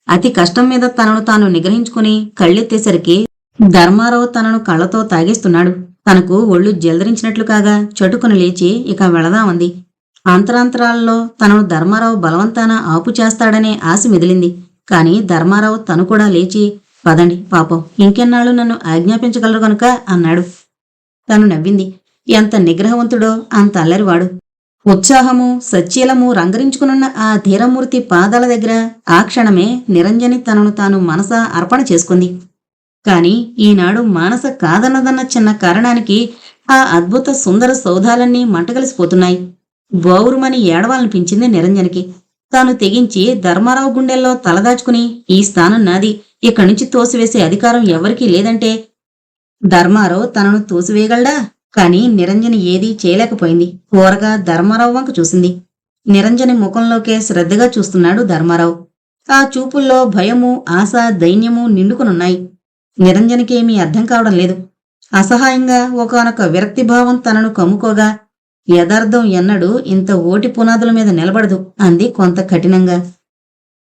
అతి కష్టం మీద తనను తాను నిగ్రహించుకుని కళ్ళెత్తేసరికి ధర్మారావు తనను కళ్ళతో తాగేస్తున్నాడు. తనకు ఒళ్ళు జల్దరించినట్లు కాగా చటుకుని లేచి ఇక వెళదామంది. అంతరాంతరాలలో తనను ధర్మారావు బలవంతాన ఆపు చేస్తాడనే ఆశ మెదిలింది. కాని ధర్మారావు తను కూడా లేచి, పదండి, పాపం ఇంకెన్నాళ్ళు నన్ను ఆజ్ఞాపించగలరు గనుక అన్నాడు. తను నవ్వింది. ఎంత నిగ్రహవంతుడో అంత అల్లరివాడు. ఉత్సాహము సచ్చీలము రంగరించుకునున్న ఆ ధీరమూర్తి పాదాల దగ్గర ఆ క్షణమే నిరంజని తనను తాను మనసా అర్పణ చేసుకుంది. కాని ఈనాడు మానస కాదన్నదన్న చిన్న కారణానికి ఆ అద్భుత సుందర సౌధాలన్నీ మంటగలిసిపోతున్నాయి. బౌరుమని ఏడవాలనిపించింది నిరంజనికి. తాను తెగించి ధర్మారావు గుండెల్లో తలదాచుకుని ఈ స్థానం నాది, ఇక్కడి నుంచి తోసివేసే అధికారం ఎవరికీ లేదంటే ధర్మారావు తనను తోసివేయగలడా? కాని నిరంజని ఏదీ చేయలేకపోయింది. ఓరగా ధర్మారావు వంక చూసింది. నిరంజని ముఖంలోకే శ్రద్ధగా చూస్తున్నాడు ధర్మారావు. ఆ చూపుల్లో భయము, ఆశ, దైన్యము నిండుకునున్నాయి. నిరంజనికి ఏమీ అర్థం కావడం లేదు. అసహాయంగా ఒకానొక విరక్తిభావం తనను కమ్ముకోగా, యథార్థం ఎన్నడూ ఇంత ఓటి పునాదుల మీద నిలబడదు అంది కొంత కఠినంగా.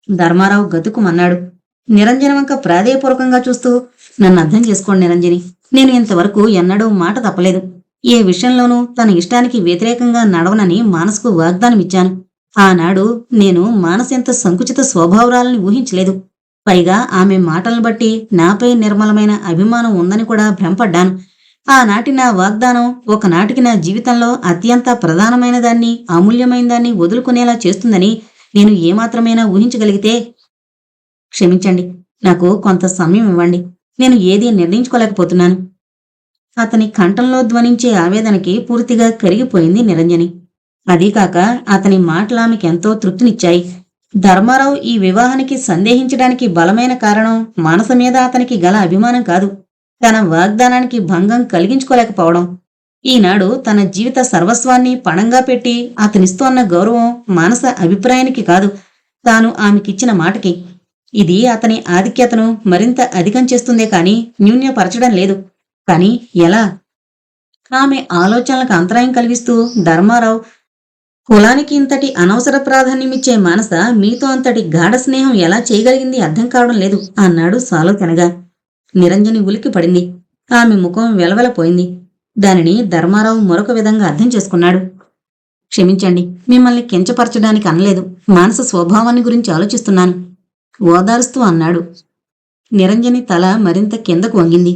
ధర్మారావు గతుకుమన్నాడు. నిరంజన వంక ప్రాధేయపూర్వకంగా చూస్తూ, నన్ను అర్థం చేసుకోండి నిరంజని. నేను ఇంతవరకు ఎన్నడూ మాట తప్పలేదు. ఏ విషయంలోనూ తన ఇష్టానికి వ్యతిరేకంగా నడవనని మానసుకు వాగ్దానమిచ్చాను. ఆనాడు నేను మానసెంత సంకుచిత స్వభావరాలని ఊహించలేదు. పైగా ఆమె మాటలను బట్టి నాపై నిర్మలమైన అభిమానం ఉందని కూడా భ్రమపడ్డాను. ఆనాటి నా వాగ్దానం ఒకనాటికి నా జీవితంలో అత్యంత ప్రధానమైన దాన్ని, అమూల్యమైన దాన్ని వదులుకునేలా చేస్తుందని నేను ఏమాత్రమైనా ఊహించగలిగితే, క్షమించండి, నాకు కొంత సమయం ఇవ్వండి. నేను ఏదీ నిర్ణయించుకోలేకపోతున్నాను. అతని కంఠంలో ధ్వనించే ఆవేదనకి పూర్తిగా కరిగిపోయింది నిరంజని. అదీకాక అతని మాటలామెకెంతో తృప్తినిచ్చాయి. ధర్మారావు ఈ వివాహానికి సందేహించడానికి బలమైన కారణం మానస మీద అతనికి గల అభిమానం కాదు, తన వాగ్దానానికి భంగం కలిగించుకోలేకపోవడం. ఈనాడు తన జీవిత సర్వస్వాన్ని పణంగా పెట్టి అతనిస్తోన్న గౌరవం మానస అభిప్రాయానికి కాదు, తాను ఆమెకిచ్చిన మాటకి. ఇది అతని ఆధిక్యతను మరింత అధికం చేస్తుందే కాని న్యూన్యపరచడం లేదు. కాని ఎలా? ఆమె ఆలోచనలకు అంతరాయం కలిగిస్తూ ధర్మారావు, కులానికి ఇంతటి అనవసర ప్రాధాన్యమిచ్చే మానస మీతో అంతటి గాఢ స్నేహం ఎలా చేయగలిగింది అర్థం కావడం లేదు అన్నాడు సాలోచనగా. నిరంజని ఉలికి పడింది. ఆమె ముఖం వెలవెలపోయింది. దానిని ధర్మారావు మరొక విధంగా అర్థం చేసుకున్నాడు. క్షమించండి, మిమ్మల్ని కించపరచడానికి అనలేదు. మానస స్వభావాన్ని గురించి ఆలోచిస్తున్నాను ఓదారుస్తూ అన్నాడు. నిరంజని తల మరింత కిందకు వంగింది.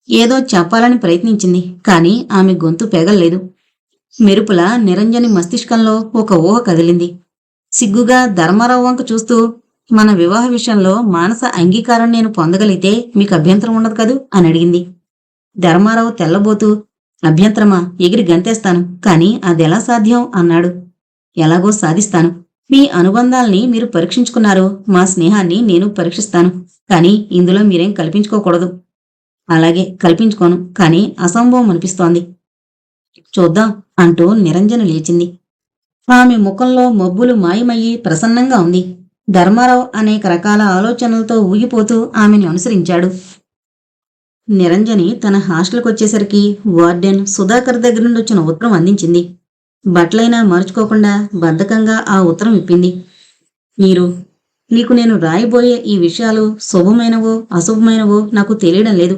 ఏదో చెప్పాలని ప్రయత్నించింది, కాని ఆమె గొంతు పెగల్లేదు. మెరుపుల నిరంజని మస్తిష్కంలో ఒక ఊహ కదిలింది. సిగ్గుగా ధర్మారావు వంక చూస్తూ, మన వివాహ విషయంలో మానస అంగీకారం నేను పొందగలిగితే మీకు అభ్యంతరం ఉండదు కదూ అని అడిగింది. ధర్మారావు తెల్లబోతూ, అభ్యంతరమా? ఎగిరి గంతేస్తాను, కాని అదెలా సాధ్యం అన్నాడు. ఎలాగో సాధిస్తాను. మీ అనుబంధాల్ని మీరు పరీక్షించుకున్నారు, మా స్నేహాన్ని నేను పరీక్షిస్తాను. కాని ఇందులో మీరేం కల్పించుకోకూడదు. అలాగే, కల్పించుకోను, కాని అసంభవం అనిపిస్తోంది. చూద్దాం అంటూ నిరంజన లేచింది. ఆమె ముఖంలో మబ్బులు మాయమయ్యి ప్రసన్నంగా ఉంది. ధర్మారావు అనేక రకాల ఆలోచనలతో ఊగిపోతూ ఆమెను అనుసరించాడు. నిరంజని తన హాస్టల్కొచ్చేసరికి వార్డెన్ సుధాకర్ దగ్గర నుండి వచ్చిన ఉత్తరం అందించింది. బట్టలైనా మార్చుకోకుండా బద్ధకంగా ఆ ఉత్తరం ఇప్పింది. నీకు నేను రాయబోయే ఈ విషయాలు శుభమైనవో అశుభమైనవో నాకు తెలియడం లేదు.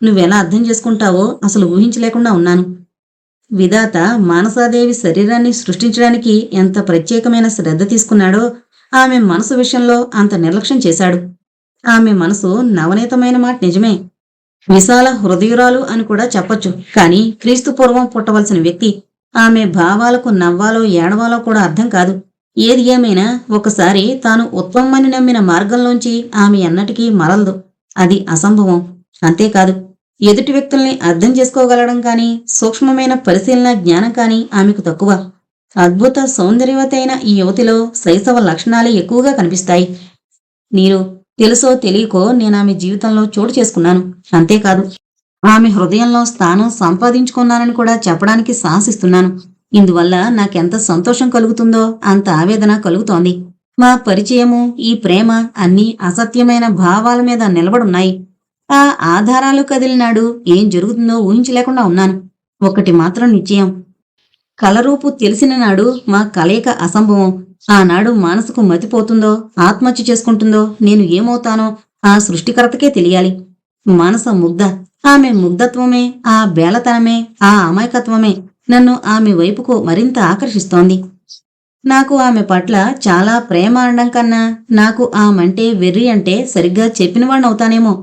నువ్వెలా అర్థం చేసుకుంటావో అసలు ఊహించలేకుండా ఉన్నాను. విధాత మానసాదేవి శరీరాన్ని సృష్టించడానికి ఎంత ప్రత్యేకమైన శ్రద్ధ తీసుకున్నాడో ఆమె మనసు విషయంలో అంత నిర్లక్ష్యం చేశాడు. ఆమె మనసు నవనీతమైన మాట నిజమే, విశాల హృదయురాలు అని కూడా చెప్పొచ్చు. కాని క్రీస్తు పూర్వం పుట్టవలసిన వ్యక్తి. ఆమె భావాలకు నవ్వాలో ఏడవాలో కూడా అర్థం కాదు. ఏది ఏమైనా ఒకసారి తాను ఉత్తమమని నమ్మిన మార్గంలోంచి ఆమె ఎన్నటికీ మరలదు. అది అసంభవం. అంతేకాదు, ఎదుటి వ్యక్తుల్ని అర్థం చేసుకోగలడం కాని సూక్ష్మమైన పరిశీలన జ్ఞానం కాని ఆమెకు తక్కువ. అద్భుత సౌందర్యవతి అయిన ఈ యువతిలో శైశవ లక్షణాలే ఎక్కువగా కనిపిస్తాయి. తెలుసో తెలియకో నేనామె జీవితంలో చోటు చేసుకున్నాను. అంతేకాదు, ఆమె హృదయంలో స్థానం సంపాదించుకున్నానని కూడా చెప్పడానికి సాహసిస్తున్నాను. ఇందువల్ల నాకెంత సంతోషం కలుగుతుందో అంత ఆవేదన కలుగుతోంది. మా పరిచయము, ఈ ప్రేమ అన్నీ అసత్యమైన భావాల మీద నిలబడున్నాయి. ఆ ఆధారాలు కదిలినాడు ఏం జరుగుతుందో ఊహించలేకుండా ఉన్నాను. ఒకటి మాత్రం నిశ్చయం, కలరూపు తెలిసిన నాడు మా కలయిక అసంభవం. ఆనాడు మానసుకు మతిపోతుందో, ఆత్మహత్య చేసుకుంటుందో, నేను ఏమవుతానో ఆ సృష్టికర్తకే తెలియాలి. మానస ముగ్ధ. ఆమె ముగ్ధత్వమే, ఆ బేలతనమే, ఆ అమాయకత్వమే నన్ను ఆమె వైపుకు మరింత ఆకర్షిస్తోంది. నాకు ఆమె పట్ల చాలా ప్రేమ అనడం కన్నా నాకు ఆమంటే వెర్రి అంటే సరిగ్గా చెప్పినవాణ్ణవుతానేమో.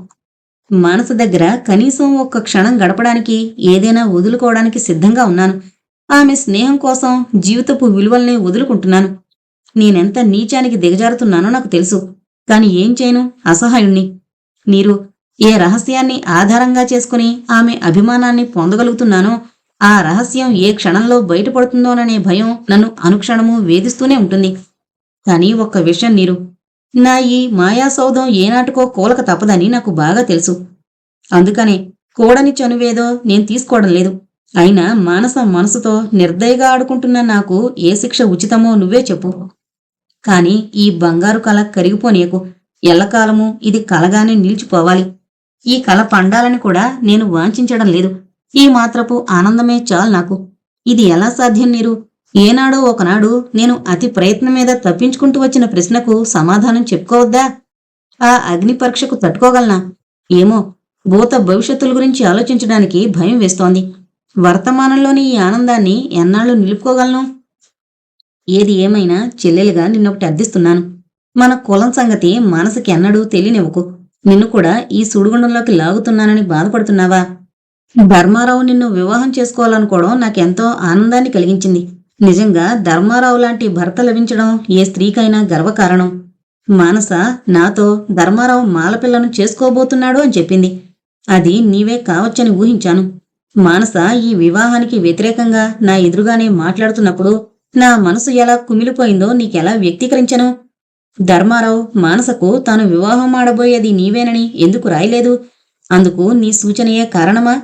మానస దగ్గర కనీసం ఒక్క క్షణం గడపడానికి, ఏదైనా వదులుకోవడానికి సిద్ధంగా ఉన్నాను. ఆమె స్నేహం కోసం జీవితపు విలువల్ని వదులుకుంటున్నాను. నేనెంత నీచానికి దిగజారుతున్నానో నాకు తెలుసు. కాని ఏం చేయను, అసహాయుణ్ణి. ఏ రహస్యాన్ని ఆధారంగా చేసుకుని ఆమె అభిమానాన్ని పొందగలుగుతున్నానో ఆ రహస్యం ఏ క్షణంలో బయటపడుతుందోననే భయం నన్ను అనుక్షణము వేధిస్తూనే ఉంటుంది. కానీ ఒక్క విషయం నా ఈ మాయాసౌధం ఏనాటికో కూలక తప్పదని నాకు బాగా తెలుసు. అందుకనే కూడని చనువేదో నేను తీసుకోవడం లేదు. అయినా మానస మనసుతో నిర్దయగా ఆడుకుంటున్న నాకు ఏ శిక్ష ఉచితమో నువ్వే చెప్పు. కాని ఈ బంగారు కళ కరిగిపోనీయకు. ఎల్లకాలము ఇది కలగానే నిలిచిపోవాలి. ఈ కళ పండాలని కూడా నేను వాంఛించడం లేదు. ఈ మాత్రపు ఆనందమే చాలు నాకు. ఇది ఎలా సాధ్యం నీరు? ఏనాడో ఒకనాడు నేను అతి ప్రయత్నం మీద తప్పించుకుంటూ వచ్చిన ప్రశ్నకు సమాధానం చెప్పుకోవద్దా? ఆ అగ్ని పరీక్షకు తట్టుకోగలనా? ఏమో, భూత భవిష్యత్తుల గురించి ఆలోచించడానికి భయం వేస్తోంది. వర్తమానంలోని ఈ ఆనందాన్ని ఎన్నాళ్ళు నిలుపుకోగలను? ఏది ఏమైనా చెల్లెలుగా నిన్నొకటి అర్థిస్తున్నాను. మన కులం సంగతి మనసుకి ఎన్నడూ తెలియనివ్వకు. నిన్ను కూడా ఈ సుడిగుండంలోకి లాగుతున్నానని బాధపడుతున్నావా? ధర్మారావు నిన్ను వివాహం చేసుకోవాలనుకోవడం నాకెంతో ఆనందాన్ని కలిగించింది. నిజంగా ధర్మారావు లాంటి భర్త లభించడం ఏ స్త్రీకైనా గర్వకారణం. మానస నాతో ధర్మారావు మాలపిల్లను చేసుకోబోతున్నాడు అని చెప్పింది. అది నీవే కావచ్చని ఊహించాను. మానస ఈ వివాహానికి వ్యతిరేకంగా నా ఎదురుగానే మాట్లాడుతున్నప్పుడు నా మనసు ఎలా కుమిలిపోయిందో నీకెలా వ్యక్తీకరించను? ధర్మారావు మానసకు తాను వివాహం ఆడబోయేది నీవేనని ఎందుకు రాయలేదు? అందుకు నీ సూచనయే కారణమా?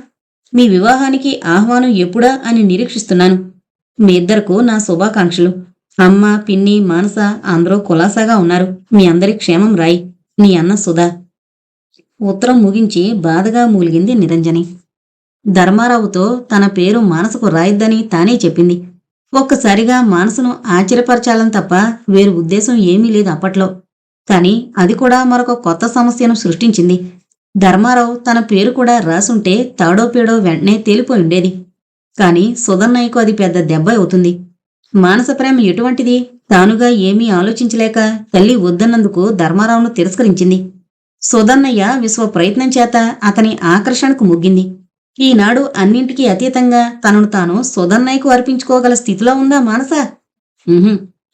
మీ వివాహానికి ఆహ్వానం ఎప్పుడా అని నిరీక్షిస్తున్నాను. మీ ఇద్దరకు నా శుభాకాంక్షలు. అమ్మ, పిన్ని, మానస అందరూ కులాసాగా ఉన్నారు. మీ అందరి క్షేమం రాయి. నీ అన్న సుధా. ఉత్తరం ముగించి బాధగా మూలిగింది నిరంజని. ధర్మారావుతో తన పేరు మానసకు రాయిద్దని తానే చెప్పింది. ఒక్కసారిగా మానసును ఆశ్చర్యపరచాలని తప్ప వేరు ఉద్దేశం ఏమీ లేదు అప్పట్లో. కాని అది కూడా మరొక కొత్త సమస్యను సృష్టించింది. ధర్మారావు తన పేరు కూడా రాసుంటే తాడో పేడో వెంటనే తేలిపోయి ఉండేది. కాని సుధన్నయ్యకు అది పెద్ద దెబ్బ అవుతుంది. మానస ప్రేమ ఎటువంటిది? తానుగా ఏమీ ఆలోచించలేక తల్లి వద్దన్నందుకు ధర్మారావును తిరస్కరించింది. సుధన్నయ్య విశ్వ ప్రయత్నం చేత అతని ఆకర్షణకు ముగ్గింది. ఈనాడు అన్నింటికీ అతీతంగా తనను తాను సుధన్నయ్యకు అర్పించుకోగల స్థితిలో ఉందా మానస?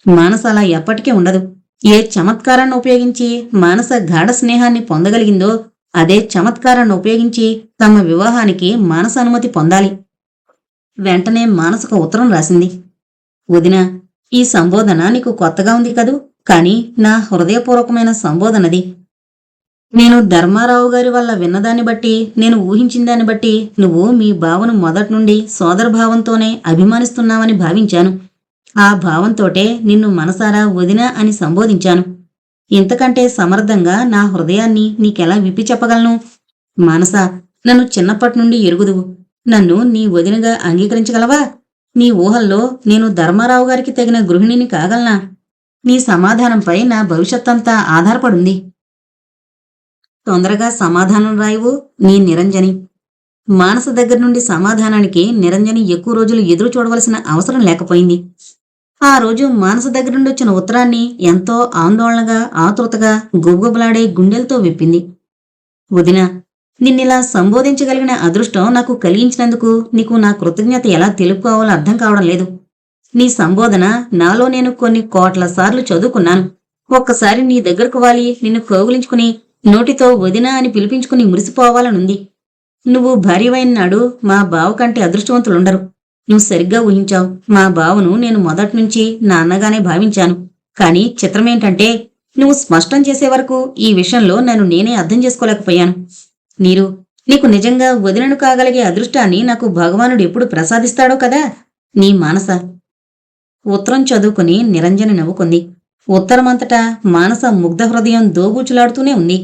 మానస అలా ఎప్పటికీ ఉండదు. ఏ చమత్కారాన్ని ఉపయోగించి మానస గాఢ స్నేహాన్ని పొందగలిగిందో అదే చమత్కారాన్ని ఉపయోగించి తమ వివాహానికి మానస అనుమతి పొందాలి. వెంటనే మానసకు ఉత్తరం రాసింది. వదినా, ఈ సంబోధన నీకు కొత్తగా ఉంది కదూ, కాని నా హృదయపూర్వకమైన సంబోధనది. నేను ధర్మారావు గారి వల్ల విన్నదాన్ని బట్టి, నేను ఊహించిందాన్ని బట్టి నువ్వు మీ బావను మొదటి నుండి సోదరభావంతోనే అభిమానిస్తున్నావని భావించాను. ఆ భావంతోటే నిన్ను మనసారా వదినా అని సంబోధించాను. ఇంతకంటే సమర్థంగా నా హృదయాన్ని నీకెలా విప్పి చెప్పగలను? మానస, నన్ను చిన్నప్పటి నుండి ఎరుగుదువు. నన్ను నీ వదినగా అంగీకరించగలవా? నీ ఊహల్లో నేను ధర్మారావు గారికి తగిన గృహిణిని కాగలనా? నీ సమాధానంపై నా భవిష్యత్తంతా ఆధారపడుంది. తొందరగా సమాధానం రాయవు. నీ నిరంజని. మానస దగ్గర నుండి సమాధానానికి నిరంజని ఎక్కువ రోజులు ఎదురు చూడవలసిన అవసరం లేకపోయింది. ఆ రోజు మానస దగ్గర నుండి వచ్చిన ఉత్తరాన్ని ఎంతో ఆందోళనగా, ఆతృతగా, గుబగుబలాడే గుండెలతో విప్పింది. వదినా, నిన్నిలా సంబోధించగలిగిన అదృష్టం నాకు కలిగించినందుకు నీకు నా కృతజ్ఞత ఎలా తెలుపుకోవాలో అర్థం కావడం లేదు. నీ సంబోధన నాలో నేను కొన్ని కోట్ల సార్లు చదువుకున్నాను. ఒక్కసారి నీ దగ్గరకు వాలి నిన్ను కౌగిలించుకుని నోటితో వదినా అని పిలిపించుకుని మురిసిపోవాలనుంది. నువ్వు భార్యవైన నాడు మా బావ కంటే అదృష్టవంతులుండరు. నువ్వు సరిగ్గా ఊహించావు. మా బావను నేను మొదటి నుంచి నా అన్నగానే భావించాను. కాని చిత్రమేంటంటే నువ్వు స్పష్టం చేసే వరకు ఈ విషయంలో నన్ను నేనే అర్థం చేసుకోలేకపోయాను. నీరు, నీకు నిజంగా వదినను కాగలిగే అదృష్టాన్ని నాకు భగవానుడు ఎప్పుడు ప్రసాదిస్తాడో కదా. నీ మానస. ఉత్తరం చదువుకుని నిరంజని నవ్వుకుంది. ఉత్తరమంతటా మానస ముగ్ధ హృదయం దోబూచులాడుతూనే ఉంది.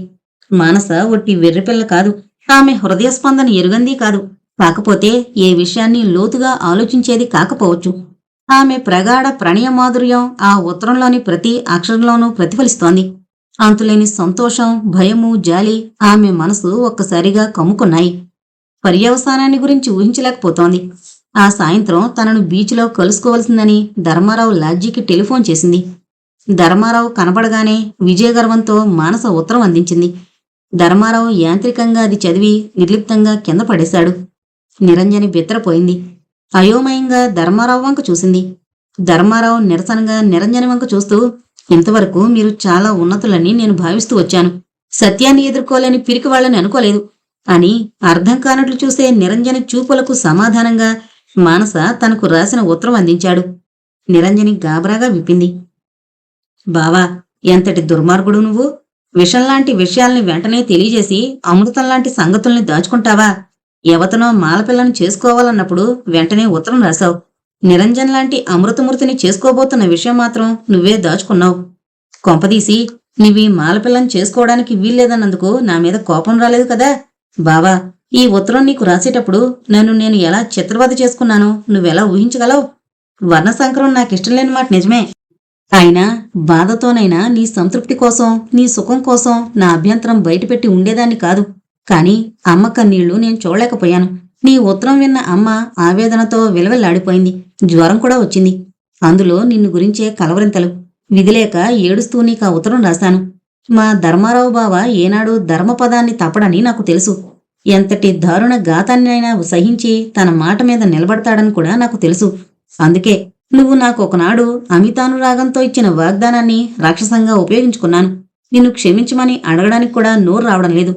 మానస ఒట్టి వెర్రిపిల్ల కాదు. ఆమె హృదయ స్పందన ఎరుగందీ కాదు. కాకపోతే ఏ విషయాన్ని లోతుగా ఆలోచించేది కాకపోవచ్చు. ఆమె ప్రగాఢ ప్రణయ మాధుర్యం ఆ ఉత్తరంలోని ప్రతి అక్షరంలోనూ ప్రతిఫలిస్తోంది. అంతులేని సంతోషం, భయము, జాలి ఆమె మనసు ఒక్కసారిగా కమ్ముకున్నాయి. పర్యవసానాన్ని గురించి ఊహించలేకపోతోంది. ఆ సాయంత్రం తనను బీచ్లో కలుసుకోవలసిందని ధర్మారావు లాడ్జికి టెలిఫోన్ చేసింది. ధర్మారావు కనపడగానే విజయగర్వంతో మానస ఉత్తరం అందించింది. ధర్మారావు యాంత్రికంగా అది చదివి నిర్లిప్తంగా కింద పడేశాడు. నిరంజని బెత్తరపోయింది. అయోమయంగా ధర్మారావు వంక చూసింది. ధర్మారావు నిరసనగా నిరంజని వంక చూస్తూ, ఇంతవరకు మీరు చాలా ఉన్నతులని నేను భావిస్తూ వచ్చాను. సత్యాన్ని ఎదుర్కోలేని పిరికి వాళ్ళని అనుకోలేదు అని అర్థం కానట్లు చూసే నిరంజని చూపులకు సమాధానంగా మానస తనకు రాసిన ఉత్తరం అందించాడు. నిరంజని గాబరాగా విప్పింది. బావా, ఎంతటి దుర్మార్గుడు నువ్వు! విషంలాంటి విషయాల్ని వెంటనే తెలియజేసి అమృతంలాంటి సంగతుల్ని దాచుకుంటావా? ఎవతనో మాలపిల్లను చేసుకోవాలన్నప్పుడు వెంటనే ఉత్తరం రాశావు. నిరంజన్ లాంటి అమృతమూర్తిని చేసుకోబోతున్న విషయం మాత్రం నువ్వే దాచుకున్నావు. కొంపదీసి నీవీ మాలపిల్లని చేసుకోవడానికి వీల్లేదన్నందుకు నా మీద కోపం రాలేదు కదా? బావా, ఈ ఉత్తరం నీకు రాసేటప్పుడు నన్ను నేను ఎలా చిత్రవద చేసుకున్నానో నువ్వెలా ఊహించగలవు? వర్ణసంకరం నాకిష్టం లేని మాట నిజమే. అయినా బాధతోనైనా నీ సంతృప్తి కోసం, నీ సుఖం కోసం నా అభ్యంతరం బయటపెట్టి ఉండేదాన్ని కాదు. కాని అమ్మ కన్నీళ్లు నేను చూడలేకపోయాను. నీ ఉత్తరం విన్న అమ్మ ఆవేదనతో విలవిల్లాడిపోయింది. జ్వరం కూడా వచ్చింది. అందులో నిన్ను గురించే కలవరింతలు. విధిలేక ఏడుస్తూ నీకా ఉత్తరం రాశాను. మా ధర్మారావు బావ ఏనాడు ధర్మపదాన్ని తప్పడని నాకు తెలుసు. ఎంతటి దారుణ ఘాతాన్నైనా సహించి తన మాట మీద నిలబడతాడని కూడా నాకు తెలుసు. అందుకే నువ్వు నాకొకనాడు అమితానురాగంతో ఇచ్చిన వాగ్దానాన్ని రాక్షసంగా ఉపయోగించుకున్నాను. నిన్ను క్షమించమని అడగడానికి కూడా నోరు రావడం లేదు.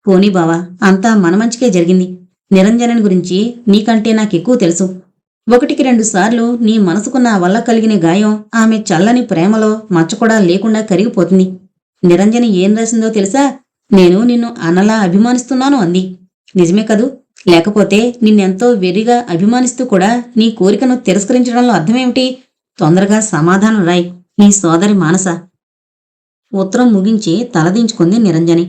పోనీ బావా, అంతా మన మంచికే జరిగింది. నిరంజనని గురించి నీకంటే నాకెక్కువ తెలుసు. 1-2 సార్లు నీ మనసుకు నా వల్ల కలిగిన గాయం ఆమె చల్లని ప్రేమలో మచ్చ కూడా లేకుండా కరిగిపోతుంది. నిరంజని ఏం రాసిందో తెలుసా? నేను నిన్ను అన్నలా అభిమానిస్తున్నాను అంది. నిజమే కదూ? లేకపోతే నిన్నెంతో వెర్రిగా అభిమానిస్తూ కూడా నీ కోరికను తిరస్కరించడంలో అర్థమేమిటి? తొందరగా సమాధానం రాయ్. నీ సోదరి మానస. ఉత్తరం ముగించి తలదించుకుంది నిరంజని.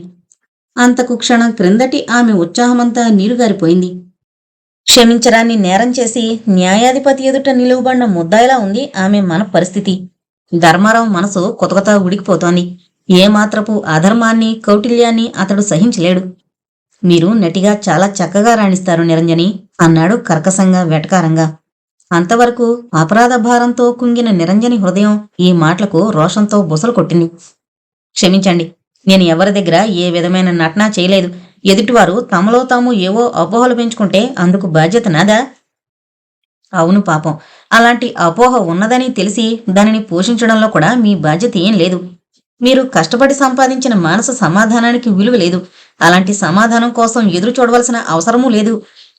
అంతకు క్షణం క్రిందటి ఆమె ఉత్సాహమంతా నీరుగారిపోయింది. క్షమించరాన్ని నేరం చేసి న్యాయాధిపతి ఎదుట నిలువబడిన ముద్దాయిలా ఉంది ఆమె మన పరిస్థితి. ధర్మారావు మనసు కొతకొత ఉడికిపోతోంది. ఏమాత్రపు అధర్మాన్ని, కౌటిల్యాన్ని అతడు సహించలేడు. మీరు నటిగా చాలా చక్కగా రాణిస్తారు నిరంజని అన్నాడు కర్కశంగా, వెటకారంగా. అంతవరకు అపరాధ భారంతో కుంగిన నిరంజని హృదయం ఈ మాటలకు రోషంతో బుసలు కొట్టింది. క్షమించండి, నేను ఎవరి దగ్గర ఏ విధమైన నటన చేయలేదు. ఎదుటివారు తమలో తాము ఏవో అపోహలు పెంచుకుంటే అందుకు బాధ్యత నాదా? అవును పాపం, అలాంటి అపోహ ఉన్నదని తెలిసి దానిని పోషించడంలో కూడా మీ బాధ్యత ఏం లేదు. మీరు కష్టపడి సంపాదించిన మానస సమాధానానికి విలువ లేదు. అలాంటి సమాధానం కోసం ఎదురు చూడవలసిన అవసరమూ లేదు.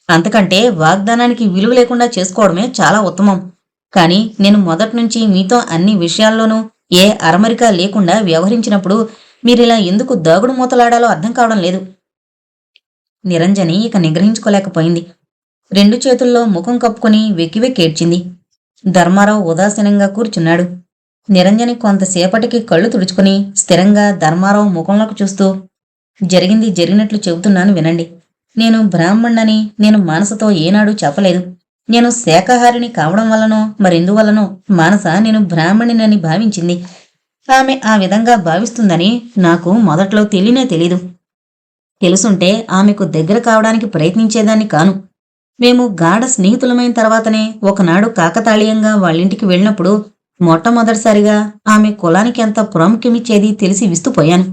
అంతకంటే వాగ్దానానికి విలువ లేకుండా చేసుకోవడమే చాలా ఉత్తమం. కాని నేను మొదట్నుంచి మీతో అన్ని విషయాల్లోనూ ఏ అరమరిక లేకుండా వ్యవహరించినప్పుడు మీరిలా ఎందుకు దాగుడు మూతలాడాలో అర్థం కావడం లేదు. నిరంజని ఇక నిగ్రహించుకోలేకపోయింది. 2 చేతుల్లో ముఖం కప్పుకుని వెక్కివెక్కేడ్చింది. ధర్మారావు ఉదాసీనంగా కూర్చున్నాడు. నిరంజని కొంతసేపటికి కళ్ళు తుడుచుకుని స్థిరంగా ధర్మారావు ముఖంలోకి చూస్తూ, జరిగింది జరిగినట్లు చెబుతున్నాను వినండి. నేను బ్రాహ్మణ్ణని నేను మానసతో ఏనాడూ చెప్పలేదు. నేను శాకాహారిని కావడం వల్లనో మరెందువల్లనో మానస నేను బ్రాహ్మణినని భావించింది. ఆమె ఆ విధంగా భావిస్తుందని నాకు మొదట్లో తెలీదు. తెలుసుంటే ఆమెకు దగ్గర కావడానికి ప్రయత్నించేదాన్ని కాను. మేము గాఢ స్నేహితులమైన తర్వాతనే ఒకనాడు కాకతాళీయంగా వాళ్ళింటికి వెళ్ళినప్పుడు మొట్టమొదటిసారిగా ఆమె కులానికి ఎంత ప్రాముఖ్యమిచ్చేది తెలిసి విస్తుపోయాను.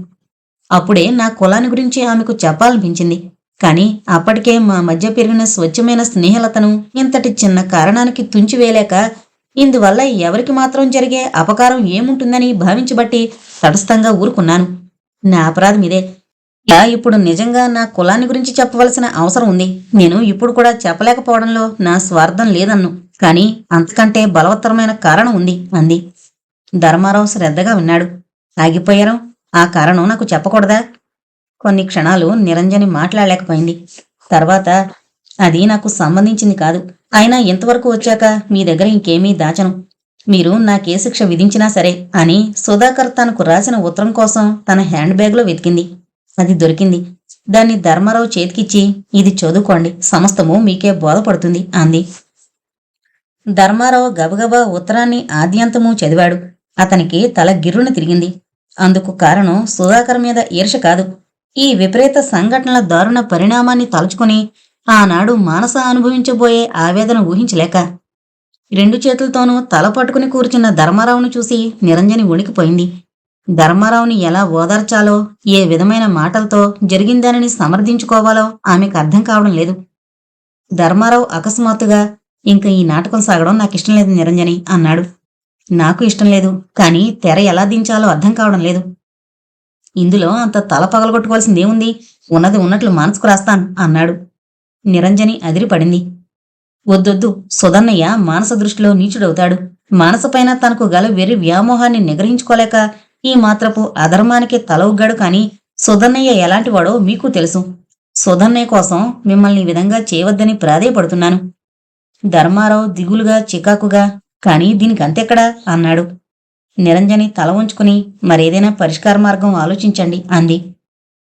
అప్పుడే నా కులాన్ని గురించి ఆమెకు చెప్పాలనిపించింది. కాని అప్పటికే మా మధ్య పెరిగిన స్వచ్ఛమైన స్నేహలతను ఇంతటి చిన్న కారణానికి తుంచివేయలేక ఇందువల్ల ఎవరికి మాత్రం జరిగే అపకారం ఏముంటుందని భావించబట్టి తటస్థంగా ఊరుకున్నాను. నా అపరాధం ఇదే. ఇలా ఇప్పుడు నిజంగా నా కులాన్ని గురించి చెప్పవలసిన అవసరం ఉంది. నేను ఇప్పుడు కూడా చెప్పలేకపోవడంలో నా స్వార్థం లేదన్ను. కాని అంతకంటే బలవత్తరమైన కారణం ఉంది అంది. ధర్మారావు శ్రద్ధగా విన్నాడు. ఆగిపోయారు. ఆ కారణం నాకు చెప్పకూడదా? కొన్ని క్షణాలు నిరంజని మాట్లాడలేకపోయింది. తర్వాత, అది నాకు సంబంధించింది కాదు. అయినా ఇంతవరకు వచ్చాక మీ దగ్గర ఇంకేమీ దాచను. మీరు నాకే శిక్ష విధించినా సరే అని సుధాకర్ తనకు రాసిన ఉత్తరం కోసం తన హ్యాండ్ బ్యాగ్లో వెతికింది. అది దొరికింది. దాన్ని ధర్మారావు చేతికిచ్చి, ఇది చదువుకోండి, సమస్తము మీకే బోధపడుతుంది అంది. ధర్మారావు గబగబా ఉత్తరాన్ని ఆద్యంతము చదివాడు. అతనికి తల గిర్రున తిరిగింది. అందుకు కారణం సుధాకర్ మీద ఈర్ష కాదు. ఈ విపరీత సంఘటనల దారుణ పరిణామాన్ని తలుచుకుని ఆనాడు మానస అనుభవించబోయే ఆవేదన ఊహించలేక 2 చేతులతోనూ తల పట్టుకుని కూర్చున్న ధర్మారావును చూసి నిరంజని వణికిపోయింది. ధర్మారావుని ఎలా ఓదార్చాలో, ఏ విధమైన మాటలతో జరిగిందానని సమర్థించుకోవాలో ఆమెకు అర్థం కావడం లేదు. ధర్మారావు అకస్మాత్తుగా, ఇంక ఈ నాటకం సాగడం నాకిష్టం లేదు నిరంజని అన్నాడు. నాకు ఇష్టం లేదు, కాని తెర ఎలా దించాలో అర్థం కావడం లేదు. ఇందులో అంత తల పగలగొట్టుకోవాల్సిందేముంది? ఉన్నది ఉన్నట్లు మనసుకు రాస్తాను అన్నాడు. నిరంజని అదిరిపడింది. వద్దొద్దు, సుధన్నయ్య మానస దృష్టిలో నీచుడవుతాడు. మానసపైన తనకు గల వెర్రి వ్యామోహాన్ని నిగ్రహించుకోలేక ఈ మాత్రపు అధర్మానికి తల ఉగ్గాడు. కాని సుధన్నయ్య ఎలాంటివాడో మీకు తెలుసు. సుధన్నయ్య కోసం మిమ్మల్ని ఈ విధంగా చేయవద్దని ప్రాధేయపడుతున్నాను. ధర్మారావు దిగులుగా చికాకుగా, కాని దీనికి అంతెక్కడా అన్నాడు. నిరంజని తల ఉంచుకుని మరేదైనా పరిష్కార మార్గం ఆలోచించండి అంది.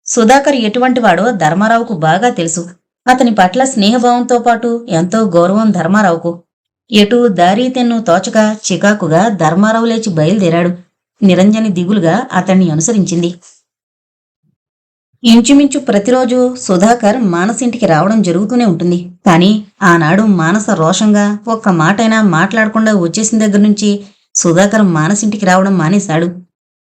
సుధాకర్ ఎటువంటివాడో ధర్మారావుకు బాగా తెలుసు. అతని పట్ల స్నేహభావంతో పాటు ఎంతో గౌరవం ధర్మారావుకు. ఎటూ దారి తెన్ను తోచక చికాకుగా ధర్మారావు లేచి బయలుదేరాడు. నిరంజని దిగులుగా అతన్ని అనుసరించింది. ఇంచుమించు ప్రతిరోజు సుధాకర్ మానసింటికి రావడం జరుగుతూనే ఉంటుంది. కాని ఆనాడు మానస రోషంగా ఒక్క మాటైనా మాట్లాడకుండా వచ్చేసిన దగ్గర నుంచి సుధాకర్ మానసింటికి రావడం మానేశాడు.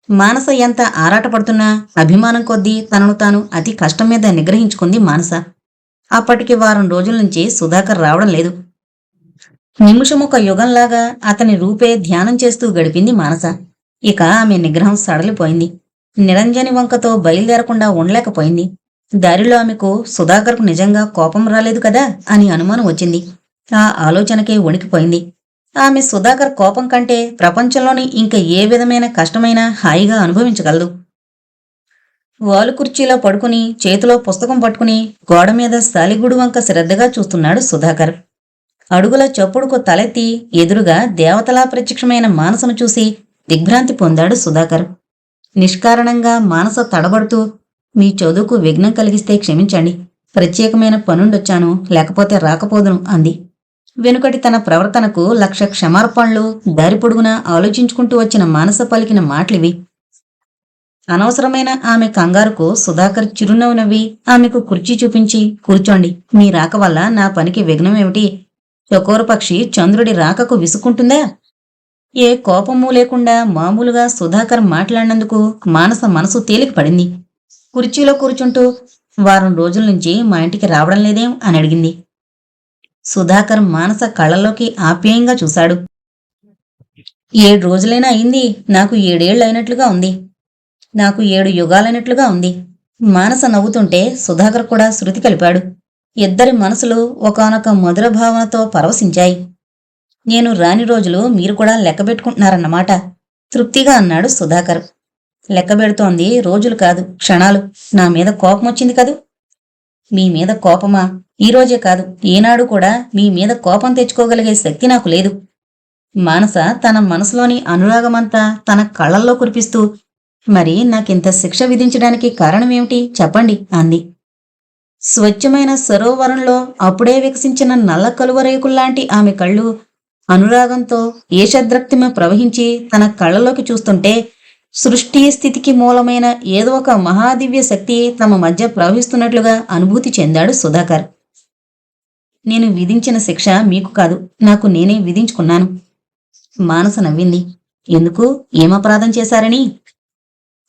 మానస ఎంత ఆరాటపడుతున్నా అభిమానం కొద్దీ తనను తాను అతి కష్టం మీద నిగ్రహించుకుంది మానస. అప్పటికి వారం రోజుల నుంచి సుధాకర్ రావడం లేదు. నిమిషమొక యుగంలాగా అతని రూపే ధ్యానం చేస్తూ గడిపింది మానస. ఇక ఆమె నిగ్రహం సడలిపోయింది. నిరంజని వంకతో బయలుదేరకుండా ఉండలేకపోయింది. దారిలో ఆమెకు సుధాకర్కు నిజంగా కోపం రాలేదు కదా అని అనుమానం వచ్చింది. ఆ ఆలోచనకే వణికిపోయింది. ఆమె సుధాకర్ కోపం కంటే ప్రపంచంలోని ఇంక ఏ విధమైన కష్టమైనా హాయిగా అనుభవించగలదు. వాలు కుర్చీలో పడుకుని చేతిలో పుస్తకం పట్టుకుని గోడ మీద సాలిగుడు వంక శ్రద్ధగా చూస్తున్నాడు సుధాకర్. అడుగుల చప్పుడుకు తలెత్తి ఎదురుగా దేవతలా ప్రత్యక్షమైన మానసను చూసి దిగ్భ్రాంతి పొందాడు సుధాకర్. నిష్కారణంగా మానస తడబడుతూ, మీ చదువుకు విఘ్నం కలిగిస్తే క్షమించండి, ప్రత్యేకమైన పనుండొచ్చాను, లేకపోతే రాకపోదును అంది. వెనుకటి తన ప్రవర్తనకు 1,00,000 క్షమార్పణలు దారి పొడుగునా ఆలోచించుకుంటూ వచ్చిన మానస పలికిన మాటలివి. అనవసరమైన ఆమె కంగారుకు సుధాకర్ చిరునవ్వు నవ్వి ఆమెకు కుర్చీ చూపించి, కూర్చోండి, మీ రాక వల్ల నా పనికి విఘ్నమేమిటి? చకోర పక్షి చంద్రుడి రాకకు విసుక్కుంటుందా? ఏ కోపమూ లేకుండా మామూలుగా సుధాకర్ మాట్లాడినందుకు మానస మనసు తేలిక పడింది. కుర్చీలో కూర్చుంటూ, వారం రోజుల నుంచి మా ఇంటికి రావడం లేదేం అని అడిగింది. సుధాకర్ మానస కళ్ళలోకి ఆప్యాయంగా చూశాడు. 7 రోజులైనా అయింది, నాకు 7 ఏళ్ళు అయినట్లుగా ఉంది, నాకు 7 యుగాలైనట్లుగా ఉంది. మానస నవ్వుతుంటే సుధాకర్ కూడా శృతి కలిపాడు. ఇద్దరి మనసులు ఒకానొక మధుర భావనతో పరవశించాయి. నేను రాని రోజులు మీరు కూడా లెక్కబెట్టుకుంటున్నారన్నమాట, తృప్తిగా అన్నాడు సుధాకర్. లెక్కబెడుతోంది రోజులు కాదు, క్షణాలు. నా మీద కోపం వచ్చింది కదూ? మీ మీద కోపమా? ఈరోజే కాదు, ఏనాడు కూడా మీ మీద కోపం తెచ్చుకోగలిగే శక్తి నాకు లేదు. మానస తన మనసులోని అనురాగమంతా తన కళ్ళల్లో కురిపిస్తూ, మరి నాకింత శిక్ష విధించడానికి కారణమేమిటి చెప్పండి అంది. స్వచ్ఛమైన సరోవరంలో అప్పుడే వికసించిన నల్ల కలువరేకుల్లాంటి ఆమె కళ్ళు అనురాగంతో ఏషద్రక్తిమ ప్రవహించి తన కళ్ళలోకి చూస్తుంటే సృష్టి స్థితికి మూలమైన ఏదో ఒక మహాదివ్య శక్తి తమ మధ్య ప్రవహిస్తున్నట్లుగా అనుభూతి చెందాడు సుధాకర్. నేను విధించిన శిక్ష మీకు కాదు, నాకు నేనే విధించుకున్నాను. మానస నవ్వింది. ఎందుకు? ఏం అపరాధం చేశారని?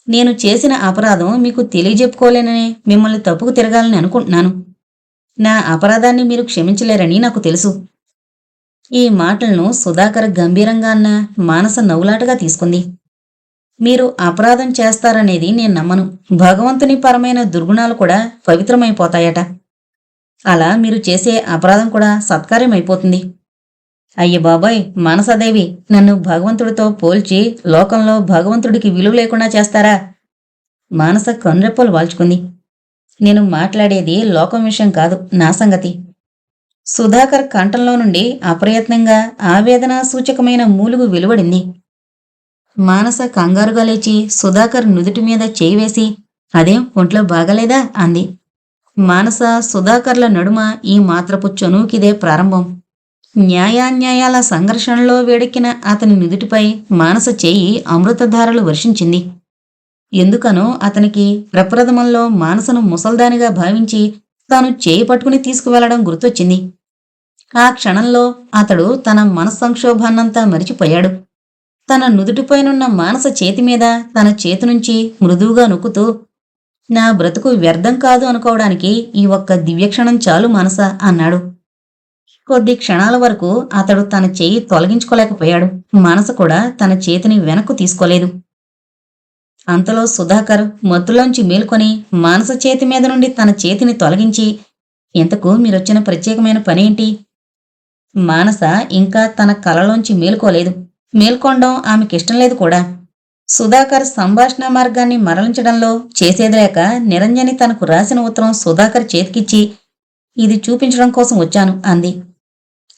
నేను చేసిన అపరాధం మీకు తెలియజెప్పుకోలేననే మిమ్మల్ని తప్పుకు తిరగాలని అనుకుంటున్నాను. నా అపరాధాన్ని మీరు క్షమించలేరని నాకు తెలుసు. ఈ మాటలను సుధాకర్ గంభీరంగా అన్న మానస నవ్వులాటగా తీసుకుంది. మీరు అపరాధం చేస్తారనేది నేను నమ్మను. భగవంతుని పరమైన దుర్గుణాలు కూడా పవిత్రమైపోతాయట. అలా మీరు చేసే అపరాధం కూడా సత్కార్యమైపోతుంది. అయ్య బాబాయ్, మానసదేవి, నన్ను భగవంతుడితో పోల్చి లోకంలో భగవంతుడికి విలువ లేకుండా చేస్తారా? మానస కనురెప్పలు వాల్చుకుంది. నేను మాట్లాడేది లోకం విషయం కాదు, నా సంగతి. సుధాకర్ కంఠంలో నుండి అప్రయత్నంగా ఆవేదన సూచకమైన మూలుగు వెలువడింది. మానస కంగారుగా లేచి సుధాకర్ నుదుటి మీద చేయి వేసి, అదేం ఒంట్లో బాగలేదా అంది. మానస సుధాకర్ల నడుమ ఈ మాత్రపు చనువుకిదే ప్రారంభం. న్యాయాన్యాయాల సంఘర్షణలో వేడెక్కిన అతని నుదుటిపై మానస చేయి అమృతధారలు వర్షించింది. ఎందుకనో అతనికి ప్రప్రథమంలో మానసను ముసల్దానిగా భావించి తాను చేయి పట్టుకుని తీసుకువెళ్లడం గుర్తొచ్చింది. ఆ క్షణంలో అతడు తన మనస్సంక్షోభాన్నంతా మరిచిపోయాడు. తన నుదుటిపైనున్న మానస చేతి మీద తన చేతి నుంచి మృదువుగా నొక్కుతూ, నా బ్రతుకు వ్యర్థం కాదు అనుకోవడానికి ఈ ఒక్క దివ్యక్షణం చాలు మానస అన్నాడు. కొద్ది క్షణాల వరకు అతడు తన చేయి తొలగించుకోలేకపోయాడు. మానస కూడా తన చేతిని వెనక్కు తీసుకోలేదు. అంతలో సుధాకర్ మత్తులోంచి మేల్కొని మానస చేతి మీద నుండి తన చేతిని తొలగించి, ఇంతకు మీరొచ్చిన ప్రత్యేకమైన పనేంటి? మానస ఇంకా తన కలలోంచి మేల్కోలేదు. మేల్కొండం ఆమెకిష్టం లేదు కూడా. సుధాకర్ సంభాషణ మార్గాన్ని మరలించడంలో చేసేదిలేక నిరంజని తనకు రాసిన ఉత్తరం సుధాకర్ చేతికిచ్చి, ఇది చూపించడం కోసం వచ్చాను అంది.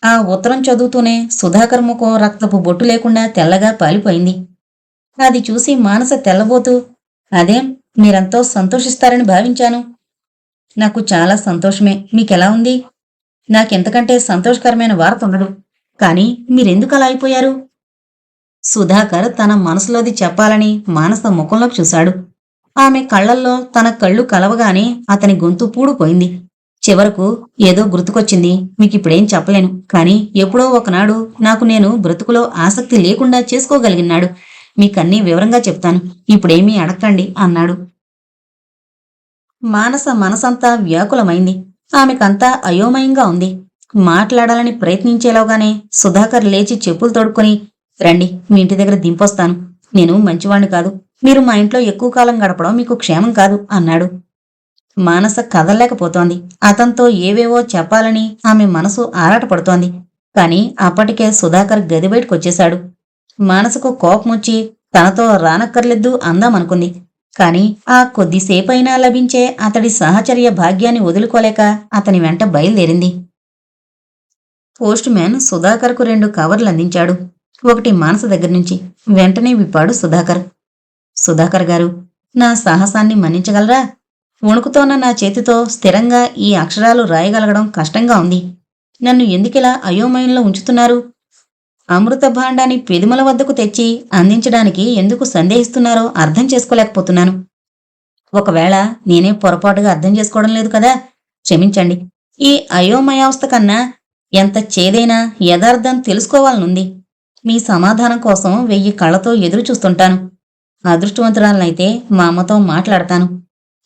ఆ ఉత్తరం చదువుతూనే సుధాకర్ ముఖం రక్తపు బొట్టు లేకుండా తెల్లగా పాలిపోయింది. అది చూసి మానస తెల్లబోతూ, అదేం, మీరెంతో సంతోషిస్తారని భావించాను. నాకు చాలా సంతోషమే. మీకెలా ఉంది? నాకెంతకంటే సంతోషకరమైన వార్త ఉండదు. కానీ మీరెందుకు అలా అయిపోయారు? సుధాకర్ తన మనసులోది చెప్పాలని మానస ముఖంలోకి చూశాడు. ఆమె కళ్ళల్లో తన కళ్ళు కలవగానే అతని గొంతు పూడుపోయింది. చివరకు ఏదో గుర్తుకొచ్చింది. మీకిప్పుడేం చెప్పలేను. కానీ ఎప్పుడో ఒకనాడు నాకు నేను బ్రతుకులో ఆసక్తి లేకుండా చేసుకోగలిగినాడు. మీకన్నీ వివరంగా చెప్తాను. ఇప్పుడేమీ అడక్కండి అన్నాడు. మానస మనసంతా వ్యాకులమైంది. ఆమెకంతా అయోమయంగా ఉంది. మాట్లాడాలని ప్రయత్నించేలోగానే సుధాకర్ లేచి చెప్పులు తోడుకొని, రండి, మీ ఇంటి దగ్గర దింపొస్తాను. నేను మంచివాణ్ణి కాదు. మీరు మా ఇంట్లో ఎక్కువ కాలం గడపడం మీకు క్షేమం కాదు అన్నాడు. మానస కదల్లేకపోతోంది. అతనితో ఏవేవో చెప్పాలని ఆమె మనసు ఆరాటపడుతోంది. కాని అప్పటికే సుధాకర్ గది బయటకొచ్చేశాడు. మానసకు కోపమొచ్చి తనతో రానక్కర్లేదు అందామనుకుంది. కాని ఆ కొద్దిసేపైనా లభించే అతడి సహచర్య భాగ్యాన్ని వదులుకోలేక అతని వెంట బయలుదేరింది. పోస్ట్ మ్యాన్ సుధాకర్కు 2 కవర్లు అందించాడు. ఒకటి మానస దగ్గర్నుంచి. వెంటనే విప్పాడు సుధాకర్. సుధాకర్ గారు, నా సాహసాన్ని మన్నించగలరా? వణుకుతోన్న నా చేతితో స్థిరంగా ఈ అక్షరాలు రాయగలగడం కష్టంగా ఉంది. నన్ను ఎందుకిలా అయోమయంలో ఉంచుతున్నారు? అమృత భాండాన్ని పెదిమల వద్దకు తెచ్చి అందించడానికి ఎందుకు సందేహిస్తున్నారో అర్థం చేసుకోలేకపోతున్నాను. ఒకవేళ నేనే పొరపాటుగా అర్థం చేసుకోవడం లేదు కదా, క్షమించండి. ఈ అయోమయావస్థ కన్నా ఎంత చేదైనా యథార్థం తెలుసుకోవాలనుంది. మీ సమాధానం కోసం 1000 కళ్ళతో ఎదురు చూస్తుంటాను. అదృష్టవంతురాలనైతే మా అమ్మతో మాట్లాడతాను.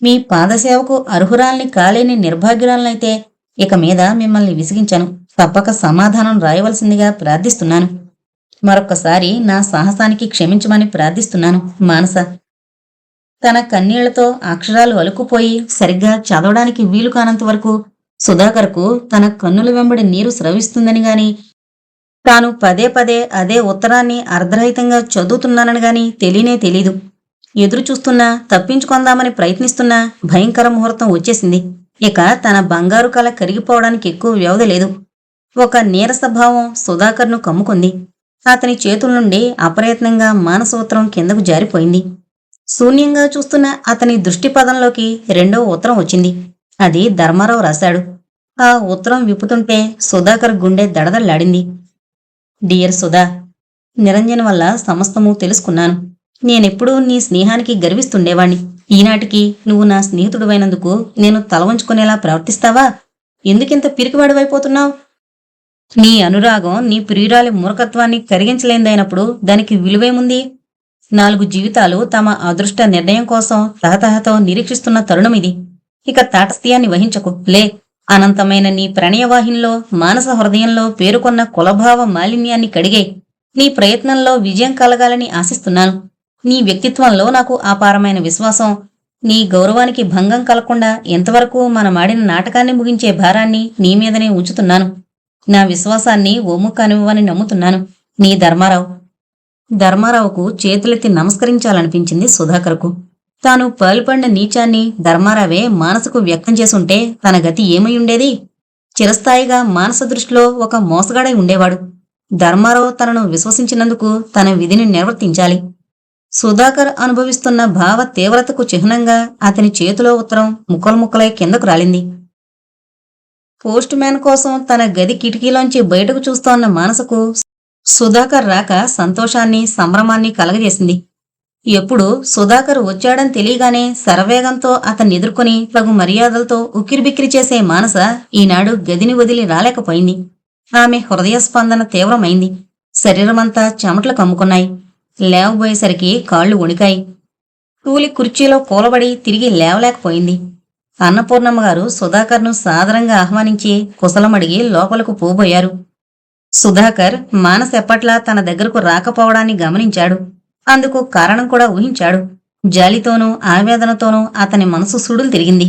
మీ పాదసేవకు అర్హురాల్ని కాలేని నిర్భాగ్యురాలనైతే ఇక మీద మిమ్మల్ని విసిగించను. తప్పక సమాధానం రాయవలసిందిగా ప్రార్థిస్తున్నాను. మరొక్కసారి నా సాహసానికి క్షమించమని ప్రార్థిస్తున్నాను. మానస తన కన్నీళ్లతో అక్షరాలు అలుకుపోయి సరిగ్గా చదవడానికి వీలు కానంత వరకు సుధాకర్కు తన కన్నుల వెంబడి నీరు స్రవిస్తుందని గాని, తాను పదే పదే అదే ఉత్తరాన్ని అర్ధరహితంగా చదువుతున్నానని గాని తెలియనే తెలీదు. ఎదురు చూస్తున్నా, తప్పించుకొందామని ప్రయత్నిస్తున్నా భయంకర ముహూర్తం వచ్చేసింది. ఇక తన బంగారు కళ కరిగిపోవడానికి ఎక్కువ వ్యవధి లేదు. ఒక నీరసభావం సుధాకర్ను కమ్ముకుంది. అతని చేతుల నుండి అప్రయత్నంగా మానస ఉత్తరం కిందకు జారిపోయింది. శూన్యంగా చూస్తున్న అతని దృష్టిపదంలోకి 2వ ఉత్తరం వచ్చింది. అది ధర్మారావు రాశాడు. ఆ ఉత్తరం విప్పుతుంటే సుధాకర్ గుండె దడదళ్లాడింది. డియర్ సుధా, నిరంజన్ వల్ల సమస్తము తెలుసుకున్నాను. నేనెప్పుడూ నీ స్నేహానికి గర్విస్తుండేవాణ్ణి. ఈనాటికి నువ్వు నా స్నేహితుడివైనందుకు నేను తలవంచుకునేలా ప్రవర్తిస్తావా? ఎందుకింత పిరికివాడివైపోతున్నావు? నీ అనురాగం నీ ప్రియురాలి మూర్ఖత్వాన్ని కరిగించలేందైనప్పుడు దానికి విలువేముంది? 4 జీవితాలు తమ అదృష్ట నిర్ణయం కోసం తహతహతో నిరీక్షిస్తున్న తరుణమిది. ఇక తాటస్థ్యాన్ని వహించకు. లే, అనంతమైన నీ ప్రణయవాహినిలో మానస హృదయంలో పేరుకొన్న కులభావ మాలిన్యాన్ని కడిగే. నీ ప్రయత్నంలో విజయం కలగాలని ఆశిస్తున్నాను. నీ వ్యక్తిత్వంలో నాకు అపారమైన విశ్వాసం. నీ గౌరవానికి భంగం కలగకుండా ఎంతవరకు మనమాడిన నాటకాన్ని ముగించే భారాన్ని నీ మీదనే ఉంచుతున్నాను. నా విశ్వాసాన్ని ఒమ్ము కానివ్వని నమ్ముతున్నాను. నీ ధర్మారావు. ధర్మారావుకు చేతులెత్తి నమస్కరించాలనిపించింది సుధాకర్కు. తాను పాల్పడిన నీచాన్ని ధర్మారావే మానసకు వ్యక్తం చేసుంటే తన గతి ఏమయ్యుండేది? చిరస్థాయిగా మానస దృష్టిలో ఒక మోసగాడై ఉండేవాడు. ధర్మారావు తనను విశ్వసించినందుకు తన విధిని నిర్వర్తించాలి. సుధాకర్ అనుభవిస్తున్న భావ తీవ్రతకు చిహ్నంగా అతని చేతిలో ఉత్తరం ముక్కలు ముక్కలై కిందకు రాలింది. పోస్ట్ మ్యాన్ కోసం తన గది కిటికీలోంచి బయటకు చూస్తోన్న మానసకు సుధాకర్ రాక సంతోషాన్ని, సంభ్రమాన్ని కలగజేసింది. ఎప్పుడు సుధాకర్ వచ్చాడని తెలియగానే శరవేగంతో అతన్ని ఎదుర్కొని తగు మర్యాదలతో ఉక్కిరిబిక్కిరి చేసే మానస ఈనాడు గదిని వదిలి రాలేకపోయింది. ఆమె హృదయ స్పందన తీవ్రమైంది. శరీరమంతా చెమటలు కమ్ముకున్నాయి. లేవబోయేసరికి కాళ్లు వణికాయి. తూలి కుర్చీలో కూలబడి తిరిగి లేవలేకపోయింది. అన్నపూర్ణమ్మగారు సుధాకర్ను సాదరంగా ఆహ్వానించి కుశలమడిగి లోపలకు పోబోయారు. సుధాకర్ మానస ఎప్పట్లా తన దగ్గరకు రాకపోవడాన్ని గమనించాడు. అందుకు కారణం కూడా ఊహించాడు. జాలితోనూ ఆవేదనతోనూ అతని మనసు సుడులు తిరిగింది.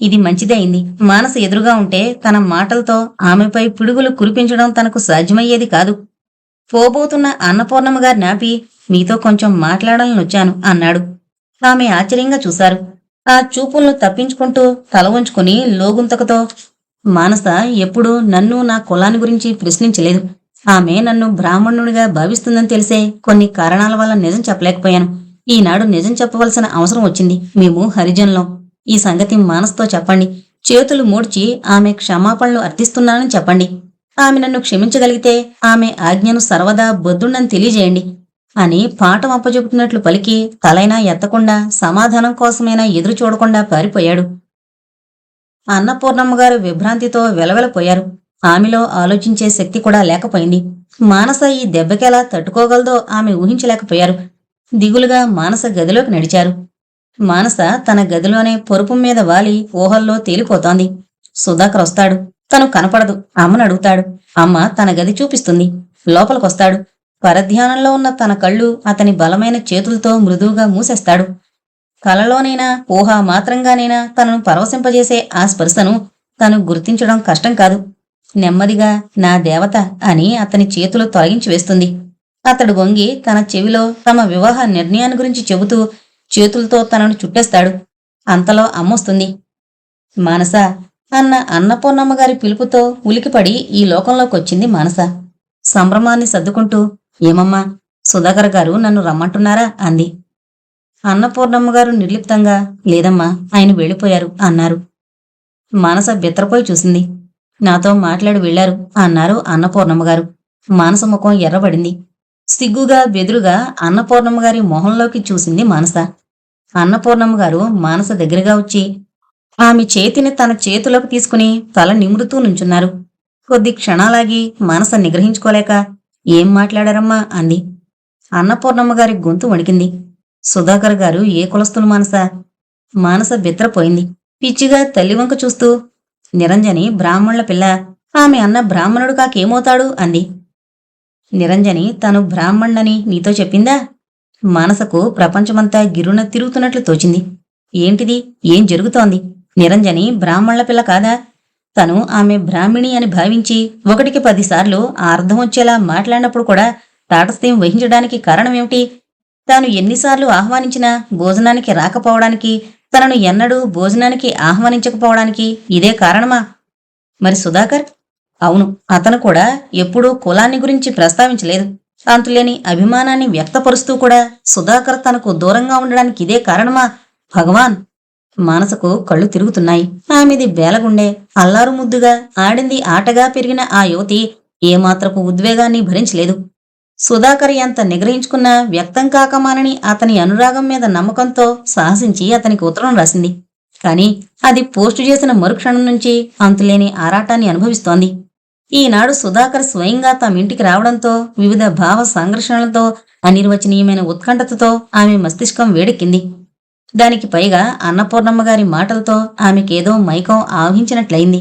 ఇది మంచిదే అయింది. మానస ఎదురుగా ఉంటే తన మాటలతో ఆమెపై పిడుగులు కురిపించడం తనకు సాధ్యమయ్యేది కాదు. పోబోతున్న అన్నపూర్ణమ్మగారు నాపి, మీతో కొంచెం మాట్లాడాలనొచ్చాను అన్నాడు. ఆమె ఆశ్చర్యంగా చూశారు. ఆ చూపులను తప్పించుకుంటూ తల వంచుకుని లోగుంతకతో, మానస ఎప్పుడూ నన్ను నా కులాన్ని గురించి ప్రశ్నించలేదు. ఆమె నన్ను బ్రాహ్మణుడిగా భావిస్తుందని తెలిసే కొన్ని కారణాల వల్ల నిజం చెప్పలేకపోయాను. ఈనాడు నిజం చెప్పవలసిన అవసరం వచ్చింది. మేము హరిజనులం. ఈ సంగతి మానస్తో చెప్పండి. చేతులు మూడ్చి ఆమె క్షమాపణలు అర్థిస్తున్నానని చెప్పండి. ఆమె నన్ను క్షమించగలిగితే ఆమె ఆజ్ఞను సర్వదా బొద్దుండని తెలియజేయండి అని పాఠం అప్పచెబుతున్నట్లు పలికి తలైనా ఎత్తకుండా సమాధానం కోసమైనా ఎదురు చూడకుండా పారిపోయాడు. అన్నపూర్ణమ్మగారు విభ్రాంతితో వెలవెలపోయారు. ఆమెలో ఆలోచించే శక్తి కూడా లేకపోయింది. మానస ఈ దెబ్బకెలా తట్టుకోగలదో ఆమె ఊహించలేకపోయారు. దిగులుగా మానస గదిలోకి నడిచారు. మానస తన గదిలోనే పొరుపు మీద వాలి ఊహల్లో తేలిపోతోంది. సుధాకర్ వస్తాడు. తను కనపడదు. అమ్మను అడుగుతాడు. అమ్మ తన గది చూపిస్తుంది. లోపలికొస్తాడు. పరధ్యానంలో ఉన్న తన కళ్ళు అతని బలమైన చేతులతో మృదువుగా మూసేస్తాడు. కలలోనైనా ఊహ మాత్రంగానైనా తనను పరవశింపజేసే ఆ స్పర్శను తను గుర్తించడం కష్టం కాదు. నెమ్మదిగా నా దేవత అని అతని చేతులు తొలగించి వేస్తుంది. అతడు వంగి తన చెవిలో తమ వివాహ నిర్ణయాన్ని గురించి చెబుతూ చేతులతో తనను చుట్టేస్తాడు. అంతలో అమ్మొస్తుంది. మానస అన్న అన్నపూర్ణమ్మగారి పిలుపుతో ఉలికిపడి ఈ లోకంలోకొచ్చింది మానస. సంభ్రమాన్ని సర్దుకుంటూ, ఏమమ్మా, సుధాకర్ గారు నన్ను రమ్మంటున్నారా అంది. అన్నపూర్ణమ్మగారు నిర్లిప్తంగా, లేదమ్మా, ఆయన వెళ్ళిపోయారు అన్నారు. మానస బిత్తరపోయి చూసింది. నాతో మాట్లాడి వెళ్లారు అన్నారు అన్నపూర్ణమ్మగారు. మానస ముఖం ఎర్రబడింది. సిగ్గుగా బెదురుగా అన్నపూర్ణమ్మగారి మొహంలోకి చూసింది మానస. అన్నపూర్ణమ్మగారు మానస దగ్గరగా వచ్చి ఆమె చేతిని తన చేతిలోకి తీసుకుని తల నిమురుతూ నుంచున్నారు. కొద్ది క్షణాలాగి మానస నిగ్రహించుకోలేక, ఏం మాట్లాడారమ్మా అంది. అన్నపూర్ణమ్మగారి గొంతు వణికింది. సుధాకర్ గారు ఏ కులస్తులు మానస? మానస బిత్రపోయింది. పిచ్చిగా తల్లివంక చూస్తూ, నిరంజని బ్రాహ్మణుల పిల్ల, ఆమె అన్న బ్రాహ్మణుడు కాకేమవుతాడు అంది. నిరంజని తను బ్రాహ్మణ్ణని నీతో చెప్పిందా? మానసకు ప్రపంచమంతా గిరున తిరుగుతున్నట్లు తోచింది. ఏంటిది? ఏం జరుగుతోంది? నిరంజని బ్రాహ్మణుల పిల్ల కాదా? తను ఆమె బ్రాహ్మిణి అని భావించి 1కి 10 సార్లు ఆ అర్థం వచ్చేలా మాట్లాడినప్పుడు కూడా తాటస్థ్యం వహించడానికి కారణమేమిటి? తాను ఎన్నిసార్లు ఆహ్వానించినా భోజనానికి రాకపోవడానికి, తనను ఎన్నడూ భోజనానికి ఆహ్వానించకపోవడానికి ఇదే కారణమా? మరి సుధాకర్? అవును, అతను కూడా ఎప్పుడూ కులాన్ని గురించి ప్రస్తావించలేదు. అంతులేని అభిమానాన్ని వ్యక్తపరుస్తూ కూడా సుధాకర్ తనకు దూరంగా ఉండడానికి ఇదే కారణమా? భగవాన్! మానసకు కళ్ళు తిరుగుతున్నాయి. ఆమెది బేలగుండే, అల్లారు ముద్దుగా ఆడింది ఆటగా పెరిగిన ఆ యువతి ఏమాత్రపు ఉద్వేగాన్ని భరించలేదు. సుధాకర్ ఎంత నిగ్రహించుకున్నా వ్యక్తం కాకమానని అతని అనురాగం మీద నమ్మకంతో సాహసించి అతనికి ఉత్తరం రాసింది. కాని అది పోస్టు చేసిన మరుక్షణం నుంచి అంతులేని ఆరాటాన్ని అనుభవిస్తోంది. ఈనాడు సుధాకర్ స్వయంగా తమింటికి రావడంతో వివిధ భావ సంఘర్షణలతో అనిర్వచనీయమైన ఉత్కంఠతతో ఆమె మస్తిష్కం వేడెక్కింది. దానికి పైగా అన్నపూర్ణమ్మగారి మాటలతో ఆమెకేదో మైకం ఆవహించినట్లయింది.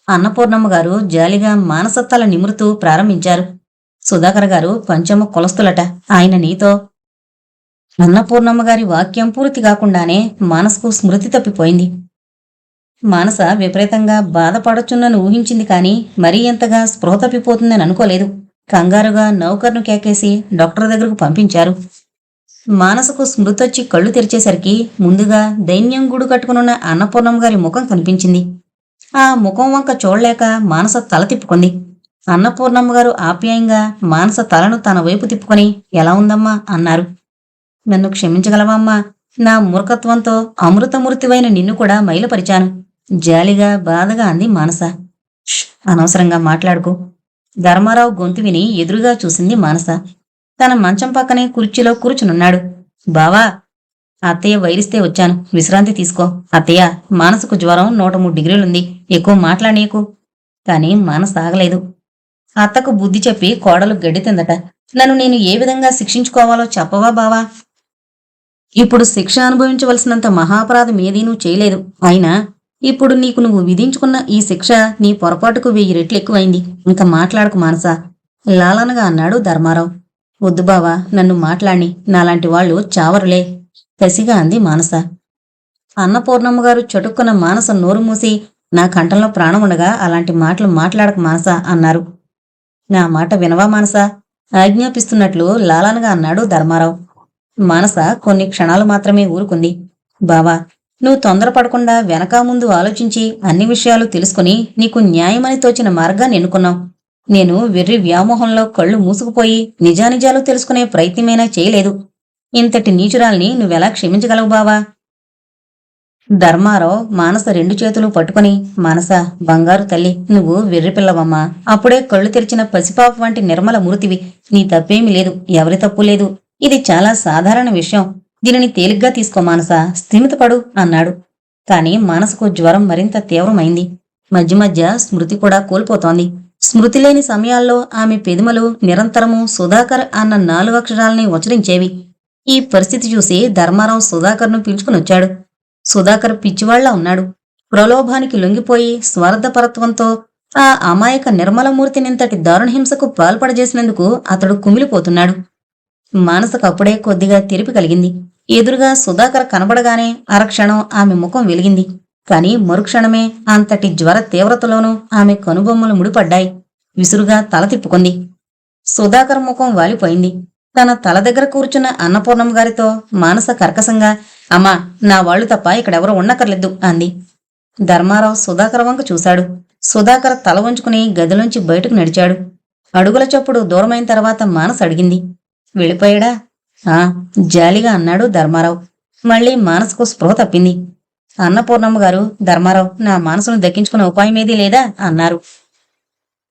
అన్నపూర్ణమ్మగారు జాలిగా మానసత్తల నిమురుతూ ప్రారంభించారు. సుధాకర్ గారు పంచమ కులస్తులట. ఆయన నీతో. అన్నపూర్ణమ్మగారి వాక్యం పూర్తి కాకుండానే మానసకు స్మృతి తప్పిపోయింది. మానస విపరీతంగా బాధపడొచ్చున్నను ఊహించింది కాని మరీ ఎంతగా స్పృహ తప్పిపోతుందని అనుకోలేదు. కంగారుగా నౌకర్ను కేకేసి డాక్టర్ దగ్గరకు పంపించారు. మానసకు స్మృతొచ్చి కళ్ళు తెరిచేసరికి ముందుగా దైన్యం గూడు కట్టుకునున్న అన్నపూర్ణమ్మ గారి ముఖం కనిపించింది. ఆ ముఖం వంక చూడలేక మానస తల తిప్పుకుంది. అన్నపూర్ణమ్మగారు ఆప్యాయంగా మానస తలను తన వైపు తిప్పుకొని, ఎలా ఉందమ్మా అన్నారు. నన్ను క్షమించగలవమ్మా, నా మూర్ఖత్వంతో అమృతమూర్తివైన నిన్ను కూడా మైలపరిచాను, జాలిగా బాధగా అంది మానస. అనవసరంగా మాట్లాడుకో. ధర్మారావు గొంతు విని ఎదురుగా చూసింది మానస. తన మంచం పక్కనే కుర్చీలో కూర్చునున్నాడు. బావా, అత్తయ్య వైరిస్తే వచ్చాను, విశ్రాంతి తీసుకో. అత్తయ్య, మానసకు జ్వరం 103 డిగ్రీలుంది, ఎక్కువ మాట్లాడనీయకు. కాని మానస ఆగలేదు. అత్తకు బుద్ధి చెప్పి కోడలు గడ్డి తిందట. నన్ను నేను ఏ విధంగా శిక్షించుకోవాలో చెప్పవా బావా? ఇప్పుడు శిక్ష అనుభవించవలసినంత మహాపరాధం ఏదీ నువ్వు చేయలేదు. అయినా ఇప్పుడు నీకు నువ్వు విధించుకున్న ఈ శిక్ష నీ పొరపాటుకు 1000 రెట్లు ఎక్కువైంది. ఇంకా మాట్లాడకు మానస, లాలనగా అన్నాడు ధర్మారావు. వద్దు బావా, నన్ను మాట్లాడిని, నాలాంటి వాళ్ళు చావరులే, కసిగా అంది మానస. అన్నపూర్ణమ్మగారు చటుక్కున మానస నోరు మూసి, నా కంఠంలో ప్రాణం ఉండగా అలాంటి మాటలు మాట్లాడక మానస అన్నారు. నా మాట వినవా మానస? ఆజ్ఞాపిస్తున్నట్లు లాలనగా అన్నాడు ధర్మారావు. మానస కొన్ని క్షణాలు మాత్రమే ఊరుకుంది. బావా, నువ్వు తొందరపడకుండా వెనకా ముందు ఆలోచించి అన్ని విషయాలు తెలుసుకుని నీకు న్యాయమని తోచిన మార్గాన్ని ఎన్నుకున్నావు. నేను వెర్రి వ్యామోహంలో కళ్ళు మూసుకుపోయి నిజానిజాలు తెలుసుకునే ప్రయత్నమైనా చేయలేదు. ఇంతటి నీచురాల్ని నువ్వెలా క్షమించగలవు బావా? ధర్మారావు మానస రెండు చేతులు పట్టుకుని, మానస, బంగారు తల్లి, నువ్వు వెర్రిపిల్లవమ్మా. అప్పుడే కళ్ళు తెరిచిన పసిపాప వంటి నిర్మల మూర్తివి. నీ తప్పేమీ లేదు, ఎవరి తప్పు లేదు. ఇది చాలా సాధారణ విషయం. దీనిని తేలిగ్గా తీసుకో మానస, స్థిమితపడు అన్నాడు. కాని మానసకు జ్వరం మరింత తీవ్రమైంది. మధ్య మధ్య స్మృతి కూడా కోల్పోతోంది. స్మృతి లేని సమయాల్లో ఆమె పెదిమలు నిరంతరము సుధాకర్ అన్న 4 అక్షరాల్ని ఉచ్చరించేవి. ఈ పరిస్థితి చూసి ధర్మారావు సుధాకర్ను పిలుచుకునొచ్చాడు. సుధాకర్ పిచ్చివాళ్లా ఉన్నాడు. ప్రలోభానికి లొంగిపోయి స్వార్థపరత్వంతో ఆ అమాయక నిర్మలమూర్తినింతటి దారుణహింసకు పాల్పడజేసినందుకు అతడు కుమిలిపోతున్నాడు. మానసకప్పుడే కొద్దిగా తెరిపి కలిగింది. ఎదురుగా సుధాకర్ కనబడగానే అరక్షణం ఆమె ముఖం వెలిగింది. కాని మరుక్షణమే అంతటి జ్వర తీవ్రతలోనూ ఆమె కనుబొమ్మలు ముడిపడ్డాయి. విసురుగా తల తిప్పుకుంది. సుధాకర్ ముఖం వాలిపోయింది. తన తల దగ్గర కూర్చున్న అన్నపూర్ణమ్మ గారితో మానస కర్కశంగా, అమ్మా, నా వాళ్లు తప్ప ఇక్కడెవరూ ఉండక్కర్లేదు అంది. ధర్మారావు సుధాకర్ వంక చూశాడు. సుధాకర్ తల వంచుకుని గదిలోంచి బయటకు నడిచాడు. అడుగుల చప్పుడు దూరమైన తర్వాత మానస అడిగింది, వెళ్ళిపోయాడా? ఆ, జాలిగా అన్నాడు ధర్మారావు. మళ్లీ మానసకు స్పృహ తప్పింది. అన్నపూర్ణమ్మ గారు, ధర్మారావు నా మనసును దక్కించుకునే ఉపాయమేదీ లేదా అన్నారు.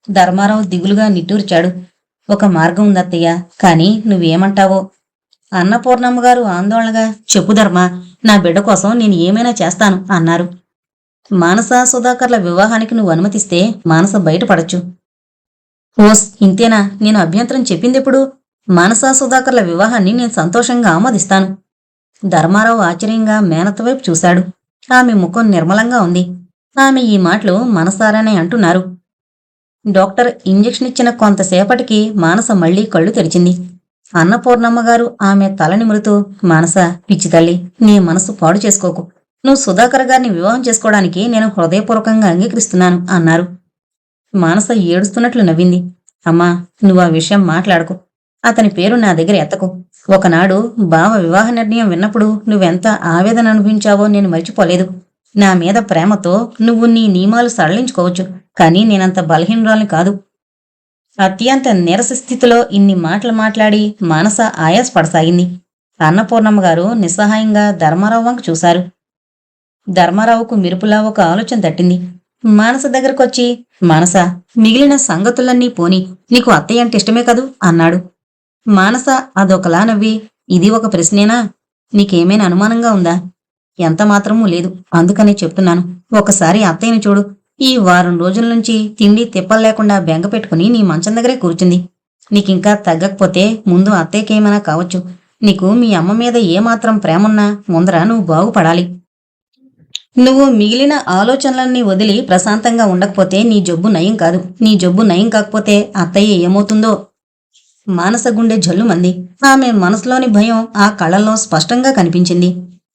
ధర్మారావు దిగులుగా నిట్టూర్చాడు. ఒక మార్గం ఉందత్తయ్య, కాని నువ్వేమంటావో. అన్నపూర్ణమ్మ గారు ఆందోళనగా, చెప్పు ధర్మ, నా బిడ్డ కోసం నేను ఏమైనా చేస్తాను అన్నారు. మానస సుధాకర్ల వివాహానికి నువ్వు అనుమతిస్తే మానస బయటపడచ్చు. ఓస్, ఇంతేనా? నేను అభ్యంతరం చెప్పిందెప్పుడు? మానస సుధాకర్ల వివాహాన్ని నేను సంతోషంగా ఆమోదిస్తాను. ధర్మారావు ఆశ్చర్యంగా మేనత్త వైపు చూశాడు. ఆమె ముఖం నిర్మలంగా ఉంది. ఆమె ఈ మాటలు మనసారానే అంటున్నారు. డాక్టర్ ఇంజెక్షన్ ఇచ్చిన కొంతసేపటికి మానస మళ్లీ కళ్ళు తెరిచింది. అన్నపూర్ణమ్మ గారు ఆమె తల నిమురుతూ, మానస, పిచ్చి తల్లి, నీ మనసు పాడు చేసుకోకు. నువ్వు సుధాకర్ గారిని వివాహం చేసుకోవడానికి నేను హృదయపూర్వకంగా అంగీకరిస్తున్నాను అన్నారు. మానస ఏడుస్తున్నట్లు నవ్వింది. అమ్మా, నువ్వు ఆ విషయం మాట్లాడకు. అతని పేరు నా దగ్గర ఎత్తకు. ఒకనాడు బావ వివాహ నిర్ణయం విన్నప్పుడు నువ్వెంత ఆవేదన అనుభవించావో నేను మర్చిపోలేదు. నా మీద ప్రేమతో నువ్వు నీ నియమాలు సడలించుకోవచ్చు, కానీ నేనంత బలహీనురాల్ని కాదు. అత్యంత నీరస స్థితిలో ఇన్ని మాటలు మాట్లాడి మానస ఆయాసపడసాగింది. అన్నపూర్ణమ్మ గారు నిస్సహాయంగా ధర్మారావు వంక చూశారు. ధర్మారావుకు మెరుపులా ఒక ఆలోచన తట్టింది. మానస దగ్గరకొచ్చి, మానస, మిగిలిన సంగతులన్నీ పోని, నీకు అత్తయ్య అంటే ఇష్టమే కదూ అన్నాడు. మానస అదొకలా నవ్వి, ఇది ఒక ప్రశ్నేనా? నీకేమైనా అనుమానంగా ఉందా? ఎంత మాత్రమూ లేదు, అందుకనే చెప్తున్నాను. ఒకసారి అత్తయ్యని చూడు. ఈ వారం రోజుల నుంచి తిండి తిప్పలేకుండా బెంగ పెట్టుకుని నీ మంచం దగ్గరే కూర్చుంది. నీకింకా తగ్గకపోతే ముందు అత్తయ్యకేమైనా కావచ్చు. నీకు మీ అమ్మ మీద ఏమాత్రం ప్రేమున్నా ముందర నువ్వు బాగుపడాలి. నువ్వు మిగిలిన ఆలోచనలన్నీ వదిలి ప్రశాంతంగా ఉండకపోతే నీ జబ్బు నయం కాదు. నీ జబ్బు నయం కాకపోతే అత్తయ్య ఏమవుతుందో. మానస గుండె జల్లుమంది. ఆమె మనసులోని భయం ఆ కళ్ళల్లో స్పష్టంగా కనిపించింది.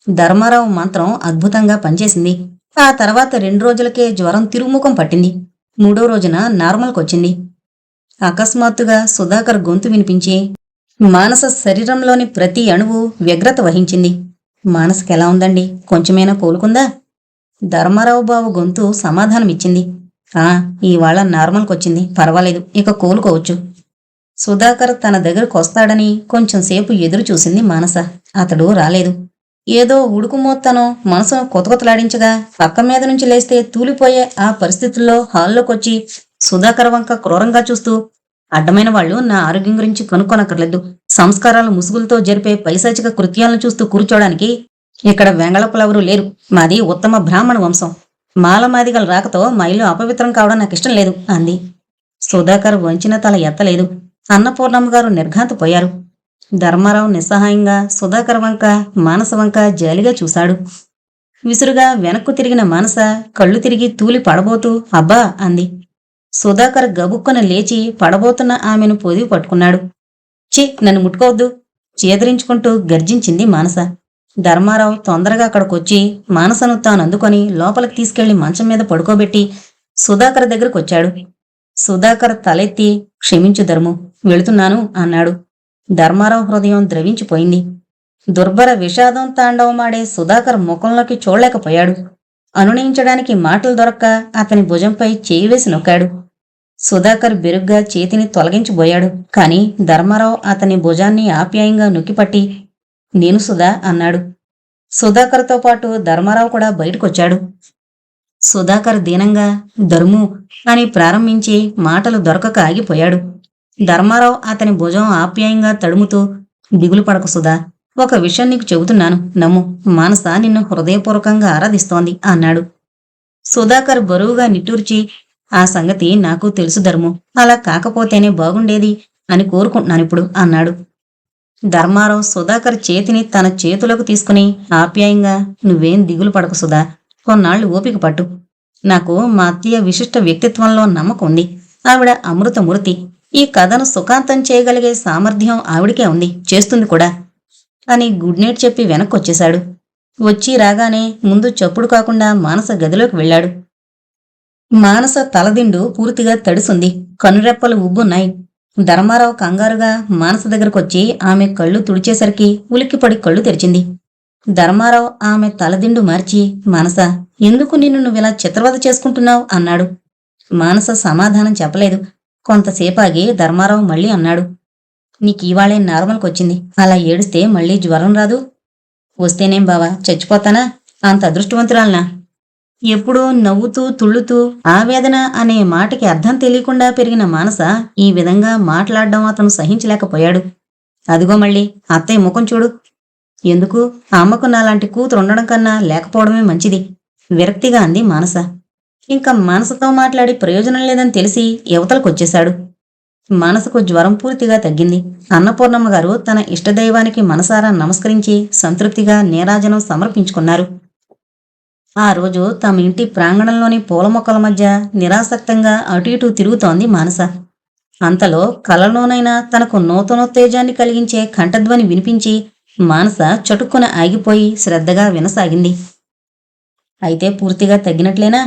ధర్మారావు మంత్రం అద్భుతంగా పనిచేసింది. ఆ తర్వాత 2 రోజులకే జ్వరం తిరుగుముఖం పట్టింది. 3వ రోజున నార్మల్కొచ్చింది. అకస్మాత్తుగా సుధాకర్ గొంతు వినిపించి మానస శరీరంలోని ప్రతి అణువు వ్యగ్రత వహించింది. మానసకెలా ఉందండి? కొంచెమైనా కోలుకుందా? ధర్మారావు బావు గొంతు సమాధానమిచ్చింది. ఇవాళ నార్మల్కొచ్చింది, పర్వాలేదు, ఇక కోలుకోవచ్చు. సుధాకర్ తన దగ్గరకు వస్తాడని కొంచెంసేపు ఎదురు చూసింది మానస. అతడు రాలేదు. ఏదో ఉడుకుమోత్తనో మనసును కొతకొతలాడించగా పక్క మీద నుంచి లేస్తే తూలిపోయే ఆ పరిస్థితుల్లో హాల్లోకొచ్చి సుధాకర్ వంక క్రూరంగా చూస్తూ, అడ్డమైన వాళ్లు నా ఆరోగ్యం గురించి కనుక్కోనక్కర్లేదు. సంస్కారాల ముసుగులతో జరిపే పైశాచిక కృత్యాలను చూస్తూ కూర్చోడానికి ఇక్కడ వెంగళపులెవరూ లేరు. మాది ఉత్తమ బ్రాహ్మణ వంశం. మాలమాదిగల రాకతో మా ఇల్లు అపవిత్రం కావడం నాకిష్టం లేదు అంది. సుధాకర్ వంచిన తల ఎత్తలేదు. అన్నపూర్ణమ్మ గారు నిర్ఘాంతపోయారు. ధర్మారావు నిస్సహాయంగా సుధాకర్ వంక మానస వంక జాలిగా చూశాడు. విసురుగా వెనక్కు తిరిగిన మానస కళ్ళు తిరిగి తూలి పడబోతూ అబ్బా అంది. సుధాకర్ గబుక్కున లేచి పడబోతున్న ఆమెను పొదివి పట్టుకున్నాడు. ఛీ, నన్ను ముట్టుకోవద్దు, చేదరించుకుంటూ గర్జించింది మానస. ధర్మారావు తొందరగా అక్కడికొచ్చి మానసను తాను అందుకొని లోపలికి తీసుకెళ్లి మంచం మీద పడుకోబెట్టి సుధాకర్ దగ్గరకొచ్చాడు. సుధాకర్ తలెత్తి, క్షమించు ధర్ము, వెళుతున్నాను అన్నాడు. ధర్మారావు హృదయం ద్రవించిపోయింది. దుర్భర విషాదం తాండవమాడే సుధాకర్ ముఖంలోకి చూడలేకపోయాడు. అనునయించడానికి మాటలు దొరక్క అతని భుజంపై చేయి వేసి నొక్కాడు. సుధాకర్ బెరుగ్గా చేతిని తొలగించబోయాడు. కాని ధర్మారావు అతని భుజాన్ని ఆప్యాయంగా నొక్కిపట్టి, నేను సుధా అన్నాడు. సుధాకర్తో పాటు ధర్మారావు కూడా బయటకొచ్చాడు. సుధాకర్ దీనంగా ధర్ము అని ప్రారంభించి మాటలు దొరకక ఆగిపోయాడు. ధర్మారావు అతని భుజం ఆప్యాయంగా తడుముతూ, దిగులు పడకు సుధా, ఒక విషయం నీకు చెబుతున్నాను, నమ్ము. మానస నిన్ను హృదయపూర్వకంగా ఆరాధిస్తోంది అన్నాడు. సుధాకర్ బరువుగా నిట్టూర్చి, ఆ సంగతి నాకు తెలుసు ధర్ము, అలా కాకపోతేనే బాగుండేది అని కోరుకుంటున్నానిప్పుడు అన్నాడు. ధర్మారావు సుధాకర్ చేతిని తన చేతులకు తీసుకుని ఆప్యాయంగా, నువ్వేం దిగులు పడకు సుధా, కొన్నాళ్లు ఓపిక పట్టు. నాకు మా అత్తయ్య విశిష్ట వ్యక్తిత్వంలో నమ్మకం ఉంది. ఆవిడ అమృతమూర్తి. ఈ కథను సుఖాంతం చేయగలిగే సామర్థ్యం ఆవిడికే ఉంది, చేస్తుంది కూడా అని గుడ్ నైట్ చెప్పి వెనక్కొచ్చేశాడు. వచ్చి రాగానే ముందు చప్పుడు కాకుండా మానస గదిలోకి వెళ్ళాడు. మానస తలదిండు పూర్తిగా తడిసుంది, కనురెప్పలు ఉబ్బున్నాయి. ధర్మారావు కంగారుగా మానస దగ్గరకొచ్చి ఆమె కళ్ళు తుడిచేసరికి ఉలిక్కిపడి కళ్ళు తెరిచింది. ధర్మారావు ఆమె తలదిండు మార్చి, మానస, ఎందుకు నిన్ను నువ్విలా చిత్రవద చేసుకుంటున్నావు అన్నాడు. మానస సమాధానం చెప్పలేదు. కొంతసేపాగి ధర్మారావు మళ్ళీ అన్నాడు, నీకీవాళే నార్మల్కొచ్చింది, అలా ఏడిస్తే మళ్ళీ జ్వరం రాదు? వస్తేనేం బావా, చచ్చిపోతానా? అంత అదృష్టవంతురాలనా? ఎప్పుడూ నవ్వుతూ తుళ్ళుతూ ఆవేదన అనే మాటకి అర్థం తెలియకుండా పెరిగిన మానస ఈ విధంగా మాట్లాడడం అతను సహించలేకపోయాడు. అదిగో మళ్ళీ అత్తయ్య ముఖం చూడు. ఎందుకు? అమ్మకు నాలాంటి కూతురు ఉండడం కన్నా లేకపోవడమే మంచిది, విరక్తిగా అంది మానస. ఇంకా మానసతో మాట్లాడి ప్రయోజనం లేదని తెలిసి యువతలకొచ్చేశాడు. మానసకు జ్వరం పూర్తిగా తగ్గింది. అన్నపూర్ణమ్మ గారు తన ఇష్టదైవానికి మనసారా నమస్కరించి సంతృప్తిగా నీరాజనం సమర్పించుకున్నారు. ఆ రోజు తమ ఇంటి ప్రాంగణంలోని పూల మొక్కల మధ్య నిరాసక్తంగా అటు ఇటూ తిరుగుతోంది మానస. అంతలో కలలోనైనా తనకు నూతనోత్తేజాన్ని కలిగించే కంఠధ్వని వినిపించి మానస చటుక్కున ఆగిపోయి శ్రద్ధగా వినసాగింది. అయితే పూర్తిగా తగ్గినట్లేనా?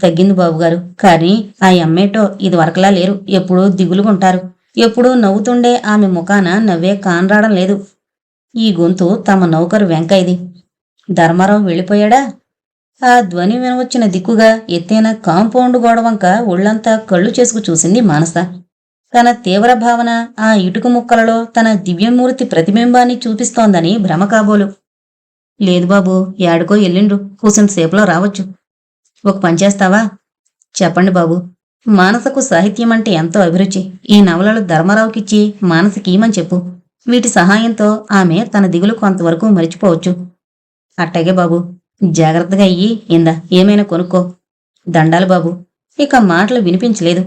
తగ్గింది బాబుగారు. కానీ ఆ అమ్మేటో ఇది వరకలా లేరు, ఎప్పుడూ దిగులుగుంటారు. ఎప్పుడూ నవ్వుతుండే ఆమె ముఖాన నవ్వే కానరాడం లేదు. ఈ గొంతు తమ నౌకరు వెంకయ్యది. ధర్మారావు వెళ్ళిపోయాడా? ఆ ధ్వని వినవచ్చిన దిక్కుగా ఎత్తైన కాంపౌండ్ గోడవంక ఒళ్లంతా కళ్ళు చేసుకు చూసింది మానస. తన తీవ్ర భావన ఆ ఇటుక ముక్కలలో తన దివ్యమూర్తి ప్రతిబింబాన్ని చూపిస్తోందని భ్రమ కాబోలు. లేదు బాబు, యాడికో ఎల్లిండ్రు, కూసింతసేపులో రావచ్చు. ఒక పనిచేస్తావా? చెప్పండి బాబు. మానసకు సాహిత్యం అంటే ఎంతో అభిరుచి. ఈ నవలలు ధర్మారావుకిచ్చి మానసకీమని చెప్పు. వీటి సహాయంతో ఆమె తన దిగులు కొంతవరకు మరిచిపోవచ్చు. అట్టగే బాబు, జాగ్రత్తగా అయ్యి ఇందా ఏమైనా కొనుక్కో. దండాలు బాబు. ఇక మాటలు వినిపించలేదు.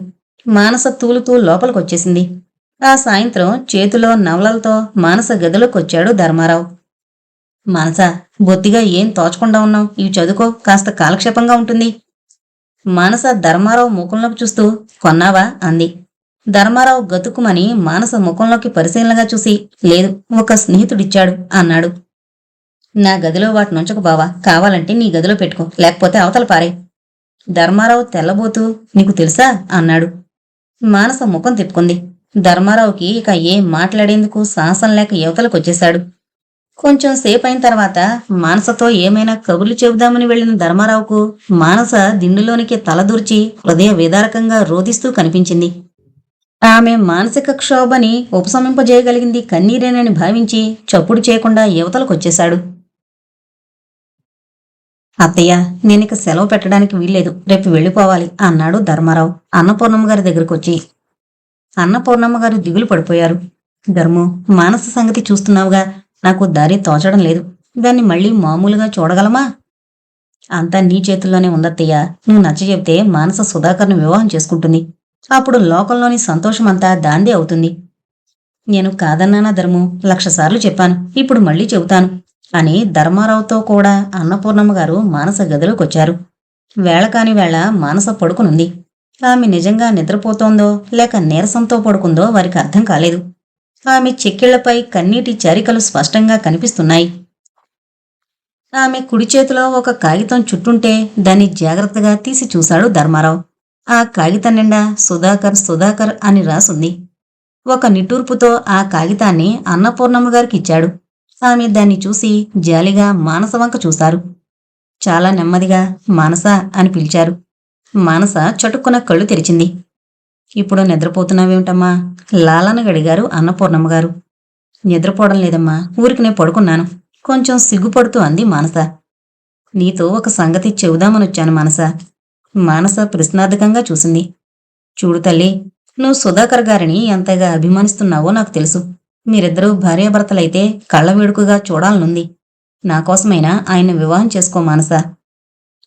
మానస తూలుతూ లోపలికొచ్చేసింది. ఆ సాయంత్రం చేతిలో నవలలతో మానస గదిలోకొచ్చాడు ధర్మారావు. మానస, బొత్తిగా ఏం తోచకుండా ఉన్నావు, ఇవి చదువుకో, కాస్త కాలక్షేపంగా ఉంటుంది. మానస ధర్మారావు ముఖంలోకి చూస్తూ, కొన్నావా అంది. ధర్మారావు గతుకుమని మానస ముఖంలోకి పరిశీలనగా చూసి, లేదు, ఒక స్నేహితుడిచ్చాడు అన్నాడు. నా గదిలో వాటినుంచకు బావా, కావాలంటే నీ గదిలో పెట్టుకో, లేకపోతే అవతల పారే. ధర్మారావు తెల్లబోతూ, నీకు తెలుసా అన్నాడు. మానస ముఖం తిప్పుకుంది. ధర్మారావుకి ఇక ఏం మాట్లాడేందుకు సాహసం లేక యువతలకొచ్చేశాడు. కొంచెం సేపైన తర్వాత మానసతో ఏమైనా కబుర్లు చెబుదామని వెళ్లిన ధర్మారావుకు మానస దిండులోనికి తలదూర్చి హృదయ వేదారకంగా రోధిస్తూ కనిపించింది. ఆమె మానసిక క్షోభని ఉపశమింపజేయగలిగింది కన్నీరేనని భావించి చప్పుడు చేయకుండా యువతలకొచ్చేశాడు. అత్తయ్య, నేనిక సెలవు పెట్టడానికి వీల్లేదు, రేపు వెళ్ళిపోవాలి అన్నాడు ధర్మారావు అన్నపూర్ణమ్మ గారి దగ్గరకొచ్చి. అన్నపూర్ణమ్మ గారు దిగులు పడిపోయారు. ధర్ము, మానస సంగతి చూస్తున్నావుగా, నాకు దారి తోచడం లేదు. దాన్ని మళ్ళీ మామూలుగా చూడగలమా? అంతా నీ చేతుల్లోనే ఉందత్తయ్య. నువ్వు నచ్చ చెబితే మానస సుధాకర్ను వివాహం చేసుకుంటుంది. అప్పుడు లోకంలోని సంతోషమంతా దాందే అవుతుంది. నేను కాదన్నానా ధర్ము? 1,00,000 సార్లు చెప్పాను, ఇప్పుడు మళ్ళీ చెబుతాను అని ధర్మారావుతో కూడా అన్నపూర్ణమ్మ గారు మానస గదిలోకొచ్చారు. వేళ కాని వేళ మానస పడుకునుంది. ఆమె నిజంగా నిద్రపోతోందో లేక నీరసంతో పడుకుందో వారికి అర్థం కాలేదు. ఆమె చెక్కిళ్లపై కన్నీటి చరికలు స్పష్టంగా కనిపిస్తున్నాయి. ఆమె కుడి చేతిలో ఒక కాగితం చుట్టుంటే దాన్ని జాగ్రత్తగా తీసి చూశాడు ధర్మారావు. ఆ కాగితం నిండా సుధాకర్ సుధాకర్ అని రాసుంది. ఒక నిట్టూర్పుతో ఆ కాగితాన్ని అన్నపూర్ణమ్మ గారికి ఇచ్చాడు. ఆమె దాన్ని చూసి జాలిగా మానస వంక చూశారు. చాలా నెమ్మదిగా మానస అని పిలిచారు. మానస చటుక్కున కళ్ళు తెరిచింది. ఇప్పుడు నిద్రపోతున్నావేమిటమ్మా? లాలనగా అడిగారు అన్నపూర్ణమ్మ గారు. నిద్రపోవడం లేదమ్మా, ఊరికినే పడుకున్నాను. కొంచెం సిగ్గుపడుతూ అంది మానస. నీతో ఒక సంగతి చెబుదామనొచ్చాను మానస. మానస ప్రశ్నార్థకంగా చూసింది. చూడు తల్లి, నువ్వు సుధాకర్ గారిని ఎంతగా అభిమానిస్తున్నావో నాకు తెలుసు. మీరిద్దరూ భార్యాభర్తలైతే కళ్ళ వేడుకగా చూడాలనుంది. నాకోసమైనా ఆయన వివాహం చేసుకో మానస.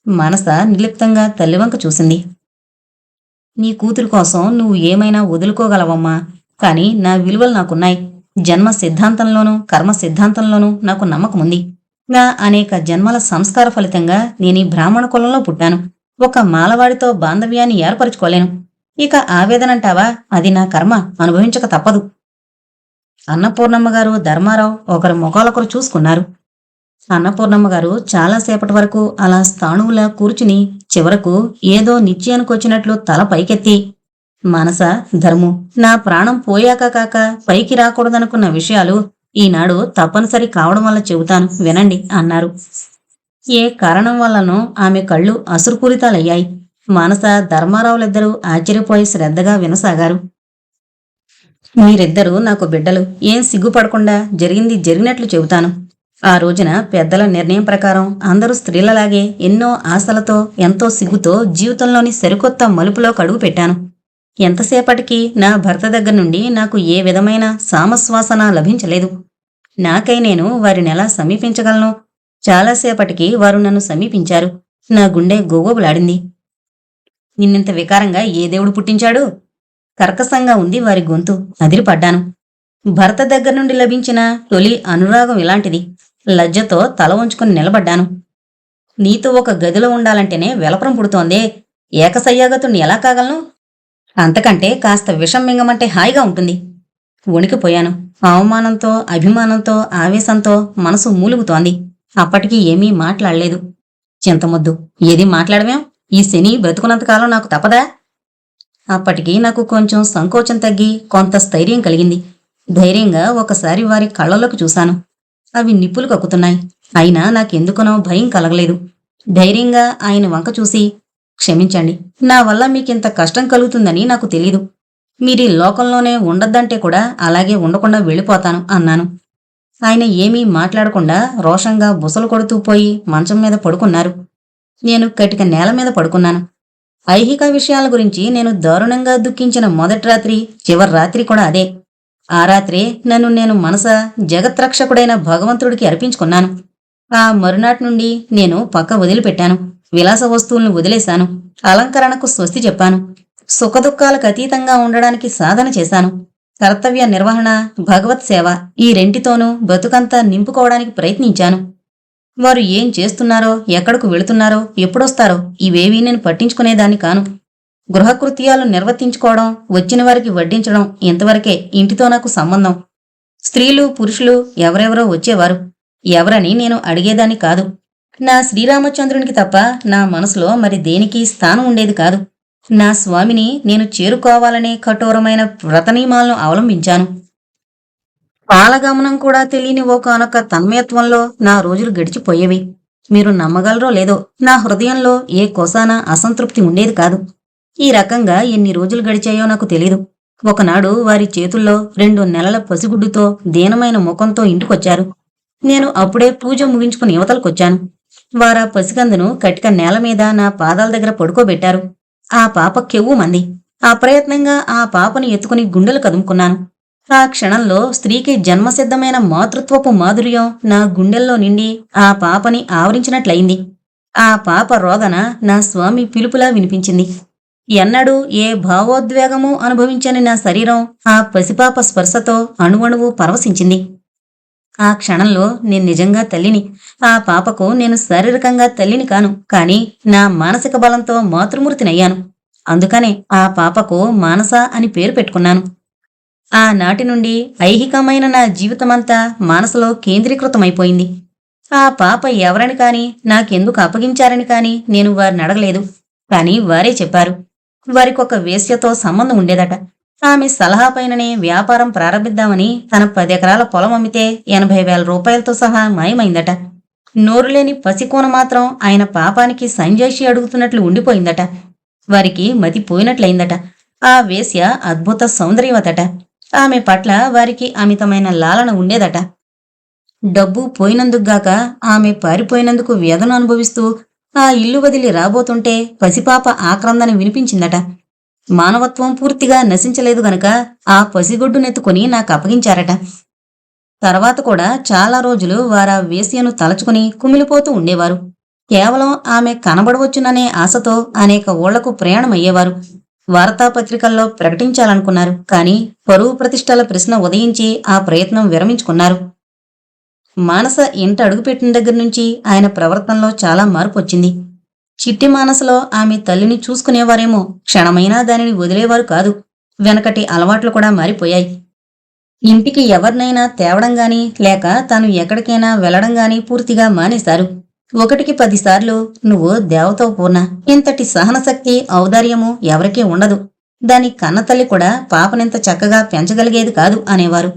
మానస నిర్లిప్తంగా తల్లివంక చూసింది. నీ కూతురు కోసం నువ్వు ఏమైనా వదులుకోగలవమ్మా, కాని నా విలువలు నాకున్నాయి. జన్మ సిద్ధాంతంలోనూ కర్మ సిద్ధాంతంలోనూ నాకు నమ్మకముంది. నా అనేక జన్మల సంస్కార ఫలితంగా నేనీ బ్రాహ్మణ కులంలో పుట్టాను. ఒక మాలవాడితో బాంధవ్యాన్ని ఏర్పరచుకోలేను. ఇక ఆవేదనంటావా, అది నా కర్మ, అనుభవించక తప్పదు. అన్నపూర్ణమ్మ గారు ధర్మారావు ఒకరి ముఖాలొకరు చూసుకున్నారు. అన్నపూర్ణమ్మ గారు చాలాసేపటి వరకు అలా స్థాణువులా కూర్చుని చివరకు ఏదో నిశ్చయానికొచ్చినట్లు తల పైకెత్తి, మనస, ధర్ము, నా ప్రాణం పోయాక కాక పైకి రాకూడదనుకున్న విషయాలు ఈనాడు తప్పనిసరి కావడం వల్ల చెబుతాను వినండి అన్నారు. ఏ కారణం వల్లనో ఆమె కళ్ళు అసురుపూరితాలయ్యాయి. మానస, ధర్మారావులిద్దరూ ఆశ్చర్యపోయి శ్రద్ధగా వినసాగారు. మీరిద్దరూ నాకు బిడ్డలు. ఏం సిగ్గుపడకుండా జరిగింది జరిగినట్లు చెబుతాను. ఆ రోజున పెద్దల నిర్ణయం ప్రకారం అందరూ స్త్రీలలాగే ఎన్నో ఆశలతో, ఎంతో సిగ్గుతో జీవితంలోని సరికొత్త మలుపులో కడుగు పెట్టాను. ఎంతసేపటికి నా భర్త దగ్గర నుండి నాకు ఏ విధమైన సామశ్వాసన లభించలేదు. నాకై నేను వారినెలా సమీపించగలను? చాలాసేపటికి వారు నన్ను సమీపించారు. నా గుండె గోగోబులాడింది. నిన్నింత వికారంగా ఏ దేవుడు పుట్టించాడు? కర్కశంగా ఉంది వారి గొంతు. అదిరిపడ్డాను. భర్త దగ్గర నుండి లభించిన తొలి అనురాగం ఇలాంటిది. లజ్జతో తల వంచుకుని నిలబడ్డాను. నీతో ఒక గదిలో ఉండాలంటేనే వెలపరం పుడుతోందే, ఏకసయ్యాగతుణ్ణి ఎలా కాగలను? అంతకంటే కాస్త విషం మింగమంటే హాయిగా ఉంటుంది. వణికిపోయాను. అవమానంతో, అభిమానంతో, ఆవేశంతో మనసు మూలుగుతోంది. అప్పటికీ ఏమీ మాట్లాడలేదు. చింతమొద్దు, ఏది మాట్లాడవేం? ఈ శని బ్రతుకున్నంతకాలం నాకు తప్పదా? అప్పటికి నాకు కొంచెం సంకోచం తగ్గి కొంత స్థైర్యం కలిగింది. ధైర్యంగా ఒకసారి వారి కళ్ళలోకి చూశాను. అవి నిప్పులు కక్కుతున్నాయి. అయినా నాకెందుకనో భయం కలగలేదు. ధైర్యంగా ఆయన వంక చూసి, క్షమించండి, నా వల్ల మీకింత కష్టం కలుగుతుందని నాకు తెలీదు. మీరీ లోకంలోనే ఉండొద్దంటే కూడా అలాగే ఉండకుండా వెళ్ళిపోతాను అన్నాను. ఆయన ఏమీ మాట్లాడకుండా రోషంగా బుసలు కొడుతూ పోయి మంచం మీద పడుకున్నారు. నేను కటిక నేల మీద పడుకున్నాను. ఐహిక విషయాల గురించి నేను దారుణంగా దుఃఖించిన మొదటి రాత్రి, చివరి రాత్రి కూడా అదే. ఆ రాత్రే నన్ను నేను మనస జగత్రక్షకుడైన భగవంతుడికి అర్పించుకున్నాను. ఆ మరునాటి నుండి నేను పక్క వదిలిపెట్టాను. విలాస వస్తువులను వదిలేశాను. అలంకరణకు స్వస్తి చెప్పాను. సుఖదుఖాలకు అతీతంగా ఉండడానికి సాధన చేశాను. కర్తవ్య నిర్వహణ, భగవత్ సేవ, ఈ రెంటితోనూ బతుకంతా నింపుకోవడానికి ప్రయత్నించాను. వారు ఏం చేస్తున్నారో, ఎక్కడకు వెళుతున్నారో, ఎప్పుడొస్తారో ఇవేవీ నేను పట్టించుకునేదాన్ని కాను. గృహకృత్యాలు నిర్వర్తించుకోవడం, వచ్చిన వారికి వడ్డించడం, ఇంతవరకే ఇంటితో నాకు సంబంధం. స్త్రీలు, పురుషులు ఎవరెవరో వచ్చేవారు. ఎవరని నేను అడిగేదాన్ని కాదు. నా శ్రీరామచంద్రునికి తప్ప నా మనసులో మరి దేనికి స్థానం ఉండేది కాదు. నా స్వామిని నేను చేరుకోవాలనే కఠోరమైన వ్రతనియమాలను అవలంబించాను. కాలగమనం కూడా తెలియని ఒకానొక తన్మయత్వంలో నా రోజులు గడిచిపోయేవి. మీరు నమ్మగలరో లేదో, నా హృదయంలో ఏ కొసాన అసంతృప్తి ఉండేది కాదు. ఈ రకంగా ఎన్ని రోజులు గడిచాయో నాకు తెలీదు. ఒకనాడు వారి చేతుల్లో 2 నెలల పసిగుడ్డుతో దీనమైన ముఖంతో ఇంటికొచ్చారు. నేను అప్పుడే పూజ ముగించుకుని యువతలకొచ్చాను. వారా పసికందును కటిక నేల మీద నా పాదాల దగ్గర పడుకోబెట్టారు. ఆ పాప కెవ్వుమంది. అప్రయత్నంగా ఆ పాపను ఎత్తుకుని గుండెలు కదుముకున్నాను. ఆ క్షణంలో స్త్రీకి జన్మసిద్ధమైన మాతృత్వపు మాధుర్యం నా గుండెల్లో నిండి ఆ పాపని ఆవరించినట్లయింది. ఆ పాప రోదన నా స్వామి పిలుపులా వినిపించింది. ఎన్నడూ ఏ భావోద్వేగమూ అనుభవించని నా శరీరం ఆ పసిపాప స్పర్శతో అణువణువు పరవశించింది. ఆ క్షణంలో నేను నిజంగా తల్లిని. ఆ పాపకు నేను శారీరకంగా తల్లిని కాను, కాని నా మానసిక బలంతో మాతృమూర్తినయ్యాను. అందుకనే ఆ పాపకు మానస అని పేరు పెట్టుకున్నాను. ఆనాటి నుండి ఐహికమైన నా జీవితమంతా మానసలో కేంద్రీకృతమైపోయింది. ఆ పాప ఎవరని కాని, నాకెందుకు అప్పగించారని కాని నేను వారిని అడగలేదు. కాని వారే చెప్పారు. వారికొక వేశ్యతో సంబంధం ఉండేదట. ఆమె సలహా పైననే వ్యాపారం ప్రారంభిద్దామని తన 10 ఎకరాల పొలం అమ్మితే 80,000 రూపాయలతో సహా మాయమైందట. నోరులేని పసికోన మాత్రం ఆయన పాపానికి సంజాయిషి అడుగుతున్నట్లు ఉండిపోయిందట. వారికి మతి పోయినట్లయిందట. ఆ వేశ్య అద్భుత సౌందర్యవతట. ఆమె పట్ల వారికి అమితమైన లాలన ఉండేదట. డబ్బు పోయినందుకుగాక ఆమె పారిపోయినందుకు వేదన అనుభవిస్తూ ఆ ఇల్లు వదిలి రాబోతుంటే పసిపాప ఆక్రందన వినిపించిందట. మానవత్వం పూర్తిగా నశించలేదు గనక ఆ పసిగొడ్డునెత్తుకుని నాకప్పగించారట. తర్వాత కూడా చాలా రోజులు వారా వేశ్యను తలచుకుని కుమిలిపోతూ ఉండేవారు. కేవలం ఆమె కనబడవచ్చుననే ఆశతో అనేక ఊళ్లకు ప్రయాణమయ్యేవారు. వార్తాపత్రికల్లో ప్రకటించాలనుకున్నారు, కాని పరువు ప్రతిష్టల ప్రశ్న ఉదయించి ఆ ప్రయత్నం విరమించుకున్నారు. మానస ఇంట అడుగుపెట్టిన దగ్గర నుంచి ఆయన ప్రవర్తనలో చాలా మార్పు వచ్చింది. చిట్టి మానసలో ఆమె తల్లిని చూసుకునేవారేమో, క్షణమైనా దానిని వదిలేవారు కాదు. వెనకటి అలవాట్లు కూడా మారిపోయాయి. ఇంటికి ఎవరినైనా తేవడం గాని లేక తాను ఎక్కడికైనా వెళ్లడం గాని పూర్తిగా మానేశారు. 1కి 10 సార్లు నువ్వు దేవతో పూర్ణ, ఇంతటి సహనశక్తి ఔదార్యము ఎవరికీ ఉండదు. దాని కన్నతల్లి కూడా పాపనింత చక్కగా పెంచగలిగేది కాదు అనేవారు.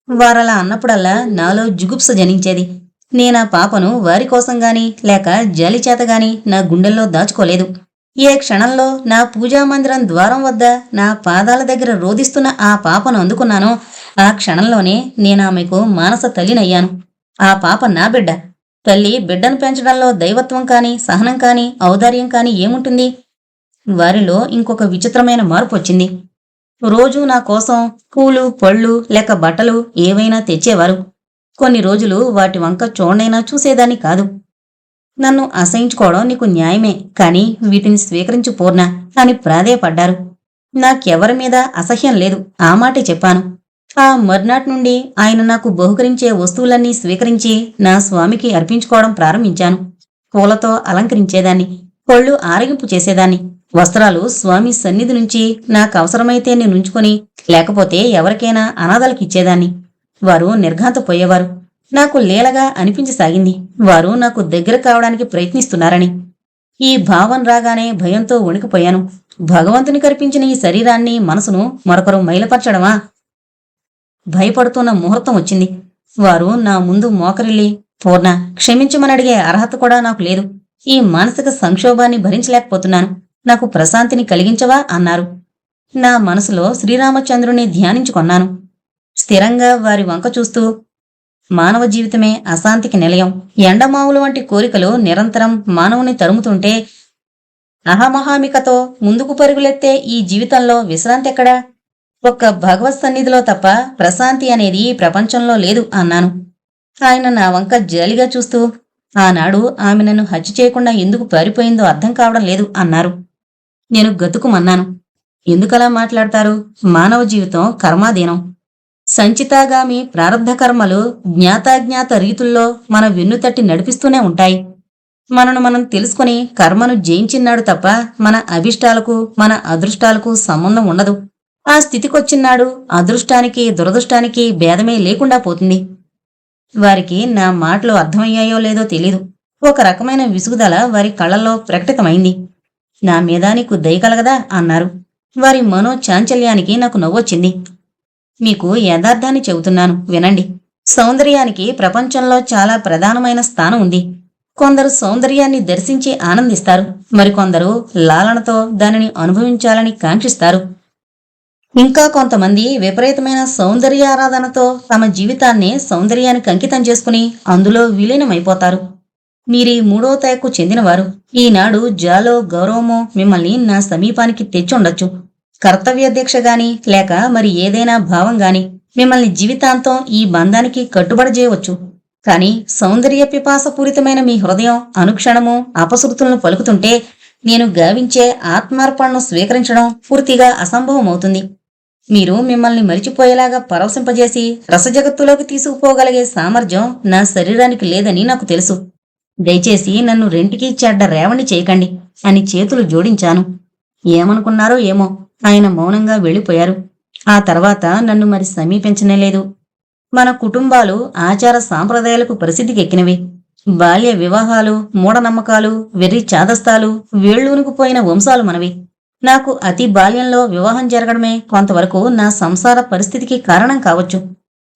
వారలా అన్నప్పుడల్లా నాలో జుగుప్స జనించేది. నేనా పాపను వారి కోసం గాని లేక జాలిచేతగాని నా గుండెల్లో దాచుకోలేదు. ఏ క్షణంలో నా పూజామందిరం ద్వారం వద్ద నా పాదాల దగ్గర రోదిస్తున్న ఆ పాపను అందుకున్నానో ఆ క్షణంలోనే నేనామెకు మానస తల్లినయ్యాను. ఆ పాప నా బిడ్డ. తల్లి బిడ్డను పెంచడంలో దైవత్వం కాని సహనం కాని ఔదార్యం కాని ఏముంటుంది? వారిలో ఇంకొక విచిత్రమైన మార్పు వచ్చింది. రోజూ నా కోసం పూలు పళ్ళు లేక బట్టలు ఏవైనా తెచ్చేవారు. కొన్ని రోజులు వాటి వంక చూడనైనా చూసేదాన్ని కాదు. నన్ను అసహించుకోవడం నీకు న్యాయమే, కాని వీటిని స్వీకరించు పూర్ణ అని ప్రాధేయపడ్డారు. నాకెవరి మీద అసహ్యం లేదు, ఆ మాటే చెప్పాను. ఆ మర్నాటి నుండి ఆయన నాకు బహుకరించే వస్తువులన్నీ స్వీకరించి నా స్వామికి అర్పించుకోవడం ప్రారంభించాను. పూలతో అలంకరించేదాన్ని, పళ్ళు ఆరగింపు చేసేదాన్ని, వస్త్రాలు స్వామి సన్నిధి నుంచి నాకవసరమైతే నేనుంచుకొని లేకపోతే ఎవరికైనా అనాథలకిచ్చేదాన్ని. వారు నిర్ఘాంతపోయేవారు. నాకు లీలగా అనిపించసాగింది, వారు నాకు దగ్గర కావడానికి ప్రయత్నిస్తున్నారని. ఈ భావం రాగానే భయంతో వణికిపోయాను. భగవంతుని కల్పించిన ఈ శరీరాన్ని మనసును మరొకరు మైలపరచడమా? భయపడుతున్న ముహూర్తం వచ్చింది. వారు నా ముందు మోకరిల్లి, పూర్ణ క్షమించమని అడిగే అర్హత కూడా నాకు లేదు. ఈ మానసిక సంక్షోభాన్ని భరించలేకపోతున్నాను, నాకు ప్రశాంతిని కలిగించవా అన్నారు. నా మనసులో శ్రీరామచంద్రుని ధ్యానించుకొన్నాను. స్థిరంగా వారి వంక చూస్తూ, మానవ జీవితమే అశాంతికి నిలయం. ఎండమావులు వంటి కోరికలు నిరంతరం మానవుని తరుముతుంటే అహమహామికతో ముందుకు పరుగులెత్తే ఈ జీవితంలో విశ్రాంతి ఎక్కడా? ఒక్క భగవత్ సన్నిధిలో తప్ప ప్రశాంతి అనేది ప్రపంచంలో లేదు అన్నాను. ఆయన నా వంక జాలిగా చూస్తూ, ఆనాడు ఆమె నన్ను హత్య చేయకుండా ఎందుకు పారిపోయిందో అర్థం కావడం లేదు అన్నారు. నేను గతుకుమన్నాను. ఎందుకలా మాట్లాడతారు? మానవ జీవితం కర్మాధీనం. సంచితాగామి ప్రారబ్ధ కర్మలు జ్ఞాతాజ్ఞాత రీతుల్లో మన వెన్నుతట్టి నడిపిస్తూనే ఉంటాయి. మనను మనం తెలుసుకుని కర్మను జయించినాడు తప్ప మన అభిష్టాలకు మన అదృష్టాలకు సంబంధం ఉండదు. ఆ స్థితికొచ్చినాడు అదృష్టానికి దురదృష్టానికి భేదమే లేకుండా పోతుంది. వారికి నా మాటలు అర్థమయ్యాయో లేదో తెలీదు. ఒక రకమైన విసుగుదల వారి కళ్ళల్లో ప్రకటితమైంది. నా మీద నీకు దయ కలగదా అన్నారు. వారి మనోచాంచల్యానికి నాకు నవ్వొచ్చింది. మీకు యథార్థాన్ని చెబుతున్నాను, వినండి. సౌందర్యానికి ప్రపంచంలో చాలా ప్రధానమైన స్థానం ఉంది. కొందరు సౌందర్యాన్ని దర్శించి ఆనందిస్తారు, మరికొందరు లాలనతో దానిని అనుభవించాలని కాంక్షిస్తారు. ఇంకా కొంతమంది విపరీతమైన సౌందర్యారాధనతో తమ జీవితాన్ని సౌందర్యానికి అంకితం చేసుకుని అందులో విలీనమైపోతారు. మీరీ 3వ తెగకు చెందినవారు. ఈనాడు జాలో గౌరవమో మిమ్మల్ని నా సమీపానికి తెచ్చుండొచ్చు. కర్తవ్య దీక్ష గాని లేక మరి ఏదైనా భావం గాని మిమ్మల్ని జీవితాంతం ఈ బంధానికి కట్టుబడజేయవచ్చు. కాని సౌందర్య పిపాసపూరితమైన మీ హృదయం అనుక్షణము అపశృతులను పలుకుతుంటే నేను గావించే ఆత్మార్పణను స్వీకరించడం పూర్తిగా అసంభవమవుతుంది. మీరు మిమ్మల్ని మరిచిపోయేలాగా పరవశింపజేసి రసజగత్తులోకి తీసుకుపోగలిగే సామర్థ్యం నా శరీరానికి లేదని నాకు తెలుసు. దయచేసి నన్ను రెంటికి చెడ్డ రేవణ్ణి చేయకండి అని చేతులు జోడించాను. ఏమనుకున్నారో ఏమో, ఆయన మౌనంగా వెళ్ళిపోయారు. ఆ తర్వాత నన్ను మరి సమీపించనేలేదు. మన కుటుంబాలు ఆచార సాంప్రదాయాలకు ప్రసిద్ధికెక్కినవి. బాల్య వివాహాలు, మూఢనమ్మకాలు, వెర్రి చాదస్తాలు వేళ్లూనుకుపోయిన వంశాలు మనవి. నాకు అతి బాల్యంలో వివాహం జరగడమే కొంతవరకు నా సంసార పరిస్థితికి కారణం కావచ్చు.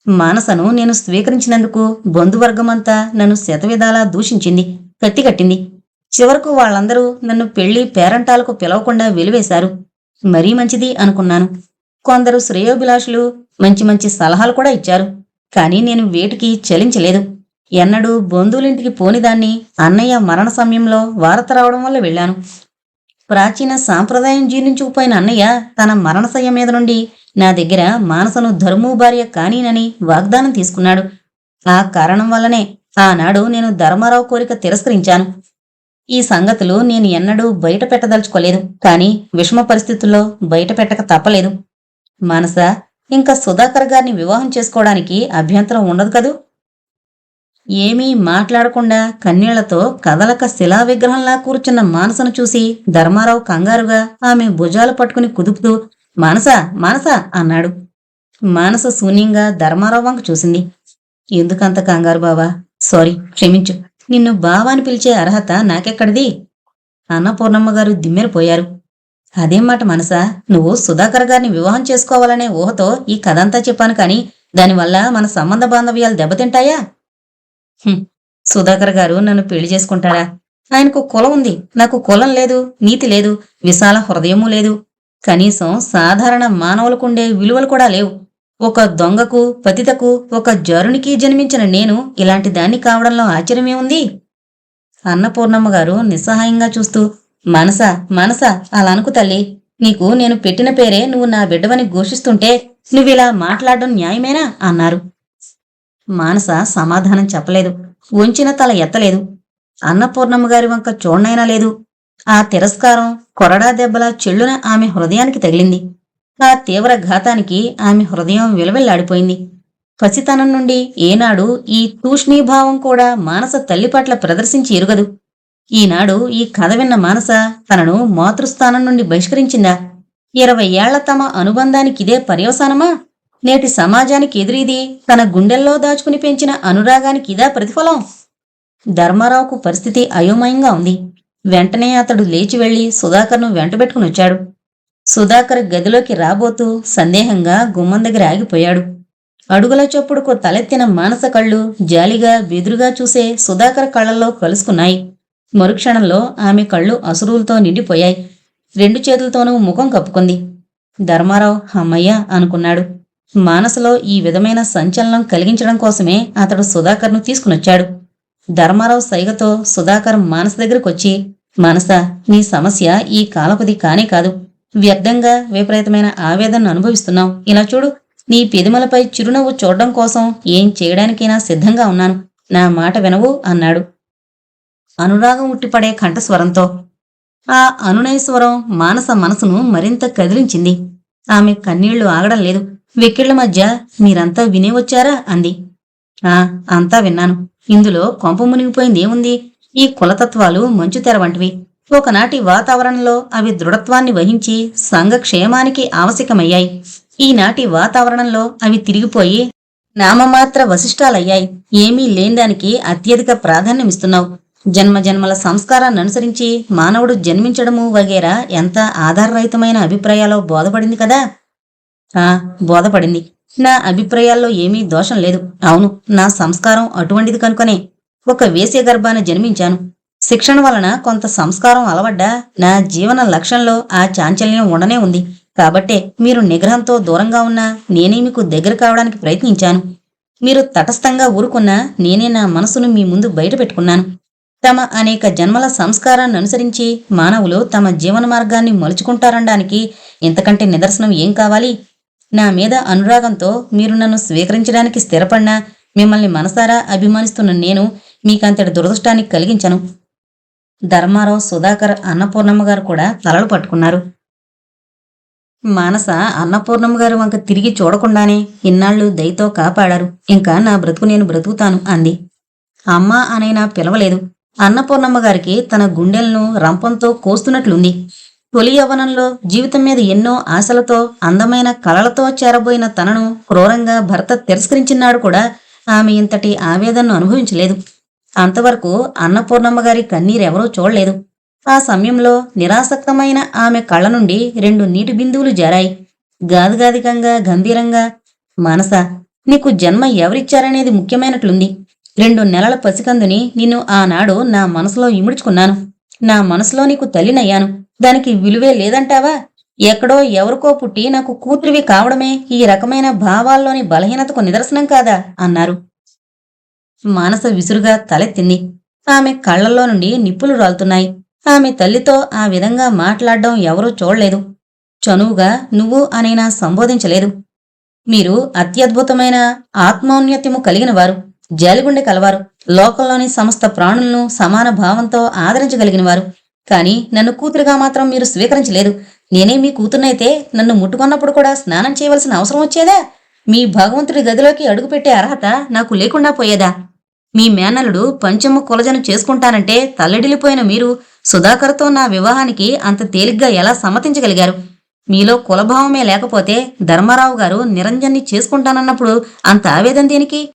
మానసను నేను స్వీకరించినందుకు బంధువర్గమంతా నన్ను శతవిధాలా దూషించింది, కత్తికట్టింది. చివరకు వాళ్ళందరూ నన్ను పెళ్లి పేరంటాలకు పిలవకుండా వెలివేశారు. మరీ మంచిది అనుకున్నాను. కొందరు శ్రేయోభిలాషులు మంచి మంచి సలహాలు కూడా ఇచ్చారు. కానీ నేను వేటికి చలించలేదు. ఎన్నడూ బంధువులింటికి పోనిదాన్ని అన్నయ్య మరణ సమయంలో వార్త రావడం వల్ల వెళ్ళాను. ప్రాచీన సాంప్రదాయం జీర్ణించుకుపోయిన అన్నయ్య తన మరణశయ్య మీద నుండి నా దగ్గర మానసను ధర్మూ భార్య కానీనని వాగ్దానం తీసుకున్నాడు. ఆ కారణం వల్లనే ఆనాడు నేను ధర్మారావు కోరిక తిరస్కరించాను. ఈ సంగతులు నేను ఎన్నడూ బయట పెట్టదలుచుకోలేదు. కాని విషమ పరిస్థితుల్లో బయట పెట్టక తప్పలేదు. మానస, ఇంకా సుధాకర్ గారిని వివాహం చేసుకోవడానికి అభ్యంతరం ఉండదు కదూ? ఏమీ మాట్లాడకుండా కన్నీళ్లతో కదలక శిలా విగ్రహంలా కూర్చున్న మానసను చూసి ధర్మారావు కంగారుగా ఆమె భుజాలు పట్టుకుని కుదుపుతూ మానస మానస అన్నాడు. మానస శూన్యంగా ధర్మారావు వంక చూసింది. ఎందుకంత కంగారు బావా? సారీ, క్షమించు. నిన్ను బావాని పిలిచే అర్హత నాకెక్కడిది? అన్నపూర్ణమ్మగారు దిమ్మెరిపోయారు. అదేం మాట మనసా, నువ్వు సుధాకర్ గారిని వివాహం చేసుకోవాలనే ఊహతో ఈ కథంతా చెప్పాను కాని దానివల్ల మన సంబంధ బాంధవ్యాలు దెబ్బతింటాయా? సుధాకర్ గారు నన్ను పెళ్లి చేసుకుంటాడా? ఆయనకు కులం ఉంది, నాకు కులం లేదు, నీతి లేదు, విశాల హృదయమూ లేదు. కనీసం సాధారణ మానవులకుండే విలువలు కూడా లేవు. ఒక దొంగకు, పతితకు, ఒక జరునికి జన్మించిన నేను ఇలాంటి దాన్ని కావడంలో ఆశ్చర్యమేముంది? అన్నపూర్ణమ్మగారు నిస్సహాయంగా చూస్తూ మనసా మనసా అలా అనుకు తల్లి. నీకు నేను పెట్టిన పేరే నువ్వు నా బిడ్డవని ఘోషిస్తుంటే నువ్విలా మాట్లాడడం న్యాయమేనా అన్నారు. మానస సమాధానం చెప్పలేదు. వంచిన తల ఎత్తలేదు. అన్నపూర్ణమ్మగారి వంక చూడనైనా లేదు. ఆ తిరస్కారం కొరడా దెబ్బలా చెల్లున ఆమె హృదయానికి తగిలింది. ఆ తీవ్ర ఘాతానికి ఆమె హృదయం విలవిల్లాడిపోయింది. పసితనం నుండి ఏనాడు ఈ తూష్ణీభావం కూడా మానస తల్లి పట్ల ప్రదర్శించి ఎరుగదు. ఈనాడు ఈ కథ విన్న మానస తనను మాతృస్థానం నుండి బహిష్కరించిందా? 20 ఏళ్ల తమ అనుబంధానికిదే పర్యవసానమా? నేటి సమాజానికి ఎదురీది తన గుండెల్లో దాచుకుని పెంచిన అనురాగానికి ఇదా ప్రతిఫలం? ధర్మారావుకు పరిస్థితి అయోమయంగా ఉంది. వెంటనే అతడు లేచి వెళ్లి సుధాకర్ను వెంటబెట్టుకుని వచ్చాడు. సుధాకర్ గదిలోకి రాబోతూ సందేహంగా గుమ్మం దగ్గర ఆగిపోయాడు. అడుగుల చొప్పుడుకు తలెత్తిన మానస కళ్ళు జాలిగా బెదురుగా చూసే సుధాకర్ కళ్లల్లో కలుసుకున్నాయి. మరుక్షణంలో ఆమె కళ్ళు అసురులతో నిండిపోయాయి. 2 చేతులతోనూ ముఖం కప్పుకుంది. ధర్మారావు అమ్మయ్య అనుకున్నాడు. మానసలో ఈ విధమైన సంచలనం కలిగించడం కోసమే అతడు సుధాకర్ను తీసుకునొచ్చాడు. ధర్మారావు సైగతో సుధాకర్ మానస దగ్గరకొచ్చి మానస, నీ సమస్య ఈ కాలపది కానే కాదు. వ్యర్థంగా విపరీతమైన ఆవేదనను అనుభవిస్తున్నావు. ఇలా చూడు, నీ పెదిమలపై చిరునవ్వు చూడడం కోసం ఏం చేయడానికైనా సిద్ధంగా ఉన్నాను. నా మాట వినవు అన్నాడు అనురాగం ఉట్టిపడే కంఠస్వరంతో. ఆ అనునయస్వరం మానస మనసును మరింత కదిలించింది. ఆమె కన్నీళ్లు ఆగడం లేదు. వెక్కిళ్ల మధ్య మీరంతా వినేవచ్చారా అంది. అంతా విన్నాను. ఇందులో కొంప మునిగిపోయిందేముంది? ఈ కులతత్వాలు మంచుతెర వంటివి. ఒకనాటి వాతావరణంలో అవి దృఢత్వాన్ని వహించి సంఘక్షేమానికి ఆవశ్యకమయ్యాయి. ఈనాటి వాతావరణంలో అవి తిరిగిపోయి నామమాత్ర వశిష్టాలయ్యాయి. ఏమీ లేనిదానికి అత్యధిక ప్రాధాన్యమిస్తున్నావు. జన్మజన్మల సంస్కారాన్ని అనుసరించి మానవుడు జన్మించడము వగేరా ఎంత ఆధారరహితమైన అభిప్రాయాలో బోధపడింది కదా? బోధపడింది. నా అభిప్రాయాల్లో ఏమీ దోషం లేదు. అవును, నా సంస్కారం అటువంటిది కనుకనే ఒక వేశ్య గర్భాన జన్మించాను. శిక్షణ వలన కొంత సంస్కారం అలవడ్డా నా జీవన లక్ష్యంలో ఆ చాంచల్యం ఉండనే ఉంది. కాబట్టే మీరు నిగ్రహంతో దూరంగా ఉన్నా నేనే మీకు దగ్గర కావడానికి ప్రయత్నించాను. మీరు తటస్థంగా ఊరుకున్నా నేనే నా మనసును మీ ముందు బయట పెట్టుకున్నాను. తమ అనేక జన్మల సంస్కారాన్ని అనుసరించి మానవులు తమ జీవన మార్గాన్ని మలుచుకుంటారనడానికి ఇంతకంటే నిదర్శనం ఏం కావాలి? నా మీద అనురాగంతో మీరు నన్ను స్వీకరించడానికి స్థిరపడినా మిమ్మల్ని మనసారా అభిమానిస్తున్న నేను మీకంతటి దురదృష్టానికి కలిగించను. ధర్మారావు, సుధాకర్, అన్నపూర్ణమ్మగారు కూడా తలలు పట్టుకున్నారు. మానస అన్నపూర్ణమ్మగారు వంక తిరిగి చూడకుండానే ఇన్నాళ్లు దయతో కాపాడారు. ఇంకా నా బ్రతుకు నేను బ్రతుకుతాను అంది. అమ్మ అనైనా పిలవలేదు. అన్నపూర్ణమ్మగారికి తన గుండెలను రంపంతో కోస్తున్నట్లుంది. తొలి యవ్వనంలో జీవితం మీద ఎన్నో ఆశలతో అందమైన కలలతో చేరబోయిన తనను క్రూరంగా భర్త తిరస్కరించినాడు కూడా ఆమె ఇంతటి ఆవేదనను అనుభవించలేదు. అంతవరకు అన్నపూర్ణమ్మగారి కన్నీరెవరూ చూడలేదు. ఆ సమయంలో నిరాసక్తమైన ఆమె కళ్ళ నుండి 2 నీటి బిందువులు జారాయి. గాదిగాదికంగా గంభీరంగా, మనస, నీకు జన్మ ఎవరిచ్చారనేది ముఖ్యమైనట్లుంది. 2 నెలల పసికందుని నిన్ను ఆనాడు నా మనసులో ఇముడ్చుకున్నాను. నా మనసులో నీకు తల్లినయ్యాను. దానికి విలువే లేదంటావా? ఎక్కడో ఎవరికో పుట్టి నాకు కూతురివి కావడమే ఈ రకమైన భావాల్లోని బలహీనతకు నిదర్శనం కాదా అన్నారు. మానస విసురుగా తలెత్తింది. ఆమె కళ్లల్లో నుండి నిప్పులు రాలుతున్నాయి. ఆమె తల్లితో ఆ విధంగా మాట్లాడడం ఎవరూ చూడలేదు. చనువుగా నువ్వు అనైనా సంబోధించలేదు. మీరు అత్యద్భుతమైన ఆత్మౌన్నత్యము కలిగిన వారు, జాలిగుండె కలవారు, లోకంలోని సమస్త ప్రాణులను సమాన భావంతో ఆదరించగలిగినవారు. కాని నన్ను కూతురుగా మాత్రం మీరు స్వీకరించలేదు. నేనే మీ కూతురునైతే నన్ను ముట్టుకున్నప్పుడు కూడా స్నానం చేయవలసిన అవసరం వచ్చేదా? మీ భగవంతుడి గదిలోకి అడుగుపెట్టే అర్హత నాకు లేకుండా పోయేదా? మీ మేనల్లుడు పంచము కొలజను చేసుకుంటానంటే తల్లడిల్లిపోయిన మీరు సుధాకర్తో నా వివాహానికి అంత తేలిగ్గా ఎలా సమ్మతించగలిగారు? మీలో కులభావమే లేకపోతే ధర్మారావు గారు నిరంజన్ని చేసుకుంటానన్నప్పుడు అంత ఆవేదన దేనికి?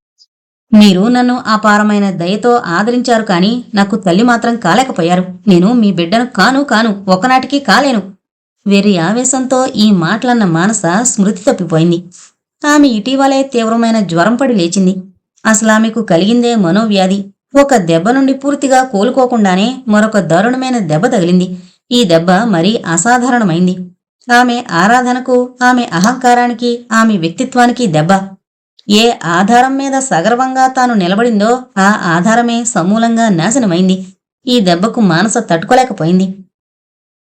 మీరు నన్ను అపారమైన దయతో ఆదరించారు కాని నాకు తల్లి మాత్రం కాలేకపోయారు. నేను మీ బిడ్డను కాను ఒకనాటికి కాలేను. వెర్రి ఆవేశంతో ఈ మాటలన్న మానస స్మృతి తప్పిపోయింది. ఆమె ఇటీవలే తీవ్రమైన జ్వరం పడి లేచింది. అసలామెకు కలిగిందే మనోవ్యాధి. ఒక దెబ్బ నుండి పూర్తిగా కోలుకోకుండానే మరొక దారుణమైన దెబ్బ తగిలింది. ఈ దెబ్బ మరీ అసాధారణమైంది. ఆమె ఆరాధనకు, ఆమె అహంకారానికి, ఆమె వ్యక్తిత్వానికి దెబ్బ. ఏ ఆధారం మీద సగర్వంగా తాను నిలబడిందో ఆ ఆధారమే సమూలంగా నాశనమైంది. ఈ దెబ్బకు మానస తట్టుకోలేకపోయింది.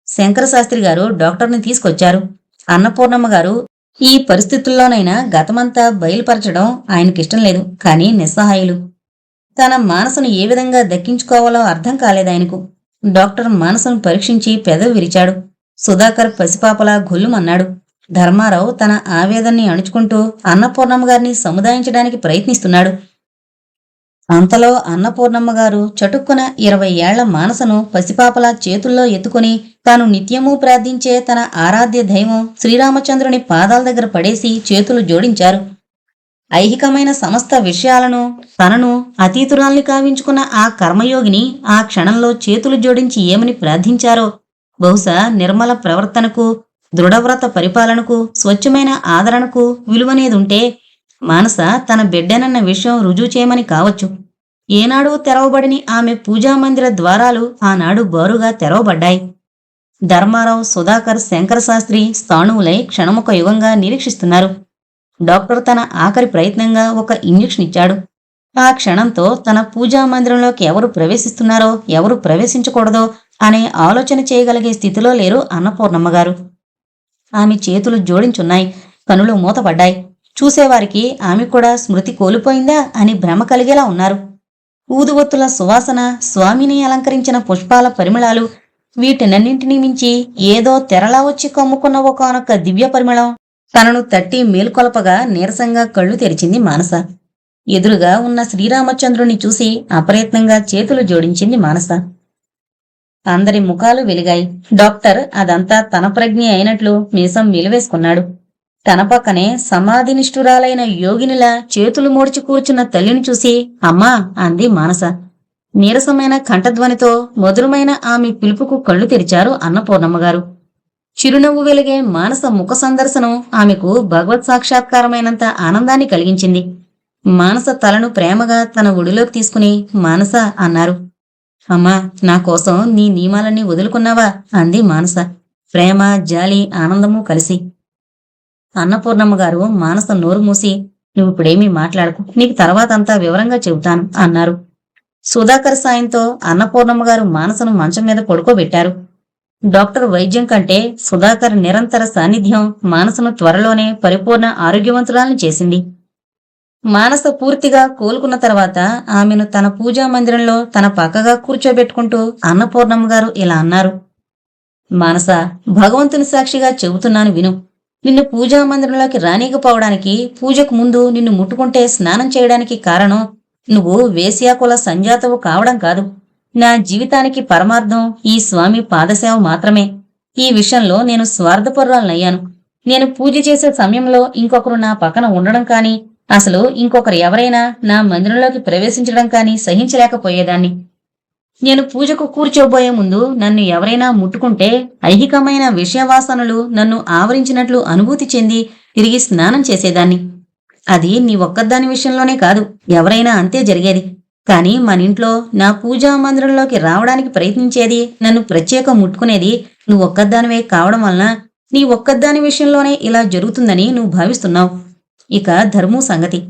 శంకరశాస్త్రి గారు డాక్టర్ని తీసుకొచ్చారు. అన్నపూర్ణమ్మ గారు ఈ పరిస్థితుల్లోనైనా గతమంతా బయలుపరచడం ఆయనకిష్టం లేదు. కానీ నిస్సహాయులు. తన మానసను ఏ విధంగా దక్కించుకోవాలో అర్థం కాలేదాయనకు. డాక్టర్ మానసను పరీక్షించి పెదవి విరిచాడు. సుధాకర్ పసిపాపలా గొల్లుమన్నాడు. ధర్మారావు తన ఆవేదన్ని అణుచుకుంటూ అన్నపూర్ణమ్మ గారిని సముదాయించడానికి ప్రయత్నిస్తున్నాడు. అంతలో అన్నపూర్ణమ్మ గారు చటుక్కున 20 ఏళ్ల మానసను పసిపాపలా చేతుల్లో ఎత్తుకుని తాను నిత్యమూ ప్రార్థించే తన ఆరాధ్య దైవం శ్రీరామచంద్రుని పాదాల దగ్గర పడేసి చేతులు జోడించారు. ఐహికమైన సమస్త విషయాలను తనను అతీతురాల్ని కావించుకున్న ఆ కర్మయోగిని ఆ క్షణంలో చేతులు జోడించి ఏమని ప్రార్థించారో. బహుశా నిర్మల ప్రవర్తనకు, దృఢవ్రత పరిపాలనకు, స్వచ్ఛమైన ఆదరణకు విలువనేదుంటే మానస తన బిడ్డనన్న విషయం రుజువు చేయమని కావచ్చు. ఏనాడూ తెరవబడిని ఆమె పూజామందిర ద్వారాలు ఆనాడు బారుగా తెరవబడ్డాయి. ధర్మారావు, సుధాకర్, శంకరశాస్త్రి స్థాణువులై క్షణమొక యుగంగా నిరీక్షిస్తున్నారు. డాక్టర్ తన ఆఖరి ప్రయత్నంగా ఒక ఇంజెక్షన్ ఇచ్చాడు. ఆ క్షణంతో తన పూజామందిరంలోకి ఎవరు ప్రవేశిస్తున్నారో, ఎవరు ప్రవేశించకూడదో అనే ఆలోచన చేయగలిగే స్థితిలో లేరు అన్నపూర్ణమ్మగారు. ఆమె చేతులు జోడించున్నాయి, కనులు మూతపడ్డాయి. చూసేవారికి ఆమె కూడా స్మృతి కోల్పోయిందా అని భ్రమ కలిగేలా ఉన్నారు. ఊదువత్తుల సువాసన, స్వామిని అలంకరించిన పుష్పాల పరిమళాలు, వీటినన్నింటినీ మించి ఏదో తెరలా వచ్చి కమ్ముకున్న ఒకానొక దివ్య పరిమళం తనను తట్టి మేల్కొలపగా నీరసంగా కళ్ళు తెరిచింది మానస. ఎదురుగా ఉన్న శ్రీరామచంద్రుని చూసి అప్రయత్నంగా చేతులు జోడించింది మానస. అందరి ముఖాలు వెలిగాయి. డాక్టర్ అదంతా తన ప్రజ్ఞ అయినట్లు మీసం వెలివేసుకున్నాడు. తన పక్కనే సమాధినిష్ఠురాలైన యోగినిలా చేతులు మోడ్చి కూర్చున్న తల్లిని చూసి అమ్మా అంది మానస. నీరసమైన కంఠధ్వనితో మధురమైన ఆమె పిలుపుకు కళ్ళు తెరిచారు అన్నపూర్ణమ్మగారు. చిరునవ్వు వెలిగే మానస ముఖ సందర్శనం ఆమెకు భగవత్ సాక్షాత్కారమైనంత ఆనందాన్ని కలిగించింది. మానస తలను ప్రేమగా తన ఒడిలోకి తీసుకుని మానస అన్నారు. అమ్మా, నా కోసం నీ నియమాలన్నీ వదులుకున్నావా అంది మానస. ప్రేమ, జాలి, ఆనందము కలిసి. అన్నపూర్ణమ్మగారు మానస నోరు మూసి నువ్విప్పుడేమీ మాట్లాడకు, నీకు తర్వాతంతా వివరంగా చెబుతాను అన్నారు. సుధాకర్ సాయంతో అన్నపూర్ణమ్మగారు మానసను మంచం మీద పడుకోబెట్టారు. డాక్టర్ వైద్యం కంటే సుధాకర్ నిరంతర సాన్నిధ్యం మానసను త్వరలోనే పరిపూర్ణ ఆరోగ్యవంతురాల్ని చేసింది. మానస పూర్తిగా కోలుకున్న తర్వాత ఆమెను తన పూజా మందిరంలో తన పక్కగా కూర్చోబెట్టుకుంటూ అన్నపూర్ణమ్మగారు ఇలా అన్నారు. మానస, భగవంతుని సాక్షిగా చెబుతున్నాను విను. నిన్ను పూజా మందిరంలోకి రానీకపోవడానికి, పూజకు ముందు నిన్ను ముట్టుకుంటే స్నానం చేయడానికి కారణం నువ్వు వేశ్యాకుల సంజాతవు కావడం కాదు. నా జీవితానికి పరమార్థం ఈ స్వామి పాదసేవ మాత్రమే. ఈ విషయంలో నేను స్వార్థపరురాలనయ్యాను. నేను పూజ చేసే సమయంలో ఇంకొకరు నా పక్కన ఉండడం కానీ, అసలు ఇంకొకరు ఎవరైనా నా మందిరంలోకి ప్రవేశించడం కానీ సహించలేకపోయేదాన్ని. నేను పూజకు కూర్చోబోయే ముందు నన్ను ఎవరైనా ముట్టుకుంటే ఐహికమైన విషయవాసనలు నన్ను ఆవరించినట్లు అనుభూతి చెంది తిరిగి స్నానం చేసేదాన్ని. అది నీ ఒక్కదాని విషయంలోనే కాదు, ఎవరైనా అంతే జరిగేది. కాని మనింట్లో నా పూజా మందిరంలోకి రావడానికి ప్రయత్నించేది, నన్ను ప్రత్యేకం ముట్టుకునేది నువ్వొక్కదానివే కావడం వలన నీ ఒక్కదాని విషయంలోనే ఇలా జరుగుతుందని నువ్వు భావిస్తున్నావు. ఇక ధర్ము సంగతి.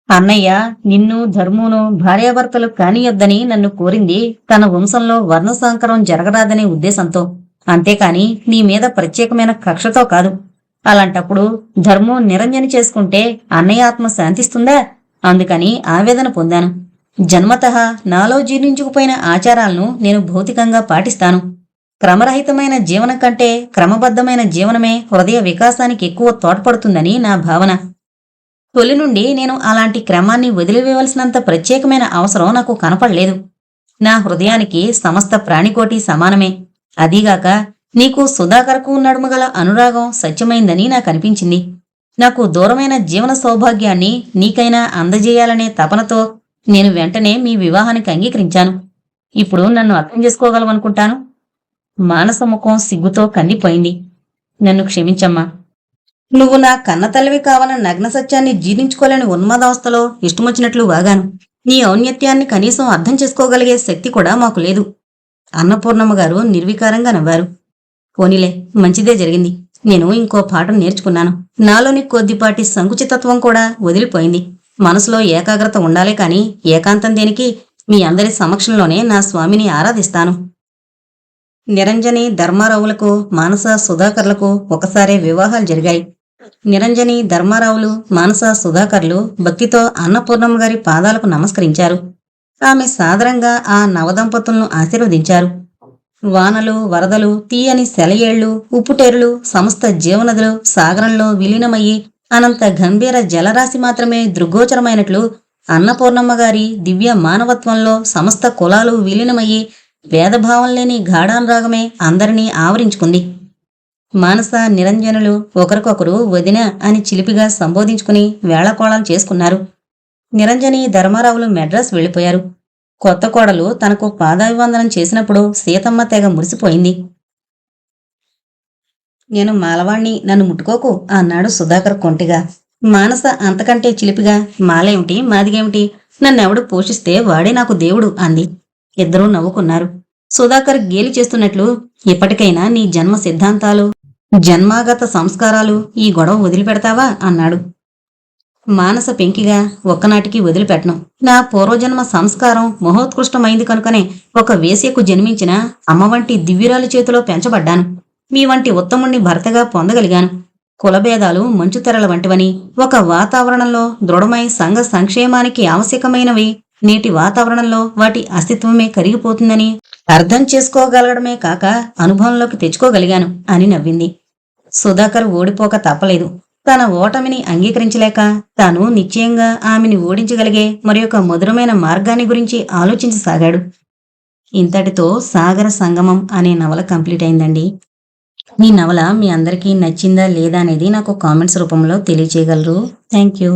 అన్నయ్య నిన్ను ధర్మును భార్యాభర్తలు కానియొద్దని నన్ను కోరింది తన వంశంలో వర్ణసంకరం జరగరాదనే ఉద్దేశంతో, అంతేకాని నీ మీద ప్రత్యేకమైన కక్షతో కాదు. అలాంటప్పుడు ధర్ము నిరంజని చేసుకుంటే అన్నయ్య ఆత్మ శాంతిస్తుందా? అందుకని ఆవేదన పొందాను. జన్మతః నాలో జీర్ణించుకుపోయిన ఆచారాలను నేను భౌతికంగా పాటిస్తాను. క్రమరహితమైన జీవనం కంటే క్రమబద్ధమైన జీవనమే హృదయ వికాసానికి ఎక్కువ తోడ్పడుతుందని నా భావన. తొలి నుండి నేను అలాంటి క్రమాన్ని వదిలివేయవలసినంత ప్రత్యేకమైన అవసరం నాకు కనపడలేదు. నా హృదయానికి సమస్త ప్రాణికోటి సమానమే. అదీగాక నీకు సుధాకర్కు నడుమగల అనురాగం సత్యమైందని నాకనిపించింది. నాకు దూరమైన జీవన సౌభాగ్యాన్ని నీకైనా అందజేయాలనే తపనతో నేను వెంటనే మీ వివాహానికి అంగీకరించాను. ఇప్పుడు నన్ను అర్థం చేసుకోగలవనుకుంటాను. మానస ముఖం సిగ్గుతో కందిపోయింది. నన్ను క్షమించమ్మా. నువ్వు నా కన్నతల్లివి కావాలన్న నగ్న సత్యాన్ని జీర్ణించుకోలేని ఉన్మాదావస్థలో ఇష్టమొచ్చినట్లు వాగాను. నీ ఔన్నత్యాన్ని కనీసం అర్థం చేసుకోగలిగే శక్తి కూడా మాకు లేదు. అన్నపూర్ణమ్మ గారు నిర్వికారంగా నవ్వారు. పోనీలే, మంచిదే జరిగింది. నేను ఇంకో పాఠం నేర్చుకున్నాను. నాలోని కొద్దిపాటి సంకుచితత్వం కూడా వదిలిపోయింది. మనసులో ఏకాగ్రత ఉండాలే కాని ఏకాంతం దేనికి? మీ అందరి సమక్షంలోనే నా స్వామిని ఆరాధిస్తాను. నిరంజని ధర్మారావులకు, మానస సుధాకర్లకు ఒకసారే వివాహాలు జరిగాయి. నిరంజని ధర్మారావులు, మానస సుధాకర్లు భక్తితో అన్నపూర్ణమ్మ గారి పాదాలకు నమస్కరించారు. ఆమె సాదరంగా ఆ నవదంపతులను ఆశీర్వదించారు. వానలు, వరదలు, తీయని సెలయేళ్లు, ఉప్పుటేరులు, సమస్త జీవనదులు సాగరంలో విలీనమయ్యి అనంత గంభీర జలరాశి మాత్రమే దృగ్గోచరమైనట్లు అన్నపూర్ణమ్మ గారి దివ్య మానవత్వంలో సమస్త కులాలు విలీనమయ్యి భేదభావం లేని గాఢానురాగమే అందరినీ ఆవరించుకుంది. మానస నిరంజనులు ఒకరికొకరు వదిన అని చిలిపిగా సంబోధించుకుని వేళకోళాలు చేసుకున్నారు. నిరంజని ధర్మారావులు మెడ్రాస్ వెళ్లిపోయారు. కొత్త కోడలు తనకు పాదాభివందనం చేసినప్పుడు సీతమ్మ తెగ మురిసిపోయింది. నేను మాలవాణ్ణి, నన్ను ముట్టుకోకు అన్నాడు సుధాకర్ కొంటిగా. మానస అంతకంటే చిలిపిగా, మాలేమిటి మాదిగేమిటి, నన్నెవడు పోషిస్తే వాడే నాకు దేవుడు అంది. ఇద్దరూ నవ్వుకున్నారు. సుధాకర్ గేలి చేస్తున్నట్లు, ఇప్పటికైనా నీ జన్మ సిద్ధాంతాలు, జన్మాగత సంస్కారాలు ఈ గొడవ వదిలిపెడతావా అన్నాడు. మానస పెంకిగా, ఒక్కనాటికి వదిలిపెట్టను. నా పూర్వజన్మ సంస్కారం మహోత్కృష్టమైంది కనుకనే ఒక వేశ్యకు జన్మించిన అమ్మ వంటి దివ్యురాలి చేతిలో పెంచబడ్డాను. మీ వంటి ఉత్తముణ్ణి భర్తగా పొందగలిగాను. కులభేదాలు మంచుతెరల వంటివని, ఒక వాతావరణంలో దృఢమై సంఘ సంక్షేమానికి ఆవశ్యకమైనవి నేటి వాతావరణంలో వాటి అస్తిత్వమే కరిగిపోతుందని అర్థం చేసుకోగలగడమే కాక అనుభవంలోకి తెచ్చుకోగలిగాను అని నవ్వింది. సుధాకర్ ఓడిపోక తప్పలేదు. తన ఓటమిని అంగీకరించలేక తాను నిశ్చయంగా ఆమెని ఓడించగలిగే మరొక మధురమైన మార్గాన్ని గురించి ఆలోచించసాగాడు. ఇంతటితో సాగర సంగమం అనే నవల కంప్లీట్ అయిందండి. ఈ నవల మీ అందరికీ నచ్చిందా లేదా అనేది నాకు కామెంట్స్ రూపంలో తెలియజేయగలరు. Thank you.